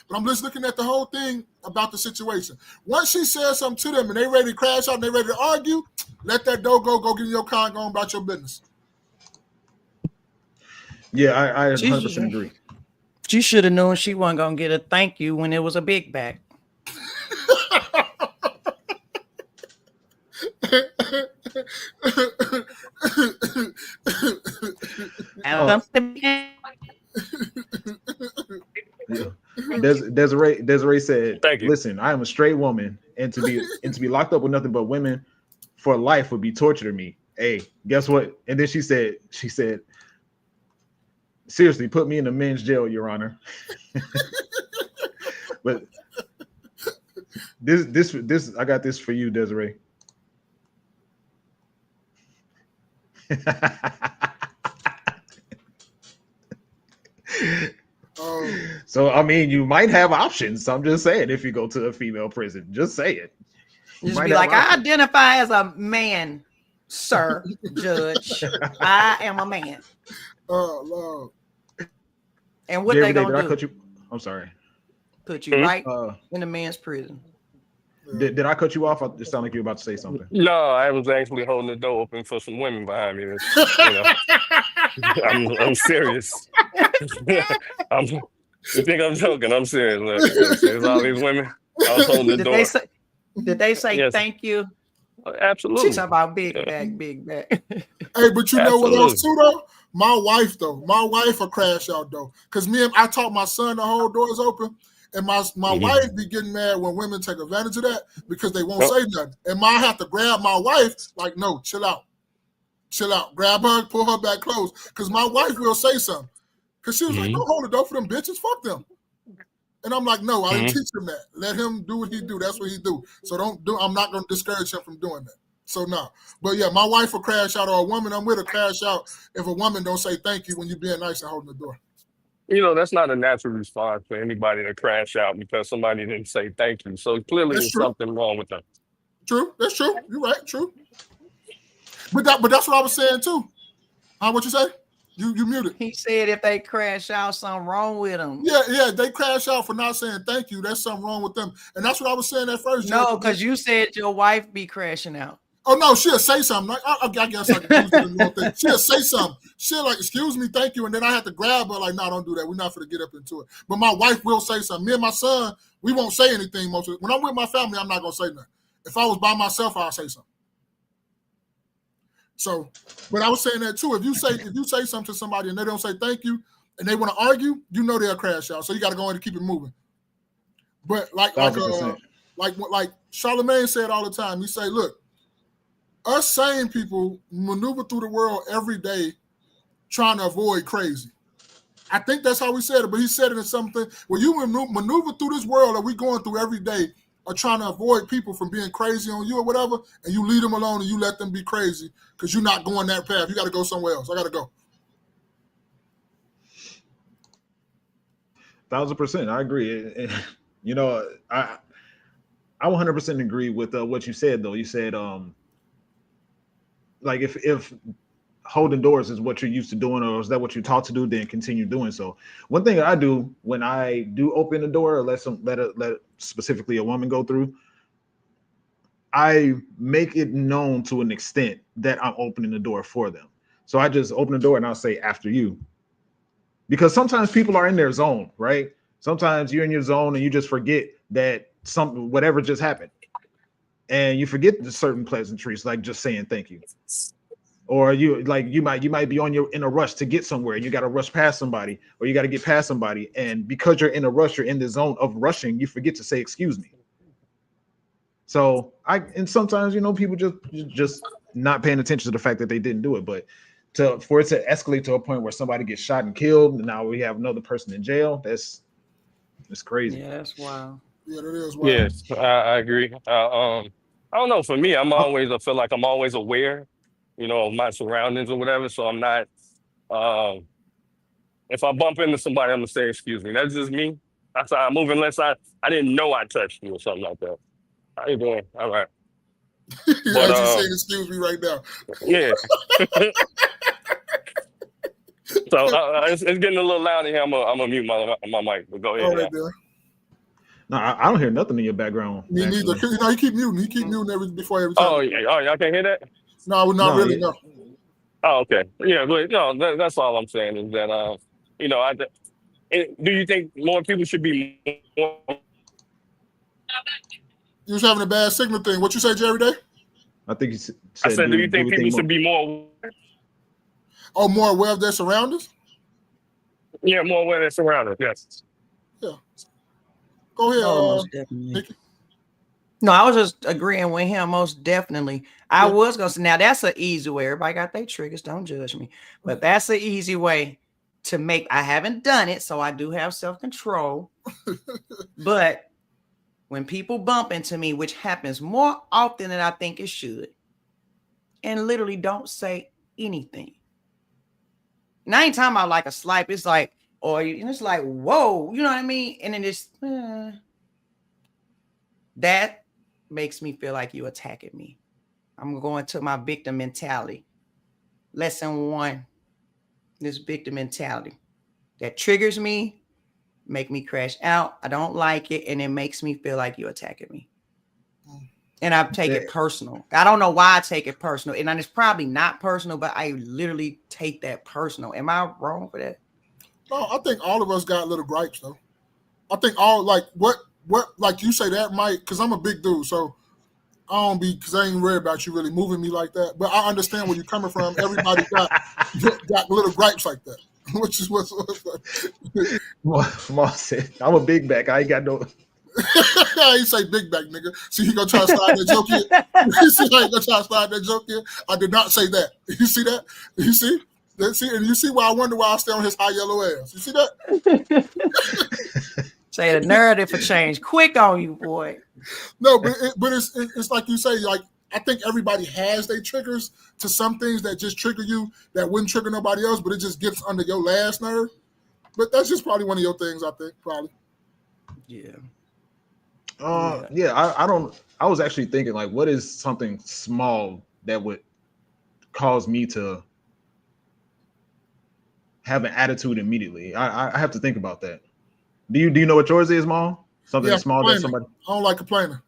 But I'm just looking at the whole thing about the situation. Once she says something to them and they ready to crash out and they ready to argue, let that door go get in your car and go on about your business. Yeah, I 100% agree. She should have known she wasn't going to get a thank you when it was a big bag. Desiree said, listen, I am a straight woman, and to be locked up with nothing but women for life would be torture to me. Hey, guess what? And then she said, seriously, put me in a men's jail, Your Honor. But this I got this for you, Desiree. So I mean, you might have options. I'm just saying, if you go to a female prison, just say it. Just be like, I identify as a man, sir, judge. I am a man. Oh Lord. And what they gonna do? I cut you? I'm sorry. Put you right in a man's prison. Did I cut you off? It sounded like you were about to say something. No, I was actually holding the door open for some women behind me. I'm serious. You think I'm joking? I'm serious. Look, there's all these women. I was holding the door. Did they say yes. Thank you? Absolutely. She's talking about big bag. Hey, but you know what else too though? My wife a crash out though. Because I taught my son to hold doors open. And my wife be getting mad when women take advantage of that because they won't say nothing. And I have to grab my wife, like, no, chill out. Grab her, pull her back close. Because my wife will say something. Because she was like, don't hold the door for them bitches. Fuck them. And I'm like, no, I didn't teach him that. Let him do what he do. That's what he do. So I'm not going to discourage him from doing that. So no. But yeah, my wife will crash out, or a woman I'm with will crash out if a woman don't say thank you when you're being nice and holding the door. That's not a natural response for anybody to crash out because somebody didn't say thank you. So clearly there's something wrong with them. True. That's true. You're right. True. But that's what I was saying too. What you say? You muted. He said if they crash out, something wrong with them. Yeah, they crash out for not saying thank you. There's something wrong with them. And that's what I was saying at first. No, because you said your wife be crashing out. Oh, no, she'll say something. Like, I guess I can use the wrong thing. She'll say something. She'll like, excuse me, thank you. And then I have to grab her like, no, don't do that. We're not going to get up into it. But my wife will say something. Me and my son, we won't say anything most of it. When I'm with my family, I'm not going to say nothing. If I was by myself, I'll say something. So, but I was saying that too. If you say something to somebody and they don't say thank you and they want to argue, you know they'll crash out. So you got to go in and keep it moving. But like Charlamagne said all the time, he say, look, us sane people maneuver through the world every day trying to avoid crazy. I think that's how he said it, but he said it in something where you maneuver through this world that we going through every day are trying to avoid people from being crazy on you or whatever, and you leave them alone and you let them be crazy because you're not going that path. You got to go somewhere else. I got to go. 1,000%. I agree. You know, I 100% agree with what you said, though. You said, like, if holding doors is what you're used to doing, or is that what you're taught to do, then continue doing so. One thing I do when I do open the door, or let specifically a woman go through, I make it known to an extent that I'm opening the door for them. So I just open the door and I'll say, after you. Because sometimes people are in their zone, right? Sometimes you're in your zone and you just forget that whatever just happened. And you forget the certain pleasantries, like just saying thank you. Or you might be in a rush to get somewhere. You got to rush past somebody, or you got to get past somebody. And because you're in a rush, you're in the zone of rushing, you forget to say excuse me. So sometimes, you know, people just not paying attention to the fact that they didn't do it. But for it to escalate to a point where somebody gets shot and killed, and now we have another person in jail, that's crazy. Yeah, that's wild. Yeah, that is wild. Yes, I agree. I don't know. For me, I feel like I'm always aware, you know, of my surroundings or whatever. So I'm not. If I bump into somebody, I'm gonna say excuse me. That's just me. That's how I move, unless I didn't know I touched you or something like that. How you doing? All right. But you saying excuse me right now. Yeah. So it's getting a little loud in here. I'm gonna mute my mic. But go ahead. Right there. No, I don't hear nothing in your background. Me neither. You know, you keep muting. You keep muting before every time. Oh, yeah. Oh, y'all can't hear that? No, we're not really. Yeah. No. Oh, okay. Yeah, but no, that's all I'm saying is that you know, do you think more people should be more? You was having a bad signal thing. What you say, Jerry Day? I think you said. I said, do you think people should be more aware? Oh, more aware of their surroundings? Yeah, more aware of their surroundings. Yes. Yeah. Go ahead. Most definitely. No, I was just agreeing with him. Most definitely. I was gonna say, now that's an easy way. Everybody got their triggers. Don't judge me. But that's an easy way to make. I haven't done it, so I do have self-control. But when people bump into me, which happens more often than I think it should, and literally don't say anything. And I ain't talking about like a swipe. It's like, or it's like, whoa, you know what I mean? And then it's that makes me feel like you attacking me. I'm going to my victim mentality. Lesson 1, this victim mentality that triggers me, make me crash out. I don't like it, and it makes me feel like you're attacking me. And I take it personal. I don't know why I take it personal. And it's probably not personal, but I literally take that personal. Am I wrong for that? No, I think all of us got little gripes, though. I think all, like, what like you say that might, because I'm a big dude, so I don't be, because I ain't worried about you really moving me like that. But I understand where you're coming from. Everybody got little gripes like that, which is what's Moss said, I'm a big back. I ain't got no. He say big back, nigga. See, he gonna try to slide that joke in. You see how he gonna try to slide that joke in? I did not say that. You see that? You see? And you see why I wonder why I stay on his high yellow ass. You see that? Say the narrative for change quick on you, boy. No, but it's like you say, like, I think everybody has their triggers to some things that just trigger you that wouldn't trigger nobody else, but it just gets under your last nerve. But that's just probably one of your things, I think, probably. Yeah. I don't. I was actually thinking like, what is something small that would cause me to have an attitude immediately? I have to think about that. Do you know what yours is, Mom? Something small that somebody. I don't like complaining.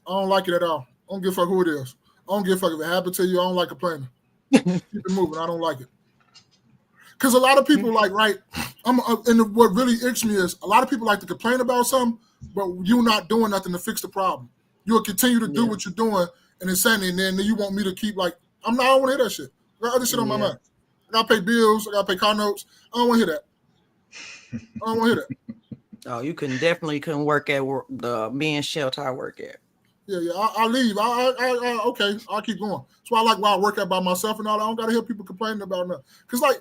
I don't like it at all. I don't give a fuck who it is. I don't give a fuck if it happened to you. I don't like complaining. Keep it moving. I don't like it. Because a lot of people like, right, and what really icks me is a lot of people like to complain about something, but you're not doing nothing to fix the problem. You'll continue to do what you're doing and insanity, and then you want me to keep like, I don't want to hear that shit. I got other shit on my mind. I got to pay bills. I got to pay car notes. I don't want to hear that. I don't want to hear that. Oh, you couldn't work at the men's shelter I work at. Yeah. I leave. Okay, I'll keep going. That's why I like where I work at by myself and all that. I don't got to hear people complaining about nothing. Because like,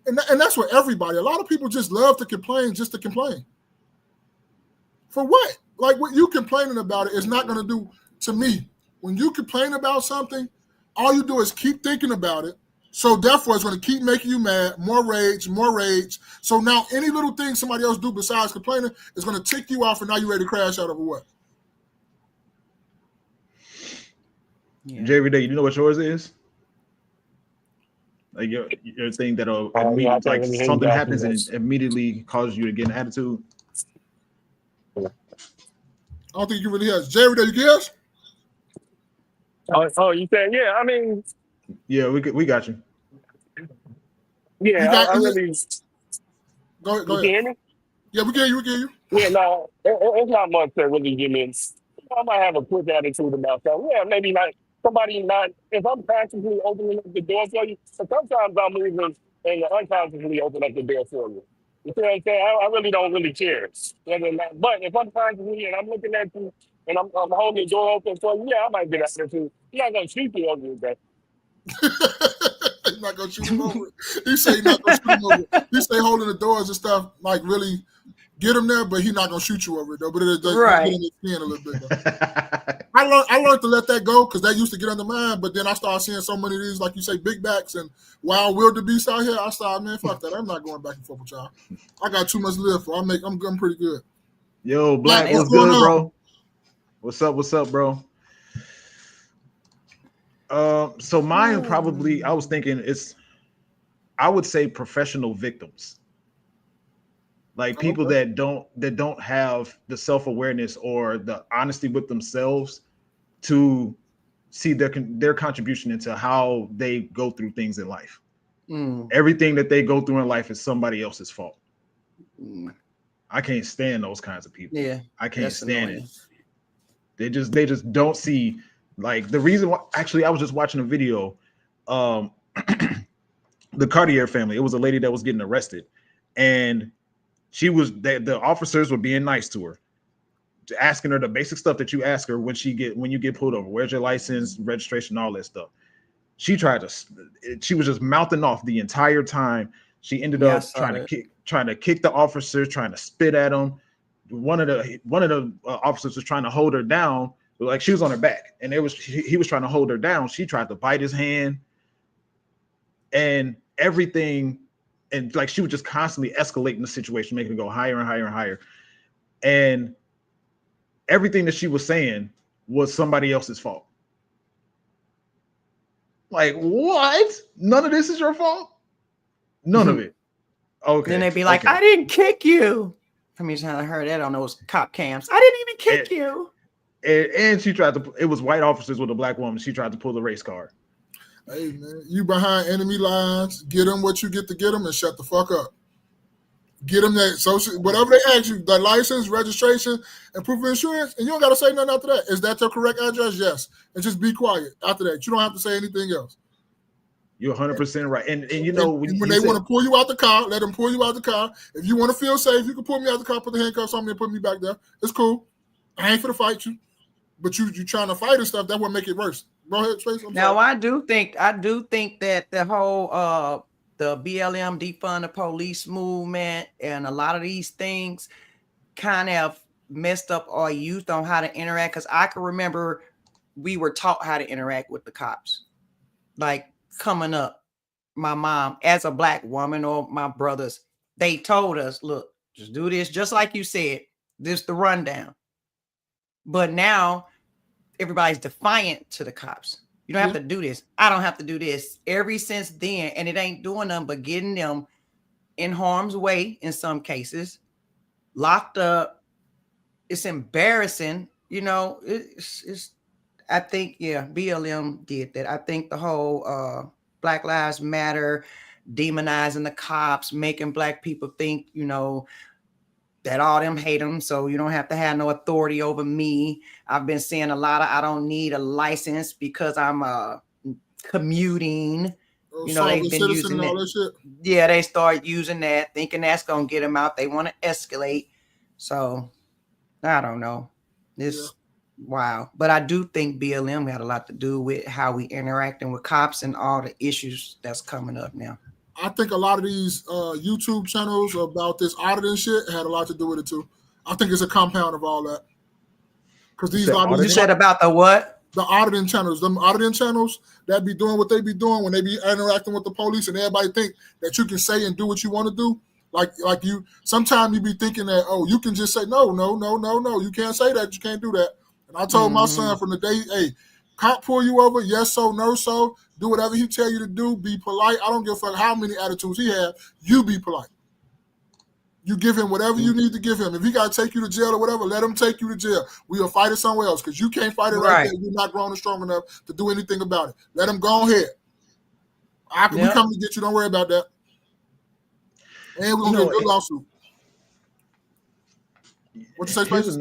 and that's what everybody. A lot of people just love to complain just to complain. For what? Like what you complaining about it is not going to do to me. When you complain about something, all you do is keep thinking about it. So therefore, it's going to keep making you mad, more rage. So now any little thing somebody else do besides complaining is going to tick you off, and now you're ready to crash out over what? Yeah. Every day, you know what yours is? Like your thing that'll like something happens and it immediately causes you to get an attitude. I don't think you really has. Jerry, do you guess? Oh, you said I mean, yeah, we got you. Yeah, I really. Go ahead. You hear me? Yeah, we get you. Yeah, no, it's not much that really give me. I might have a quick attitude about something. Yeah, maybe not. Somebody not. If I'm consciously opening up the door for you, but sometimes I'm moving and unconsciously open up the door for you. You see what I'm saying? I really don't really care. But if I'm consciously and I'm looking at you and I'm holding the door open for you, I might get an attitude. You're not gonna shoot you over your back. He's not gonna shoot him over it. He say he's not gonna shoot him over it. He say holding the doors and stuff, like really get him there, but he's not gonna shoot you over it though. But it does get in his skin a little bit though. I learned to let that go because that used to get under mine, but then I started seeing so many of these, like you say, big backs and wild wildebeest out here. I started, man, fuck that. I'm not going back and forth with y'all. I got too much to live for. I'm pretty good. Yo, Black, what's good, bro? What's up, bro? So mine probably, I was thinking I would say professional victims. Like people that don't have the self-awareness or the honesty with themselves to see their contribution into how they go through things in life. Everything that they go through in life is somebody else's fault. I can't stand those kinds of people. Yeah, I can't stand it. They just don't see. Like the reason why, actually, I was just watching a video, the Cartier family. It was a lady that was getting arrested, and the officers were being nice to her, asking her the basic stuff that you ask her when you get pulled over. Where's your license, registration, all that stuff. She was just mouthing off the entire time. She ended up trying to kick the officers, trying to spit at them. One of the officers was trying to hold her down. Like she was on her back, and he was trying to hold her down. She tried to bite his hand, and everything, and like she was just constantly escalating the situation, making it go higher and higher and higher. And everything that she was saying was somebody else's fault. Like what? None of this is your fault. None of it. Okay. Then they'd be like, "I didn't kick you." I mean, I heard that on those cop cams. I didn't even kick you. And she tried to. It was white officers with a black woman. She tried to pull the race card. Hey man, you behind enemy lines. Get them what you get to get them, and shut the fuck up. Get them that social, whatever they ask you, the license, registration, and proof of insurance, and you don't got to say nothing after that. Is that your correct address? Yes, and just be quiet after that. You don't have to say anything else. You're 100% right. And you know when they want to pull you out the car, let them pull you out the car. If you want to feel safe, you can pull me out the car, put the handcuffs on me, and put me back there. It's cool. I ain't for to fight you. But you trying to fight and stuff, that would make it worse. Go ahead, Trace. Now I do think that the whole the BLM defund the police movement and a lot of these things kind of messed up our youth on how to interact. Because I can remember we were taught how to interact with the cops. Like coming up, my mom, as a black woman, or my brothers, they told us, look, just do this, just like you said. This the rundown. But now everybody's defiant to the cops. You don't have to do this. I don't have to do this. Ever since then, and it ain't doing nothing but getting them in harm's way in some cases, locked up. It's embarrassing. You know, it's I think, BLM did that. I think the whole Black Lives Matter, demonizing the cops, making black people think, you know, that all them hate them, so you don't have to have no authority over me. I've been seeing a lot of I don't need a license because I'm commuting. You know, they've been using that. Yeah, they start using that, thinking that's gonna get them out. They want to escalate. So I don't know. Wow. But I do think BLM had a lot to do with how we interacting with cops and all the issues that's coming up now. I think a lot of these YouTube channels about this auditing shit had a lot to do with it too. I think it's a compound of all that. Because these you said about the what? The auditing channels. Them auditing channels that be doing what they be doing when they be interacting with the police, and everybody think that you can say and do what you want to do. Like you, sometimes you be thinking that, oh, you can just say no. You can't say that. You can't do that. And I told my son from the day, hey, cop pull you over, yes so, no so, do whatever he tell you to do, be polite. I don't give a fuck how many attitudes he have, you be polite. You give him whatever you need to give him. If he got to take you to jail or whatever, let him take you to jail. We'll fight it somewhere else because you can't fight it right there. You're not grown and strong enough to do anything about it. Let him go ahead. We come to get you. Don't worry about that. And we're going to get a good lawsuit. What you say, Here's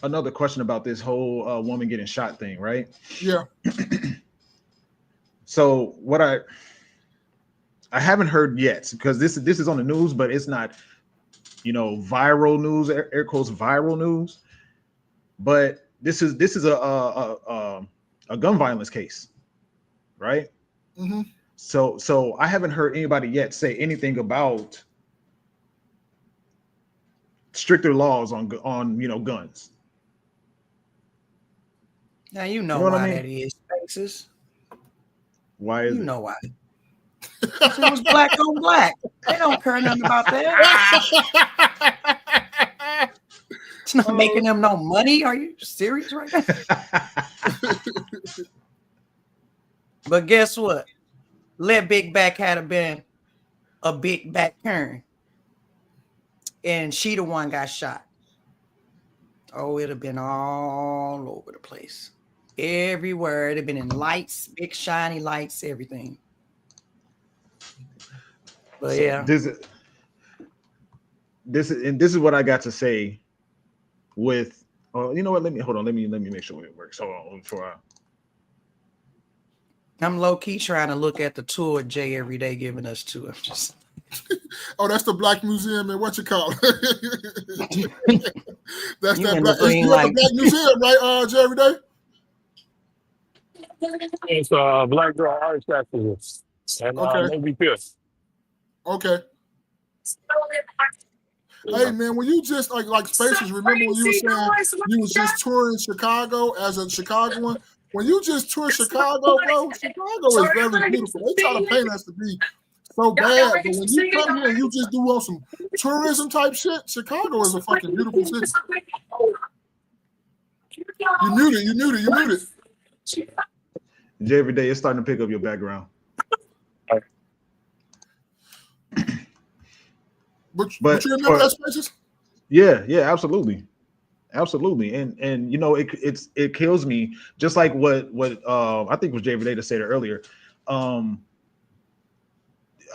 another question about this whole woman getting shot thing, right? Yeah. So what I haven't heard yet, because this is on the news, but it's not, you know, viral news, air quotes viral news. But this is a gun violence case, right? Mm-hmm. So I haven't heard anybody yet say anything about stricter laws on you know, guns. Now you know why that is, Texas. Why is you know why? It was black on black. They don't care nothing about that. It's not making them no money. Are you serious right now? But guess what? Let Big Back had been a big back turn, and she the one got shot. Oh, it'd have been all over the place. Everywhere. It'd have been in lights, big shiny lights, everything. But so yeah. This is what I got to say with you know what? Let me make sure it works. Hold on before I'm low-key trying to look at the tour Jay every day giving us to him. Just oh, that's the Black Museum and what you call it. That's you that Black, the Black Museum, right, Jay, every day? It's Black Girl Art Festival. And maybe Pierce. Okay. Hey man, when you just like Spaces, remember when you were saying you was just touring Chicago as a Chicagoan? When you just tour Chicago, bro, Chicago is very beautiful. They try to paint us to be so bad, but when you come here and you just do on some tourism type shit, Chicago is a fucking beautiful city. You muted. Jay, every day it's starting to pick up your background. But you remember that, Spaces? Yeah, absolutely. And you know, it kills me, just like what I think was Jay every day to say it earlier. A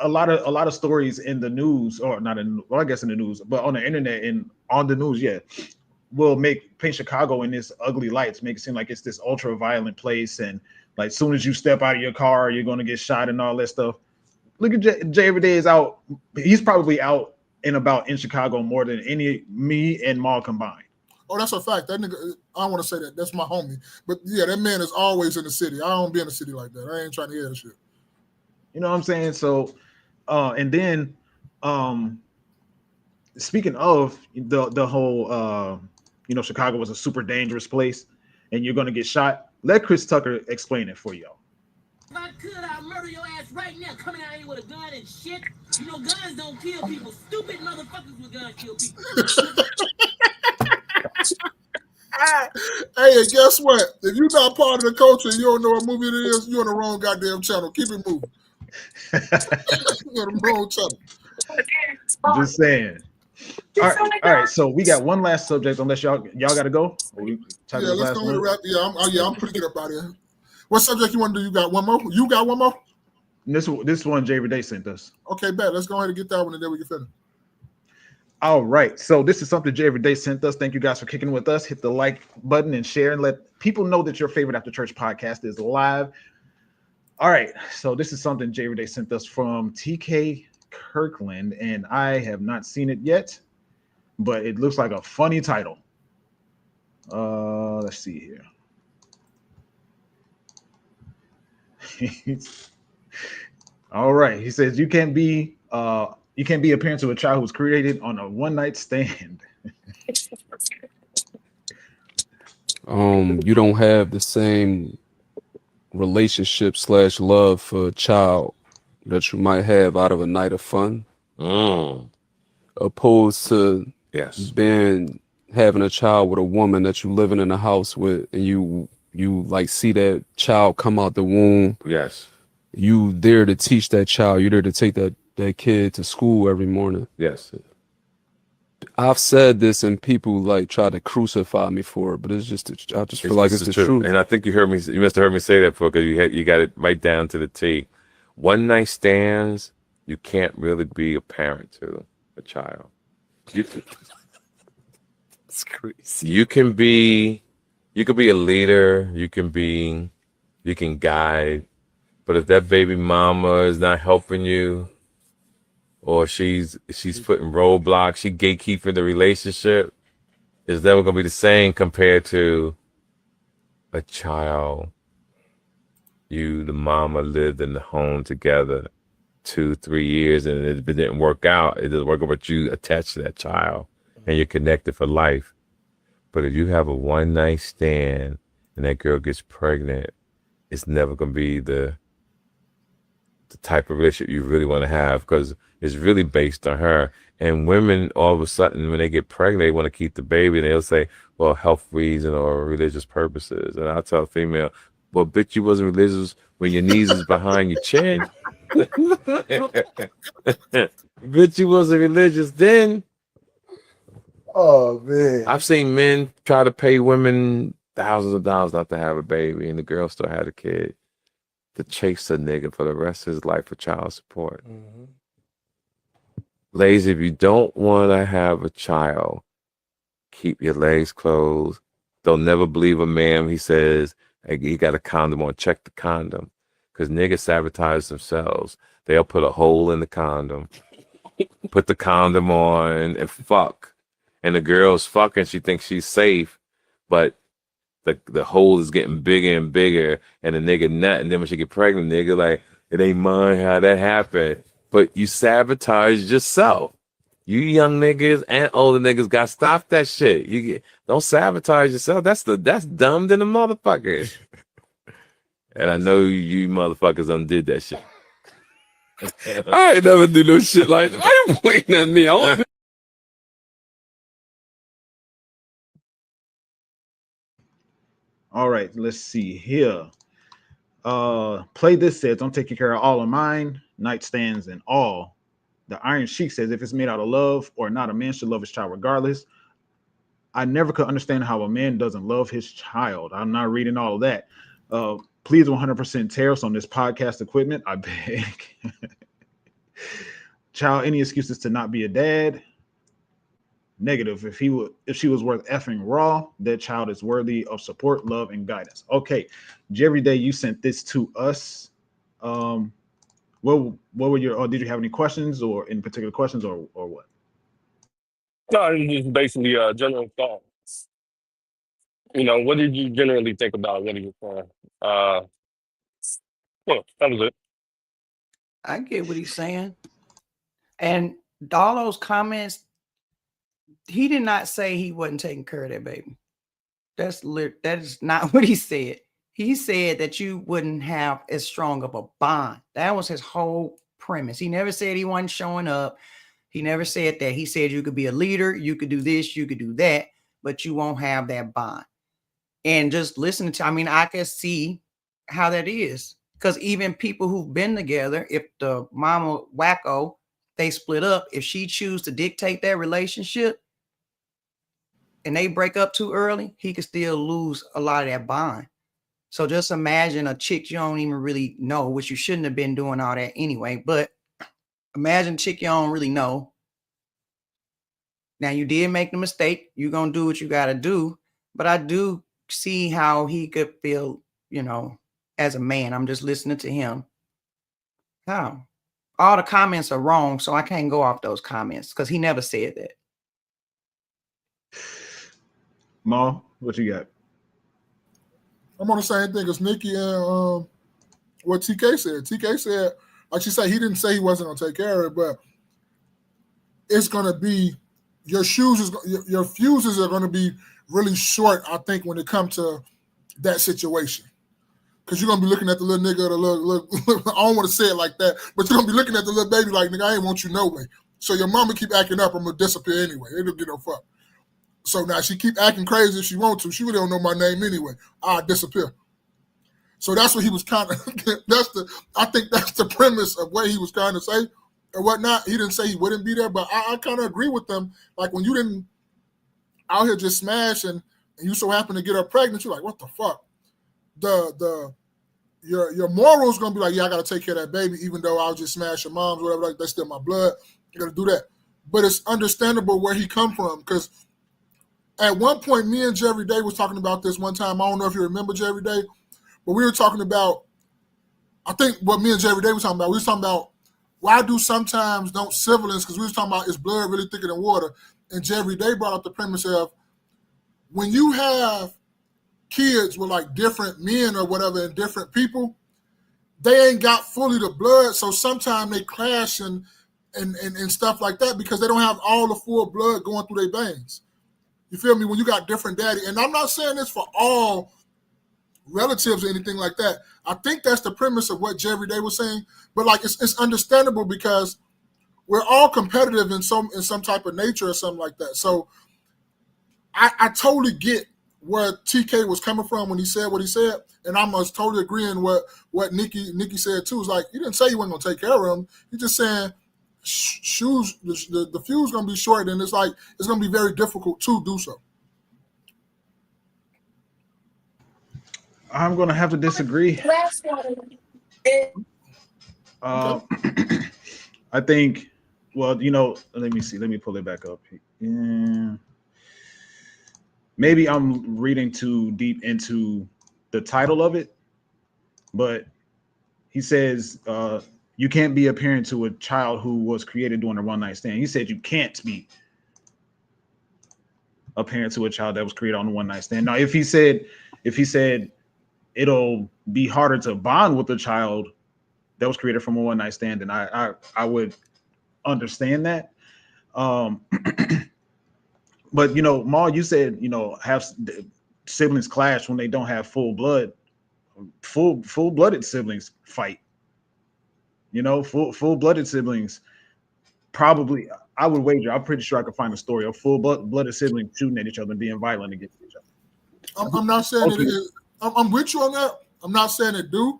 lot of stories in the news, or not in, well, I guess in the news, but on the internet and on the news, will paint Chicago in this ugly lights, make it seem like it's this ultra violent place, and like as soon as you step out of your car, you're gonna get shot and all that stuff. Look at Jay every day is out. He's probably out and about in Chicago more than me and Maul combined. Oh, that's a fact. That nigga, I don't want to say that. That's my homie. But yeah, that man is always in the city. I don't be in the city like that. I ain't trying to hear that shit. You know what I'm saying? So, and then, speaking of the whole, you know, Chicago was a super dangerous place, and you're gonna get shot. Let Chris Tucker explain it for y'all. If I could, I'd murder your ass right now, coming out here with a gun and shit. You know, guns don't kill people. Stupid motherfuckers with guns kill people. Hey, and guess what? If you're not part of the culture and you don't know what movie it is, you're on the wrong goddamn channel. Keep it moving. You're on the wrong channel. Just saying. All right. So we got one last subject, unless y'all got to go. Yeah, let's go ahead and wrap. I'm pretty good up out here. What subject you want to do? You got one more? You got one more? This one Jay Day sent us. Okay, bet. Let's go ahead and get that one, and then we can finish. All right. So this is something Jay Day sent us. Thank you guys for kicking with us. Hit the like button and share and let people know that your favorite After Church podcast is live. All right. So this is something Jay Day sent us from TK Kirkland, and I have not seen it yet, but it looks like a funny title. Let's see here. All right. He says you can't be a parent to a child who was created on a one-night stand. You don't have the same relationship / love for a child that you might have out of a night of fun, opposed to having a child with a woman that you living in a house with, and you like see that child come out the womb. Yes. You there to teach that child. You're there to take that kid to school every morning. Yes. I've said this and people like try to crucify me for it, but it's just I just feel like it's the truth. And I think you must have heard me say that before, because you got it right down to the T. One night stands, you can't really be a parent to a child. It's crazy. You can be a leader, you can guide, but if that baby mama is not helping you, or she's putting roadblocks, she gatekeeping the relationship, it's never gonna be the same compared to a child. You, the mama, lived in the home together 2-3 years, and it didn't work out. It doesn't work out, but you attached to that child and you're connected for life. But if you have a one night stand and that girl gets pregnant, it's never gonna be the type of relationship you really want to have, because it's really based on her. And women, all of a sudden, when they get pregnant, they want to keep the baby, and they'll say, well, health reason or religious purposes. And I'll tell a female, well, bitch, you wasn't religious when your knees is behind your chin. Bitch, you wasn't religious then. Oh, man. I've seen men try to pay women thousands of dollars not to have a baby, and the girl still had a kid, to chase a nigga for the rest of his life for child support. Mm-hmm. Ladies, if you don't want to have a child, keep your legs closed. Don't never believe a man. He says, hey, he got a condom on. Check the condom. Because niggas sabotage themselves. They'll put a hole in the condom, put the condom on, and fuck. And the girl's fucking. She thinks she's safe, but the hole is getting bigger and bigger, and the nigga nut. And then when she get pregnant, nigga like, it ain't mine how that happened. But you sabotage yourself. You young niggas and older niggas got to stop that shit. Don't sabotage yourself. That's dumb than a motherfucker. And I know you motherfuckers undid that shit. I ain't never do no shit like that. I ain't pointing at me. All right, let's see here. Play This says, I'm taking care of all of mine, nightstands and all. The Iron Sheik says, if it's made out of love or not, a man should love his child regardless. I never could understand how a man doesn't love his child. I'm not reading all of that. Please 100% tariffs on this podcast equipment, I beg. Child, any excuses to not be a dad? Negative. If she was worth effing raw, that child is worthy of support, love, and guidance. Okay, Jerry Day, you sent this to us. What were your? Or did you have any questions, or in particular questions, or what? No, it's just basically general thoughts. What did you generally think about what he was saying? Well, that was it. I get what he's saying. And all those comments, he did not say he wasn't taking care of that baby. That is not what he said. He said that you wouldn't have as strong of a bond. That was his whole premise. He never said he wasn't showing up. He never said that. He said you could be a leader, you could do this, you could do that, but you won't have that bond. And just listening to, I mean, I can see how that is. Because even people who've been together, if the mama wacko, they split up, if she choose to dictate that relationship and they break up too early, he could still lose a lot of that bond. So just imagine a chick you don't even really know, which you shouldn't have been doing all that anyway. But imagine a chick you don't really know. Now you did make the mistake. You're going to do what you got to do. But I do see how he could feel, as a man. I'm just listening to him. How? All the comments are wrong, so I can't go off those comments because he never said that. Ma, what you got? I'm on the same thing as Nikki and what TK said. TK said, like she said, he didn't say he wasn't going to take care of it, but it's going to be, your fuses are going to be really short, I think, when it comes to that situation. Because you're going to be looking at the little nigga, I don't want to say it like that, but you're going to be looking at the little baby like, nigga, I ain't want you no way. So your mama keep acting up, I'm going to disappear anyway. It don't get no fuck. So now she keep acting crazy if she want to. She really don't know my name anyway. I'll disappear. So that's what he was kind of, I think that's the premise of what he was trying to say or whatnot. He didn't say he wouldn't be there, but I kind of agree with them. Like when you didn't out here just smash and you so happen to get her pregnant, you're like, what the fuck? Your morals gonna be like, yeah, I gotta take care of that baby, even though I'll just smash your mom's, whatever, like that's still my blood. You gotta do that. But it's understandable where he come from, because at one point, me and Jerry Day was talking about this one time. I don't know if you remember Jerry Day, but we were talking about, I think what me and Jerry Day was talking about, we was talking about why do sometimes don't siblings, because we was talking about is blood really thicker than water, and Jerry Day brought up the premise of when you have kids with like different men or whatever and different people, they ain't got fully the blood, so sometimes they clash and stuff like that because they don't have all the full blood going through their veins. You feel me? When you got different daddy, and I'm not saying this for all relatives or anything like that. I think that's the premise of what Jerry Day was saying, but like it's understandable because we're all competitive in some type of nature or something like that. So I totally get where TK was coming from when he said what he said, and I'm totally agreeing with what Nikki said too. It's like he didn't say he wasn't gonna take care of him. He's just saying shoes, the fuse gonna be short, and it's gonna be very difficult to do so. I'm gonna have to disagree. I think, well, let me see. Let me pull it back up. Yeah. Maybe I'm reading too deep into the title of it, but he says you can't be a parent to a child who was created during a one-night stand. He said you can't be a parent to a child that was created on a one-night stand. Now, if he said it'll be harder to bond with a child that was created from a one-night stand, then I would understand that. But Ma, you said have siblings clash when they don't have full blood. Full-blooded siblings fight. Full-blooded siblings probably. I would wager. I'm pretty sure I could find a story of full-blooded siblings shooting at each other and being violent against each other. I'm not saying it is. I'm with you on that. I'm not saying it do,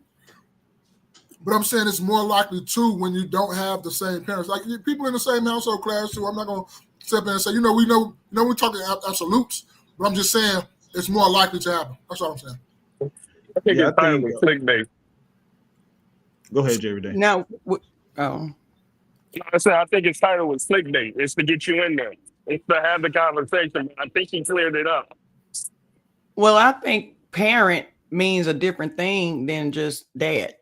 but I'm saying it's more likely to when you don't have the same parents. Like people in the same household class too. I'm not gonna step in and say, we're talking absolutes, but I'm just saying it's more likely to happen. That's all I'm saying. I think it's title was clickbait. Go ahead, Jerry Day. Now, I think his title was clickbait. It's to get you in there. It's to have the conversation. I think he cleared it up. Well, I think parent means a different thing than just dad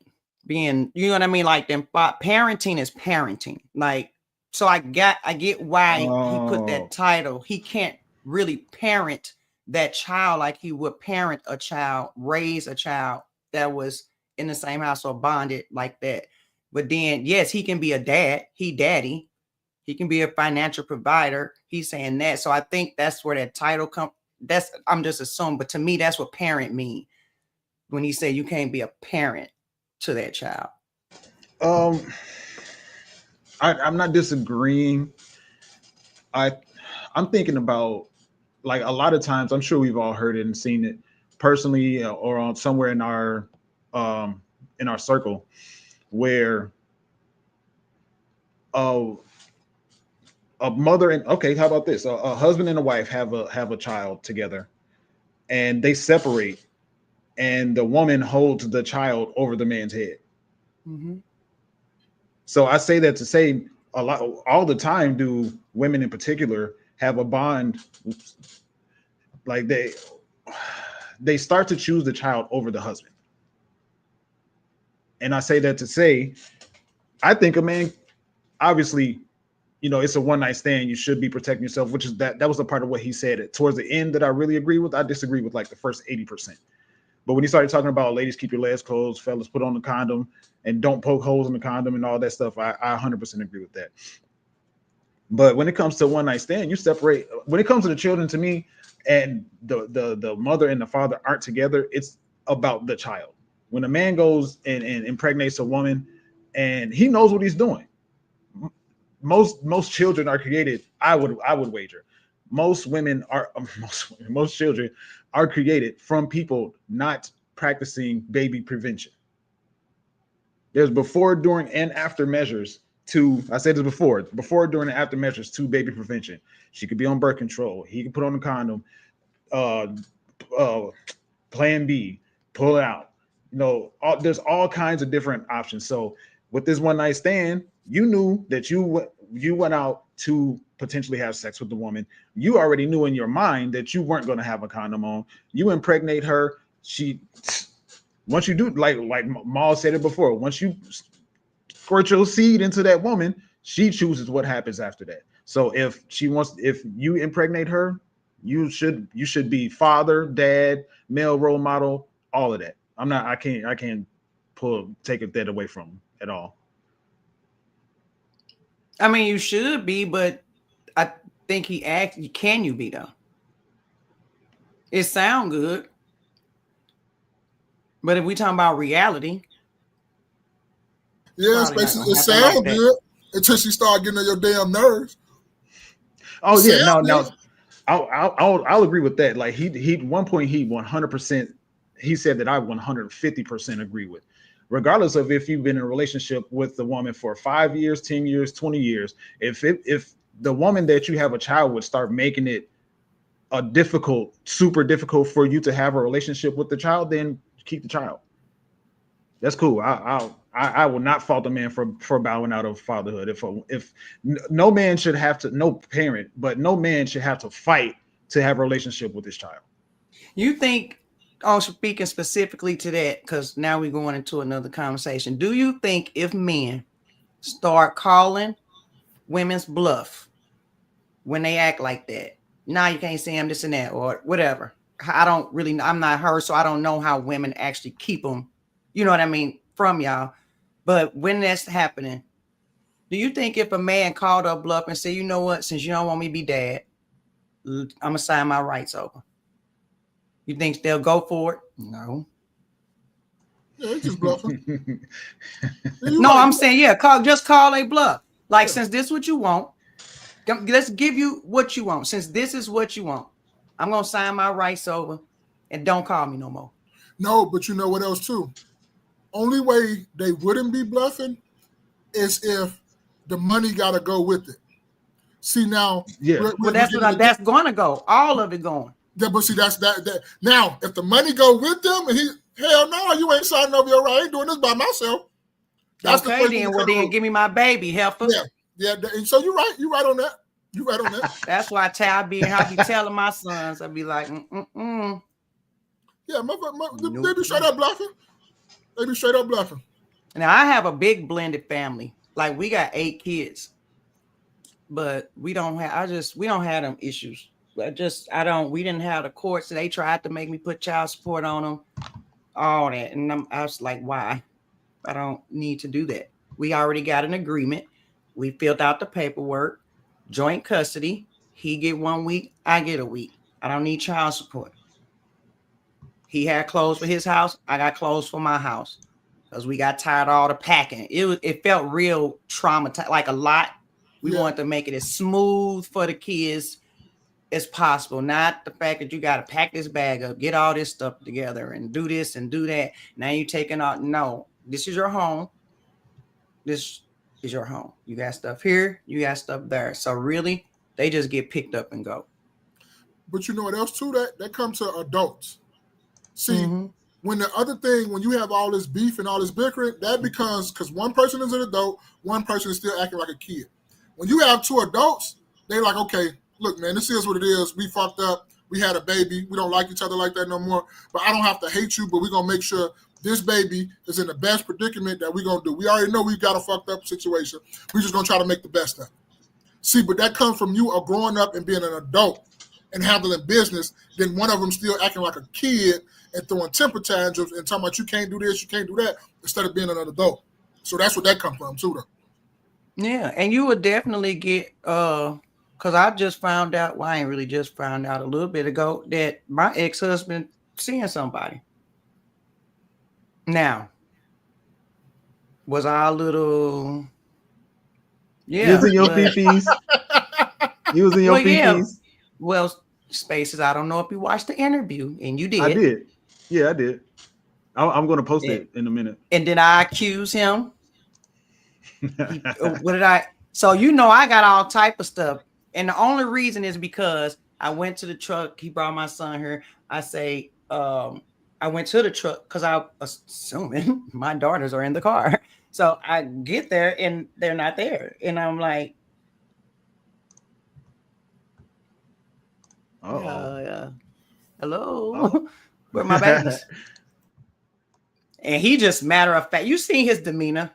being, you know what I mean? Like then parenting is parenting. Like, so I get why he put that title. He can't really parent that child like he would parent a child, raise a child that was in the same house or bonded like that. But then, yes, he can be a dad. Daddy. He can be a financial provider. He's saying that. So I think that's where that title comes. I'm just assuming. But to me, that's what parent mean when he said you can't be a parent to that child. I'm not disagreeing. I'm thinking about like a lot of times, I'm sure we've all heard it and seen it personally or on somewhere in our circle, where a mother and okay, how about this? A husband and a wife have a child together, and they separate, and the woman holds the child over the man's head. Mm-hmm. So I say that to say all the time, do women in particular have a bond, like they start to choose the child over the husband. And I say that to say, I think a man, obviously, it's a one night stand. You should be protecting yourself, which is that was a part of what he said towards the end that I really agree with. I disagree with like the first 80%. But when he started talking about ladies, keep your legs closed, fellas, put on the condom and don't poke holes in the condom and all that stuff, I 100% agree with that. But when it comes to one night stand, you separate. When it comes to the children, to me, and the mother and the father aren't together, it's about the child. When a man goes and impregnates a woman and he knows what he's doing, most children are created. I would wager most children are created from people not practicing baby prevention. There's before, during, and after measures to, I said this before, during, and after measures to baby prevention. She could be on birth control. He could put on a condom, plan B, pull it out. There's all kinds of different options. So with this one night stand, you knew that you went out to potentially have sex with the woman. You already knew in your mind that you weren't going to have a condom on. You impregnate her. Once you do, like Maul said it before, once you squirt your seed into that woman, she chooses what happens after that. So if you impregnate her, you should be father, dad, male role model, all of that. I can't take that away from him at all. I mean, you should be, but I think he asked, can you be though? It sound good. But if we talking about reality, yeah, it sounds good until she start getting on your damn nerves. Oh yeah, no. I'll agree with that. Like he at one point he 100%. He said that I 150% agree with. Regardless of if you've been in a relationship with the woman for 5 years, 10 years, 20 years, if the woman that you have a child with start making it super difficult for you to have a relationship with the child, then keep the child. That's cool. I will not fault a man for bowing out of fatherhood. If no man should have to, no parent, but no man should have to fight to have a relationship with his child. You think, speaking specifically to that, because now we're going into another conversation. Do you think if men start calling women's bluff when they act like that, now you can't say I'm this and that or whatever? I'm not her, so I don't know how women actually keep them, you know what I mean, from y'all. But when that's happening, do you think if a man called up bluff and said, you know what, since you don't want me to be dad, I'm going to sign my rights over, you think they'll go for it? No. Yeah, just bluffing. No, I'm saying, just call a bluff. Like, since this is what you want, let's give you what you want. Since this is what you want, I'm going to sign my rights over and don't call me no more. No, but you know what else too? Only way they wouldn't be bluffing is if the money got to go with it. See now, that's going to go. All of it going. Yeah, but see that's that. Now, if the money go with them, and hell no, you ain't signing over your right. I ain't doing this by myself. That's okay, then give me my baby, heifer. Yeah. And so you're right. You're right on that. You're right on that. That's why I be telling my sons, I be like, Yeah, they be straight up bluffing. Now I have a big blended family. Like we got 8 kids, but we don't have them issues. We didn't have the courts. So they tried to make me put child support on them, all that. And I was like, why? I don't need to do that. We already got an agreement. We filled out the paperwork, joint custody. He get 1 week, I get a week. I don't need child support. He had clothes for his house. I got clothes for my house because we got tired of all the packing. It felt real traumatized, like a lot. We wanted to make it as smooth for the kids as possible. Not the fact that you got to pack this bag up, get all this stuff together, and do this and do that. Now you taking out. No, this is your home. This is your home. You got stuff here. You got stuff there. So really, they just get picked up and go. But you know what else too? That comes to adults. See, when the other thing, when you have all this beef and all this bickering, that becomes because one person is an adult, one person is still acting like a kid. When you have two adults, they're like, okay, look, man, this is what it is. We fucked up. We had a baby. We don't like each other like that no more. But I don't have to hate you, but we're going to make sure this baby is in the best predicament that we're going to do. We already know we've got a fucked up situation. We're just going to try to make the best of it. See, but that comes from you growing up and being an adult and handling business, then one of them still acting like a kid and throwing temper tantrums and talking about you can't do this, you can't do that, instead of being an adult. So that's what that comes from too, though. Yeah, and you would definitely get because I just found out, well, I ain't really just found out a little bit ago that my ex-husband seeing somebody. Now, was I a little You was in your fifties. You was in your fifties. Well, Spaces, I don't know if you watched the interview, and you did. I did. Yeah, I did. I'm going to post it in a minute. And then I accuse him. What did I? So you know, I got all type of stuff, and the only reason is because I went to the truck. He brought my son here. I say, I went to the truck because I was assuming my daughters are in the car. So I get there and they're not there, and I'm like, hello, where are my babies? And he just matter of fact, you seen his demeanor.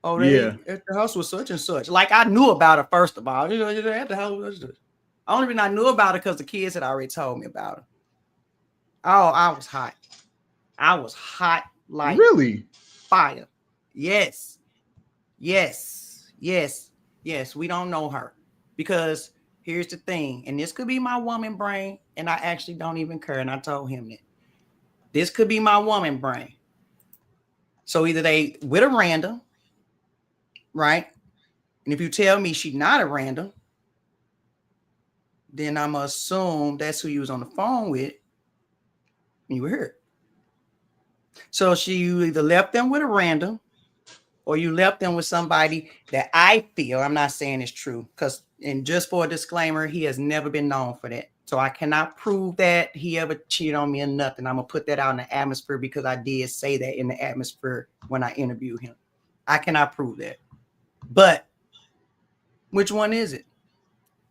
Oh, they at the house was such and such. Like I knew about it first of all. You know, at the house was this. Only reason I knew about it because the kids had already told me about it. Oh, I was hot. I was hot like really fire. Yes. We don't know her because here's the thing, and this could be my woman brain, and I actually don't even care. And I told him that this could be my woman brain. So either they with a random, right? And if you tell me she's not a random, then I'm gonna assume that's who you was on the phone with and you were here. So you either left them with a random or you left them with somebody that I feel, I'm not saying it's true, because, and just for a disclaimer, he has never been known for that. So I cannot prove that he ever cheated on me or nothing. I'm going to put that out in the atmosphere because I did say that in the atmosphere when I interviewed him. I cannot prove that. But which one is it?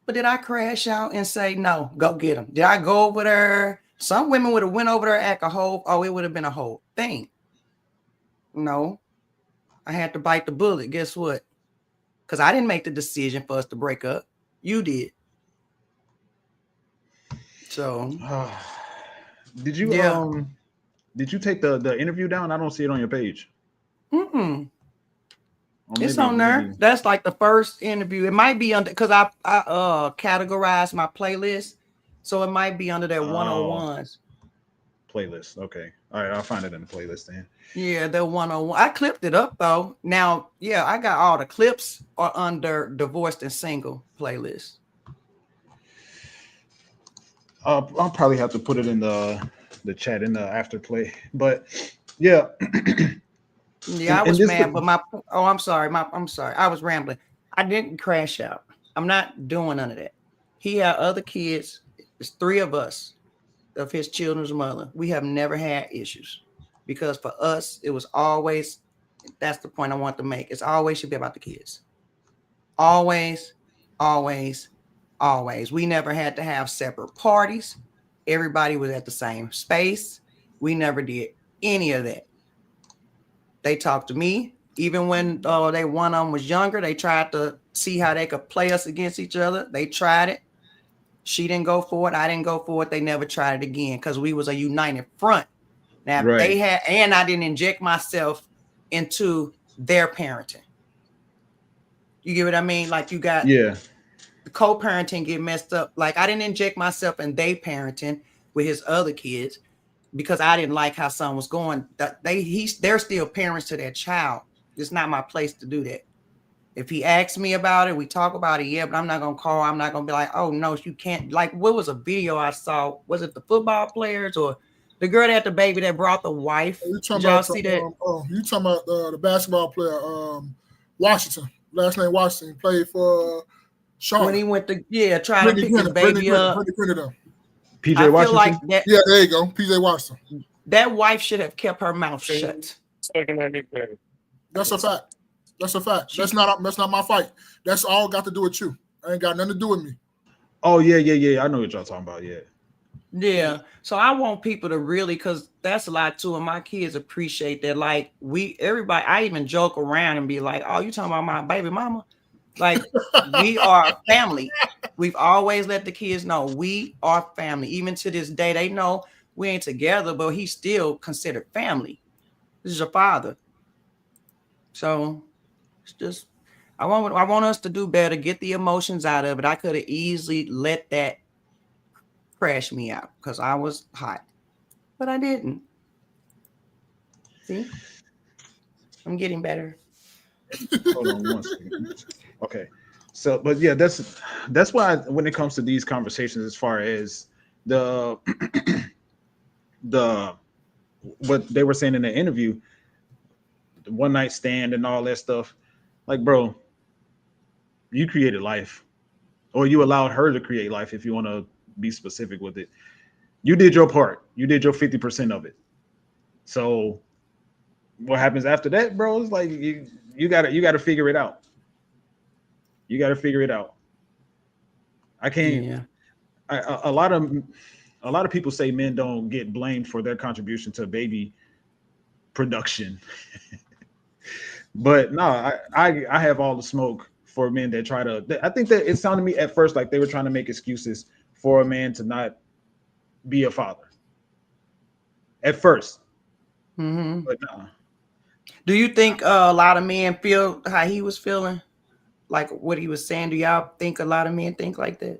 But did I crash out and say, no, go get him? Did I go over there? Some women would have went over there, act a whole, oh, it would have been a whole thing. No, I had to bite the bullet. Guess what? Because I didn't make the decision for us to break up. You did. So did you take the interview down? I don't see it on your page. It's on there. That's like the first interview. It might be under because I categorized my playlist, so it might be under that 101s playlist. Okay, all right, I'll find it in the playlist then. Yeah, the 101. I clipped it up though. Now, yeah, I got all the clips are under divorced and single playlist. I'll probably have to put it in the chat in the after play, but yeah. Yeah, I was mad, but I'm sorry. I was rambling. I didn't crash out. I'm not doing none of that. He had other kids. It's 3 of us of his children's mother. We have never had issues because for us, it was always, that's the point I want to make. It's always should be about the kids. Always. We never had to have separate parties. Everybody was at the same space. We never did any of that. They talked to me. Even when one of them was younger, they tried to see how they could play us against each other. They tried it. She didn't go for it. I didn't go for it. They never tried it again because we was a united front. Now they had, and I didn't inject myself into their parenting. You get what I mean? Like you got the co-parenting get messed up. Like I didn't inject myself in their parenting with his other kids because I didn't like how son was going. They're still parents to their child. It's not my place to do that. If he asks me about it, we talk about it, yeah, but I'm not gonna call. I'm not gonna be like, oh no, you can't. Like, what was a video I saw? Was it the football players or the girl that had the baby that brought the wife? Did y'all see that? You talking about the basketball player, Washington, last name Washington, played for Charlotte. When he went to try to pick his baby up. PJ I Washington. feel like that. Yeah, there you go, PJ Washington. That wife should have kept her mouth shut. That's a fact. That's a fact. That's not my fight. That's all got to do with you. I ain't got nothing to do with me. Oh yeah. I know what y'all talking about. Yeah. So I want people to really, because that's a lot too, and my kids appreciate that. Like everybody, I even joke around and be like, "Oh, you talking about my baby mama?" Like we are family. We've always let the kids know we are family. Even to this day, they know we ain't together, but he's still considered family. This is your father. So it's just I want us to do better, get the emotions out of it. I could have easily let that crash me out because I was hot, but I didn't. See, I'm getting better. Hold on one second. Okay, so but yeah, that's why when it comes to these conversations, as far as the what they were saying in the interview, the one night stand and all that stuff, like, bro, you created life, or you allowed her to create life. If you want to be specific with it, you did your part. You did your 50% of it. So what happens after that, bro? Is like you gotta figure it out. You got to figure it out. I can't. Yeah. A lot of people say men don't get blamed for their contribution to baby production, but no, I have all the smoke for men that try to. I think that it sounded to me at first like they were trying to make excuses for a man to not be a father. At first, but no. Do you think a lot of men feel how he was feeling? Like what he was saying, do y'all think a lot of men think like that?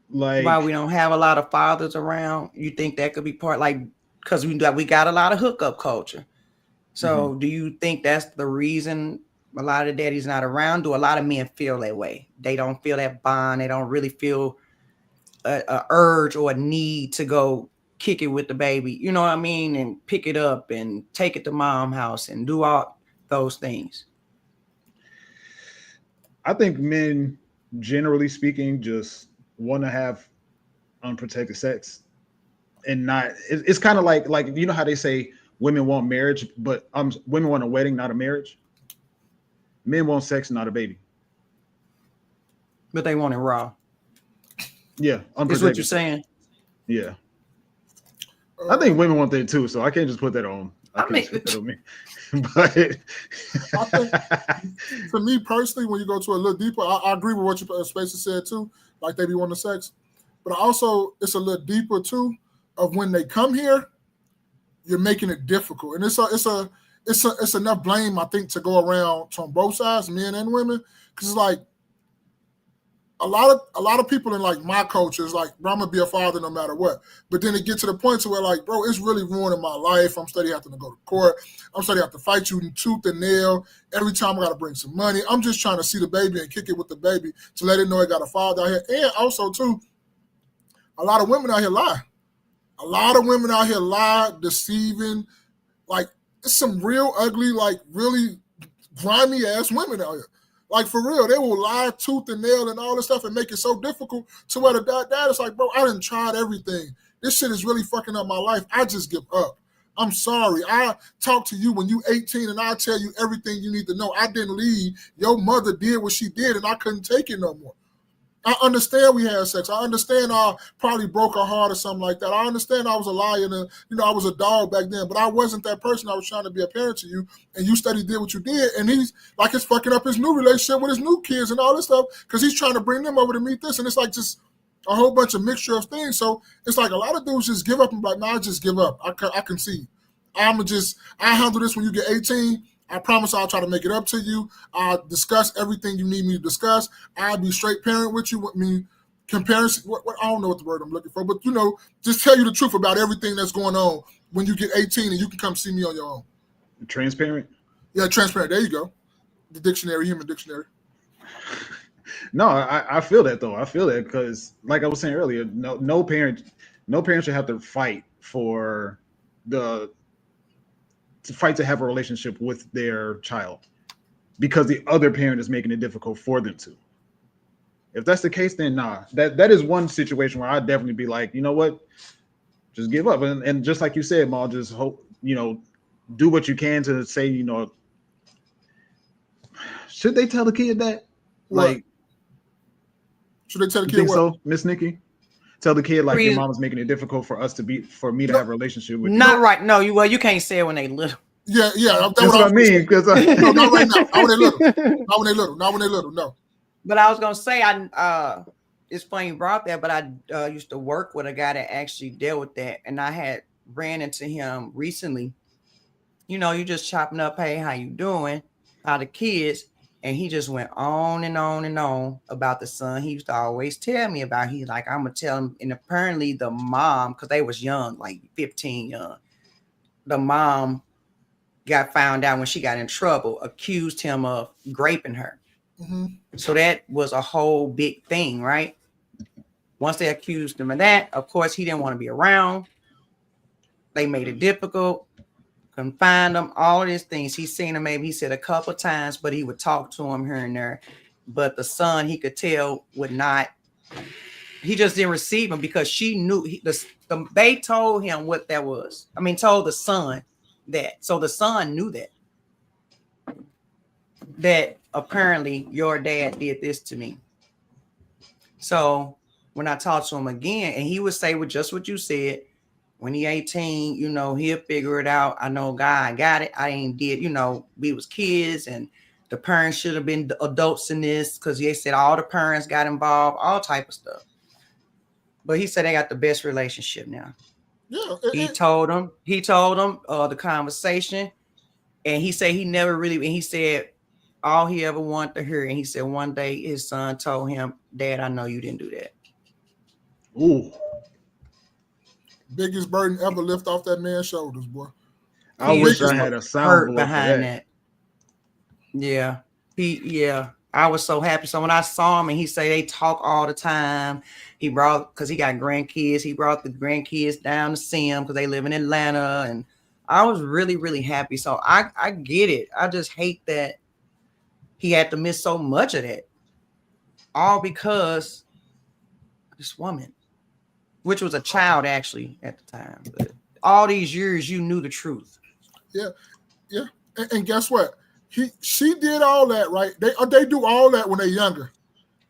Like why we don't have a lot of fathers around? You think that could be part, like, because we got a lot of hookup culture. So do you think that's the reason a lot of daddies not around? Do a lot of men feel that way? They don't feel that bond. They don't really feel a urge or a need to go kick it with the baby. You know what I mean? And pick it up and take it to mom's house and do all those things. I think men, generally speaking, just want to have unprotected sex, and not. It's kind of like you know how they say women want marriage, but women want a wedding, not a marriage. Men want sex, not a baby. But they want it raw. Yeah, unprotected. Is what you're saying? Yeah. I think women want that too, so I can't just put that on. But I think, for me personally, when you go to a little deeper, I agree with what you Spacer said too. Like they be wanting sex, but also it's a little deeper too. Of when they come here, you're making it difficult, and it's enough blame I think to go around on both sides, men and women, because it's like a lot of people in like my culture is like, bro, I'm gonna be a father no matter what. But then it gets to the point to where like, bro, it's really ruining my life. I'm steady having to go to court. I'm steady having to fight you tooth and nail. Every time I gotta bring some money. I'm just trying to see the baby and kick it with the baby to let it know it got a father out here. And also too, a lot of women out here lie. A lot of women out here lie, deceiving. Like it's some real ugly, like really grimy ass women out here. Like, for real, they will lie tooth and nail and all this stuff and make it so difficult to where the dad is like, bro, I done tried everything. This shit is really fucking up my life. I just give up. I'm sorry. I talk to you when you 18 and I tell you everything you need to know. I didn't leave. Your mother did what she did and I couldn't take it no more. I understand we had sex. I understand I probably broke her heart or something like that. I understand I was a liar and, I was a dog back then, but I wasn't that person. I was trying to be a parent to you, and you steady did what you did, and he's like, it's fucking up his new relationship with his new kids and all this stuff because he's trying to bring them over to meet this, and it's like just a whole bunch of mixture of things. So it's like a lot of dudes just give up and be like, no, I just give up. I concede. I handle this when you get 18. I promise I'll try to make it up to you. I'll discuss everything you need me to discuss. I'll be straight parent with you. I mean, comparison. I don't know what the word I'm looking for, but just tell you the truth about everything that's going on when you get 18 and you can come see me on your own. Transparent? Yeah, transparent. There you go. The dictionary, human dictionary. No, I feel that though. I feel that because, like I was saying earlier, no parent should have to fight to have a relationship with their child because the other parent is making it difficult for them to. If that's the case, then nah. That is one situation where I'd definitely be like, you know what, just give up. And just like you said, Maul, just hope, do what you can to say, should they tell the kid that? What? Like, should they tell the kid think what? so, Miss Nikki? Tell the kid like your mom is making it difficult for me to have a relationship with you. Not right. No, you can't say it when they little. Yeah. That's what I mean. Because no, not right now. Not when they little. No. But I was gonna say, it's funny you brought that, but I used to work with a guy that actually dealt with that, and I had ran into him recently. You just chopping up, hey, how you doing? How the kids? And he just went on and on and on about the son. He used to always tell me about. He's like, I'm gonna tell him. And apparently the mom, because they was young, like 15 young, the mom got found out when she got in trouble, accused him of raping her. Mm-hmm. So that was a whole big thing, right? Once they accused him of that, of course, he didn't want to be around. They made it difficult, confined him, all of these things. He's seen him maybe, he said, a couple of times, but he would talk to him here and there. But the son, he could tell, would not, he just didn't receive him because she knew, they told him what that was. I mean, told the son that. So the son knew that apparently your dad did this to me. So when I talked to him again, and he would say with just what you said, when he 18, he'll figure it out. I know God got it. I ain't did, we was kids and the parents should have been adults in this because they said all the parents got involved, all type of stuff. But he said they got the best relationship now. Yeah. He told him the conversation, and he said he never really, and he said all he ever wanted to hear. And he said one day his son told him, Dad, I know you didn't do that. Ooh. Biggest burden ever lift off that man's shoulders, boy. I wish I had a sound behind that. Yeah. I was so happy. So when I saw him and he said they talk all the time, because he got grandkids, he brought the grandkids down to see him because they live in Atlanta. And I was really, really happy. So I get it. I just hate that he had to miss so much of that. All because this woman, which was a child actually at the time. But all these years, you knew the truth. Yeah. And guess what? She did all that, right? They do all that when they're younger.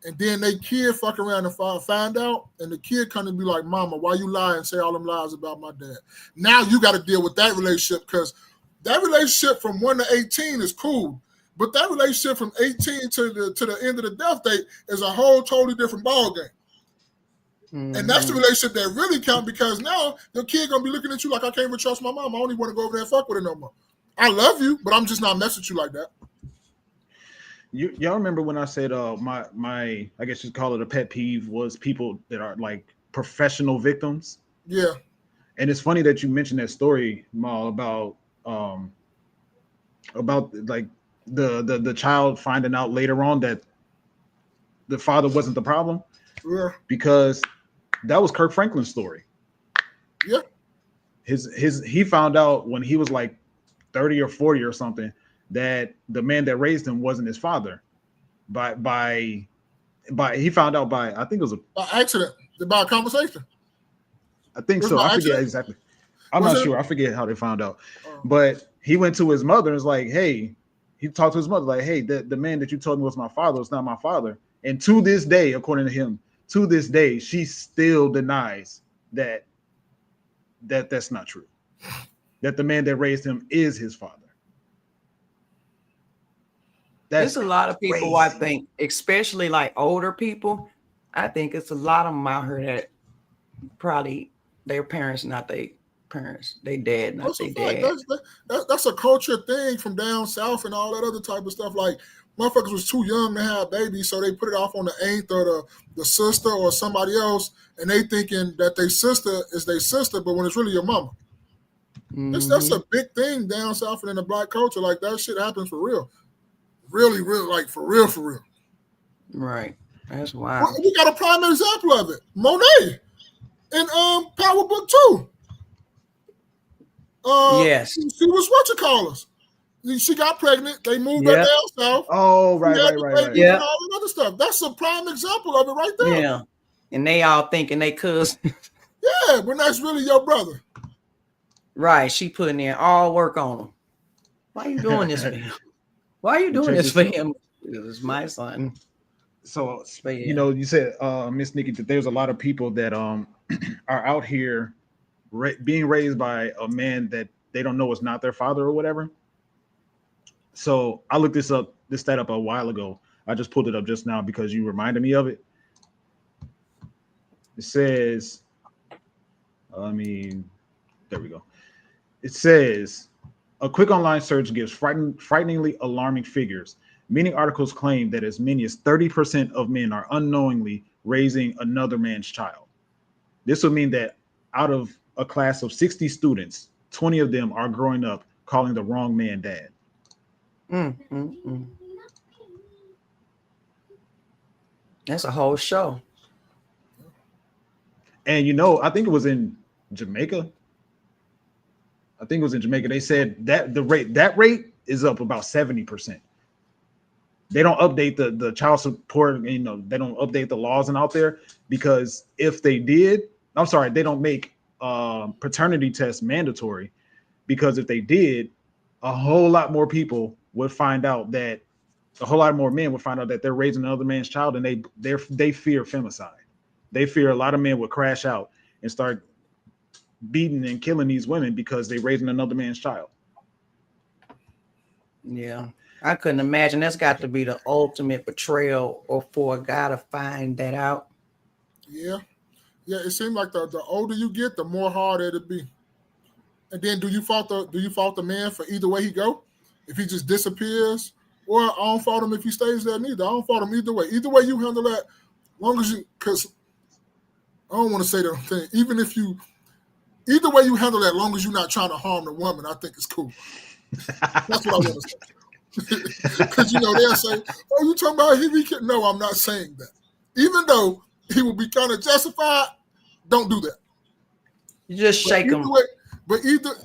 And then they kid fuck around and find out, and the kid come and be like, Mama, why you lie and say all them lies about my dad? Now you got to deal with that relationship, because that relationship from 1 to 18 is cool. But that relationship from 18 to the end of the death date is a whole totally different ballgame. Mm-hmm. And that's the relationship that really counts, because now the kid going to be looking at you like, I can't even trust my mom. I don't even want to go over there and fuck with her no more. I love you, but I'm just not messing with you like that. Y'all remember when I said my I guess you'd call it a pet peeve was people that are like professional victims? Yeah. And it's funny that you mentioned that story, Mal, about like the child finding out later on that the father wasn't the problem. Yeah. Because that was Kirk Franklin's story. Yeah. He found out when he was like 30 or 40 or something that the man that raised him wasn't his father. By he found out by, I think it was by accident, by a conversation. I think so. I forget exactly. I'm not sure. I forget how they found out. But he went to his mother and was like, hey, he talked to his mother like, hey, the man that you told me was my father was not my father. And to this day, according to him, to this day, she still denies that's not true. That the man that raised him is his father. There's a lot of people, I think, especially like older people. I think it's a lot of them out here that probably their parents, not their parents, they dad, not their dad. That's a culture thing from down south and all that other type of stuff. Like, motherfuckers was too young to have babies, so they put it off on the aunt or the sister or somebody else, and they thinking that their sister is their sister, but when it's really your mama. Mm-hmm. That's a big thing down south and in the black culture. Like, that shit happens for real. Really, like for real. Right. That's wild. We got a prime example of it. Monet in Power Book 2. Yes. She was whatchamacallers. She got pregnant. They moved her down south. Oh, right. Yeah. And all that other stuff. That's a prime example of it right there. Yeah. And they all thinking they cousins. Yeah, but that's really your brother. Right. She putting in all work on him. Why are you doing this for him? Why are you doing this for him? It's my son. So, you said, Miss Nikki, that there's a lot of people that are out here being raised by a man that they don't know is not their father or whatever. So I looked this stat up a while ago. I just pulled it up just now because you reminded me of it. It says, there we go. It says, a quick online search gives frighteningly alarming figures. Many articles claim that as many as 30% of men are unknowingly raising another man's child. This would mean that out of a class of 60 students, 20 of them are growing up calling the wrong man dad. That's a whole show. And I think it was in Jamaica. They said that that rate is up about 70%. They don't update the child support, they don't update the laws and out there, because if they did, they don't make paternity tests mandatory, because if they did, a whole lot more people would find out that a whole lot more men would find out that they're raising another man's child, and they fear femicide. They fear a lot of men would crash out and start beating and killing these women because they're raising another man's child. Yeah, I couldn't imagine. That's got to be the ultimate betrayal, or for a guy to find that out. Yeah, it seems like the older you get, the more hard it'll be. And then do you fault the man for either way he go? If he just disappears, or I don't fault him if he stays there neither. I don't fault him either way. Either way you handle that, long as you, because I don't want to say that thing. Either way you handle that, long as you're not trying to harm the woman, I think it's cool. That's what I want to say. Because they'll say, "Oh, you talking about he kid?" No, I'm not saying that. Even though he will be kind of justified, don't do that. You just shake him. But either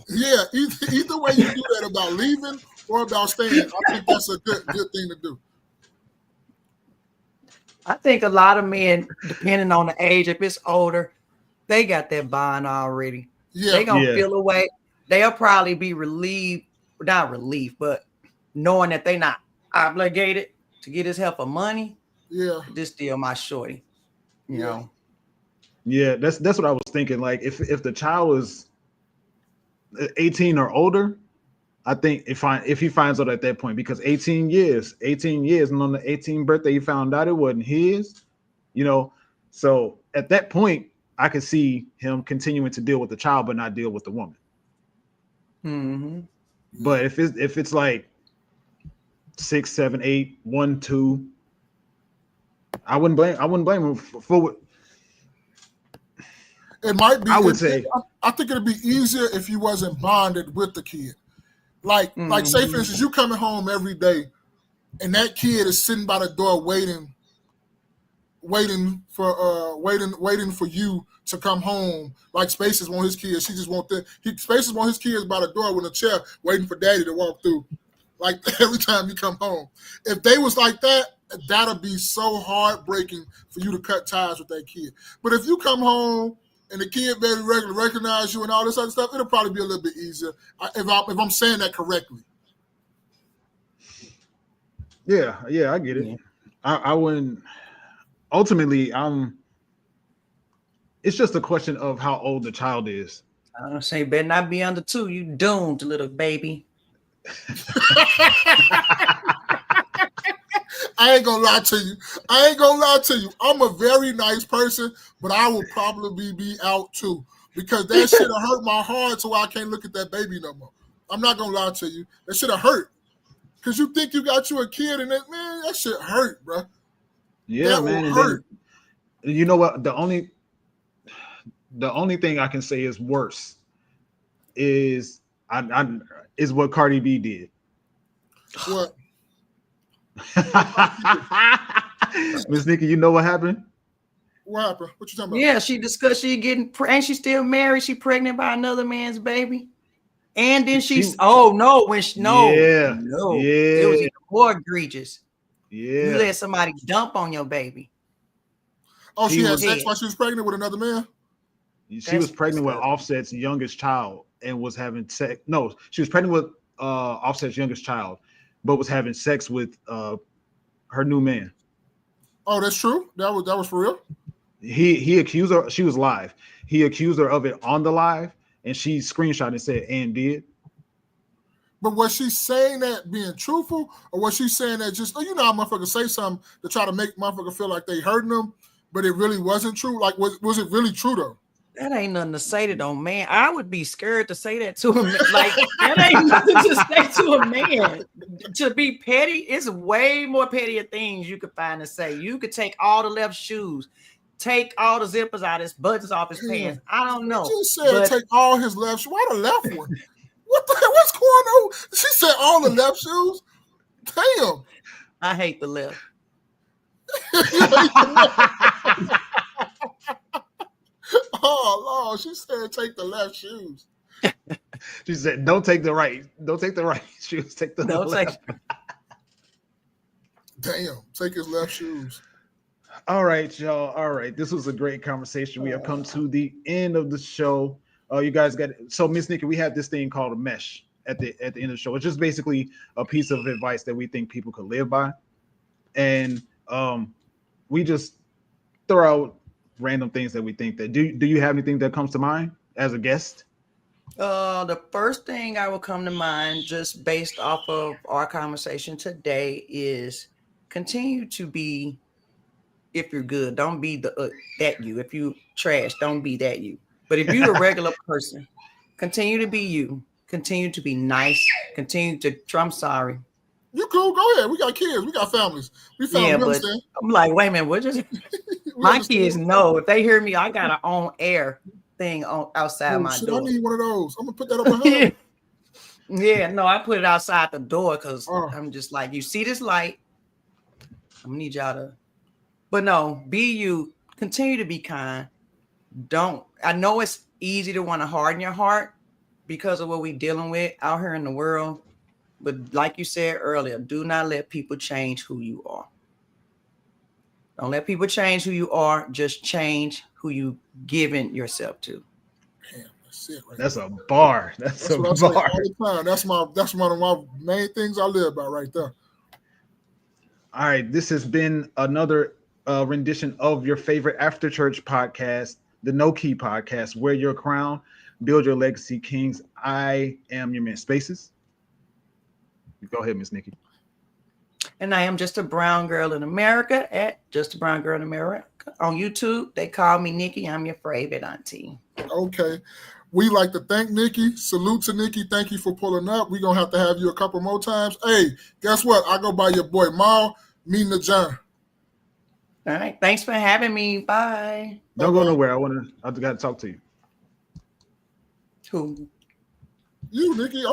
way you do that about leaving or about staying, I think that's a good thing to do. I think a lot of men, depending on the age, if it's older, they got that bond already. Yeah. They gonna feel away. They'll probably be relieved, not relieved, but knowing that they not obligated to get his help for money. Yeah, this still my shorty. You know. Yeah, that's what I was thinking. Like if the child is 18 or older, I think if he finds out at that point, because 18 years, and on the 18th birthday he found out it wasn't his, so at that point I could see him continuing to deal with the child but not deal with the woman. Mm-hmm. But if it's like 6, 7, 8, 1, 2, I wouldn't blame him for it. Might be. I would say. I think it'd be easier if you wasn't bonded with the kid. Like say for instance, you coming home every day, and that kid is sitting by the door waiting for you to come home. Like Spaces want his kids, Spaces want his kids by the door with a chair waiting for daddy to walk through. Like every time you come home. If they was like that, that'll be so heartbreaking for you to cut ties with that kid. But if you come home and the kid very regularly recognize you and all this other stuff, it'll probably be a little bit easier if I'm saying that correctly. Yeah, I get it. Yeah. I wouldn't. Ultimately, it's just a question of how old the child is. I don't say better not be under 2. You doomed, little baby. I ain't gonna lie to you. I'm a very nice person, but I will probably be out too, because that shit have hurt my heart so I can't look at that baby no more. I'm not gonna lie to you. That shit have hurt. Because you think you got you a kid and that shit hurt, bro. Yeah, that man. And hurt. Then, you know what? The only thing I can say is worse is is what Cardi B did. What? Miss Nikki, you know what happened? What happened? What you talking about? Yeah, she discussed she getting and she's still married. She pregnant by another man's baby. And then it was even more egregious. Yeah. You let somebody dump on your baby. Oh, she had sex while she was pregnant with another man? She was pregnant with Offset's youngest child and was having sex. No, she was pregnant with Offset's youngest child, but was having sex with her new man. Oh, that's true? That was for real? He accused her. She was live. He accused her of it on the live, and she screenshot and said, and did. But was she saying that being truthful, or was she saying that just, you know how motherfuckers say something to try to make motherfuckers feel like they hurting them, but it really wasn't true? Like, was it really true, though? That ain't nothing to say to no man. I would be scared to say that to him. Like, that ain't nothing to say to a man. To be petty, it's way more pettier things you could find to say. You could take all the left shoes, take all the zippers out, his buttons off his pants. I don't know. She said take all his left shoes. Why the left one? What the hell? What's going on? She said all the left shoes? Damn. I hate the left. Oh Lord, she said take the left shoes. She said, don't take the right. Don't take the right shoes. Take the left. Damn, take his left shoes. All right, y'all. All right. This was a great conversation. We have come to the end of the show. You guys got it. So, Miss Nikki, we have this thing called a mesh at the end of the show. It's just basically a piece of advice that we think people could live by. And we just throw out random things that we think that do you have anything that comes to mind as a guest? The first thing I will come to mind, just based off of our conversation today, is continue to be, if you're good, don't be that you. If you trash, don't be that you. But if you're a regular person, continue to be you. Continue to be nice. Continue to. I'm sorry. You cool? Go ahead. We got kids. We got families. We family. Yeah, but I'm like, wait a minute. What just? My kids know if they hear me, I got an on air thing on outside my door. I need one of those. I'm gonna put that up behind. Yeah, no, I put it outside the door because I'm just like, you see this light? I'm gonna need y'all to. But no, be you. Continue to be kind. Don't. I know it's easy to want to harden your heart because of what we're dealing with out here in the world. But like you said earlier, do not let people change who you are. Don't let people change who you are. Just change who you giving yourself to. Damn, that's it. Right that's there. A bar. That's a what bar. I say all the time. That's one of my main things I live by right there. All right, this has been another rendition of your favorite after church podcast, the No Key Podcast. Wear your crown, build your legacy, kings. I am your man, Spaces. Go ahead, Miss Nikki. And I am Just a Brown Girl in America at Just a Brown Girl in America. On YouTube, they call me Nikki. I'm your favorite auntie. Okay. We like to thank Nikki. Salute to Nikki. Thank you for pulling up. We're going to have you a couple more times. Hey, guess what? I go by your boy, Mal, meeting the John. All right. Thanks for having me. Bye. Don't go nowhere. I got to talk to you. Who? You, Nikki.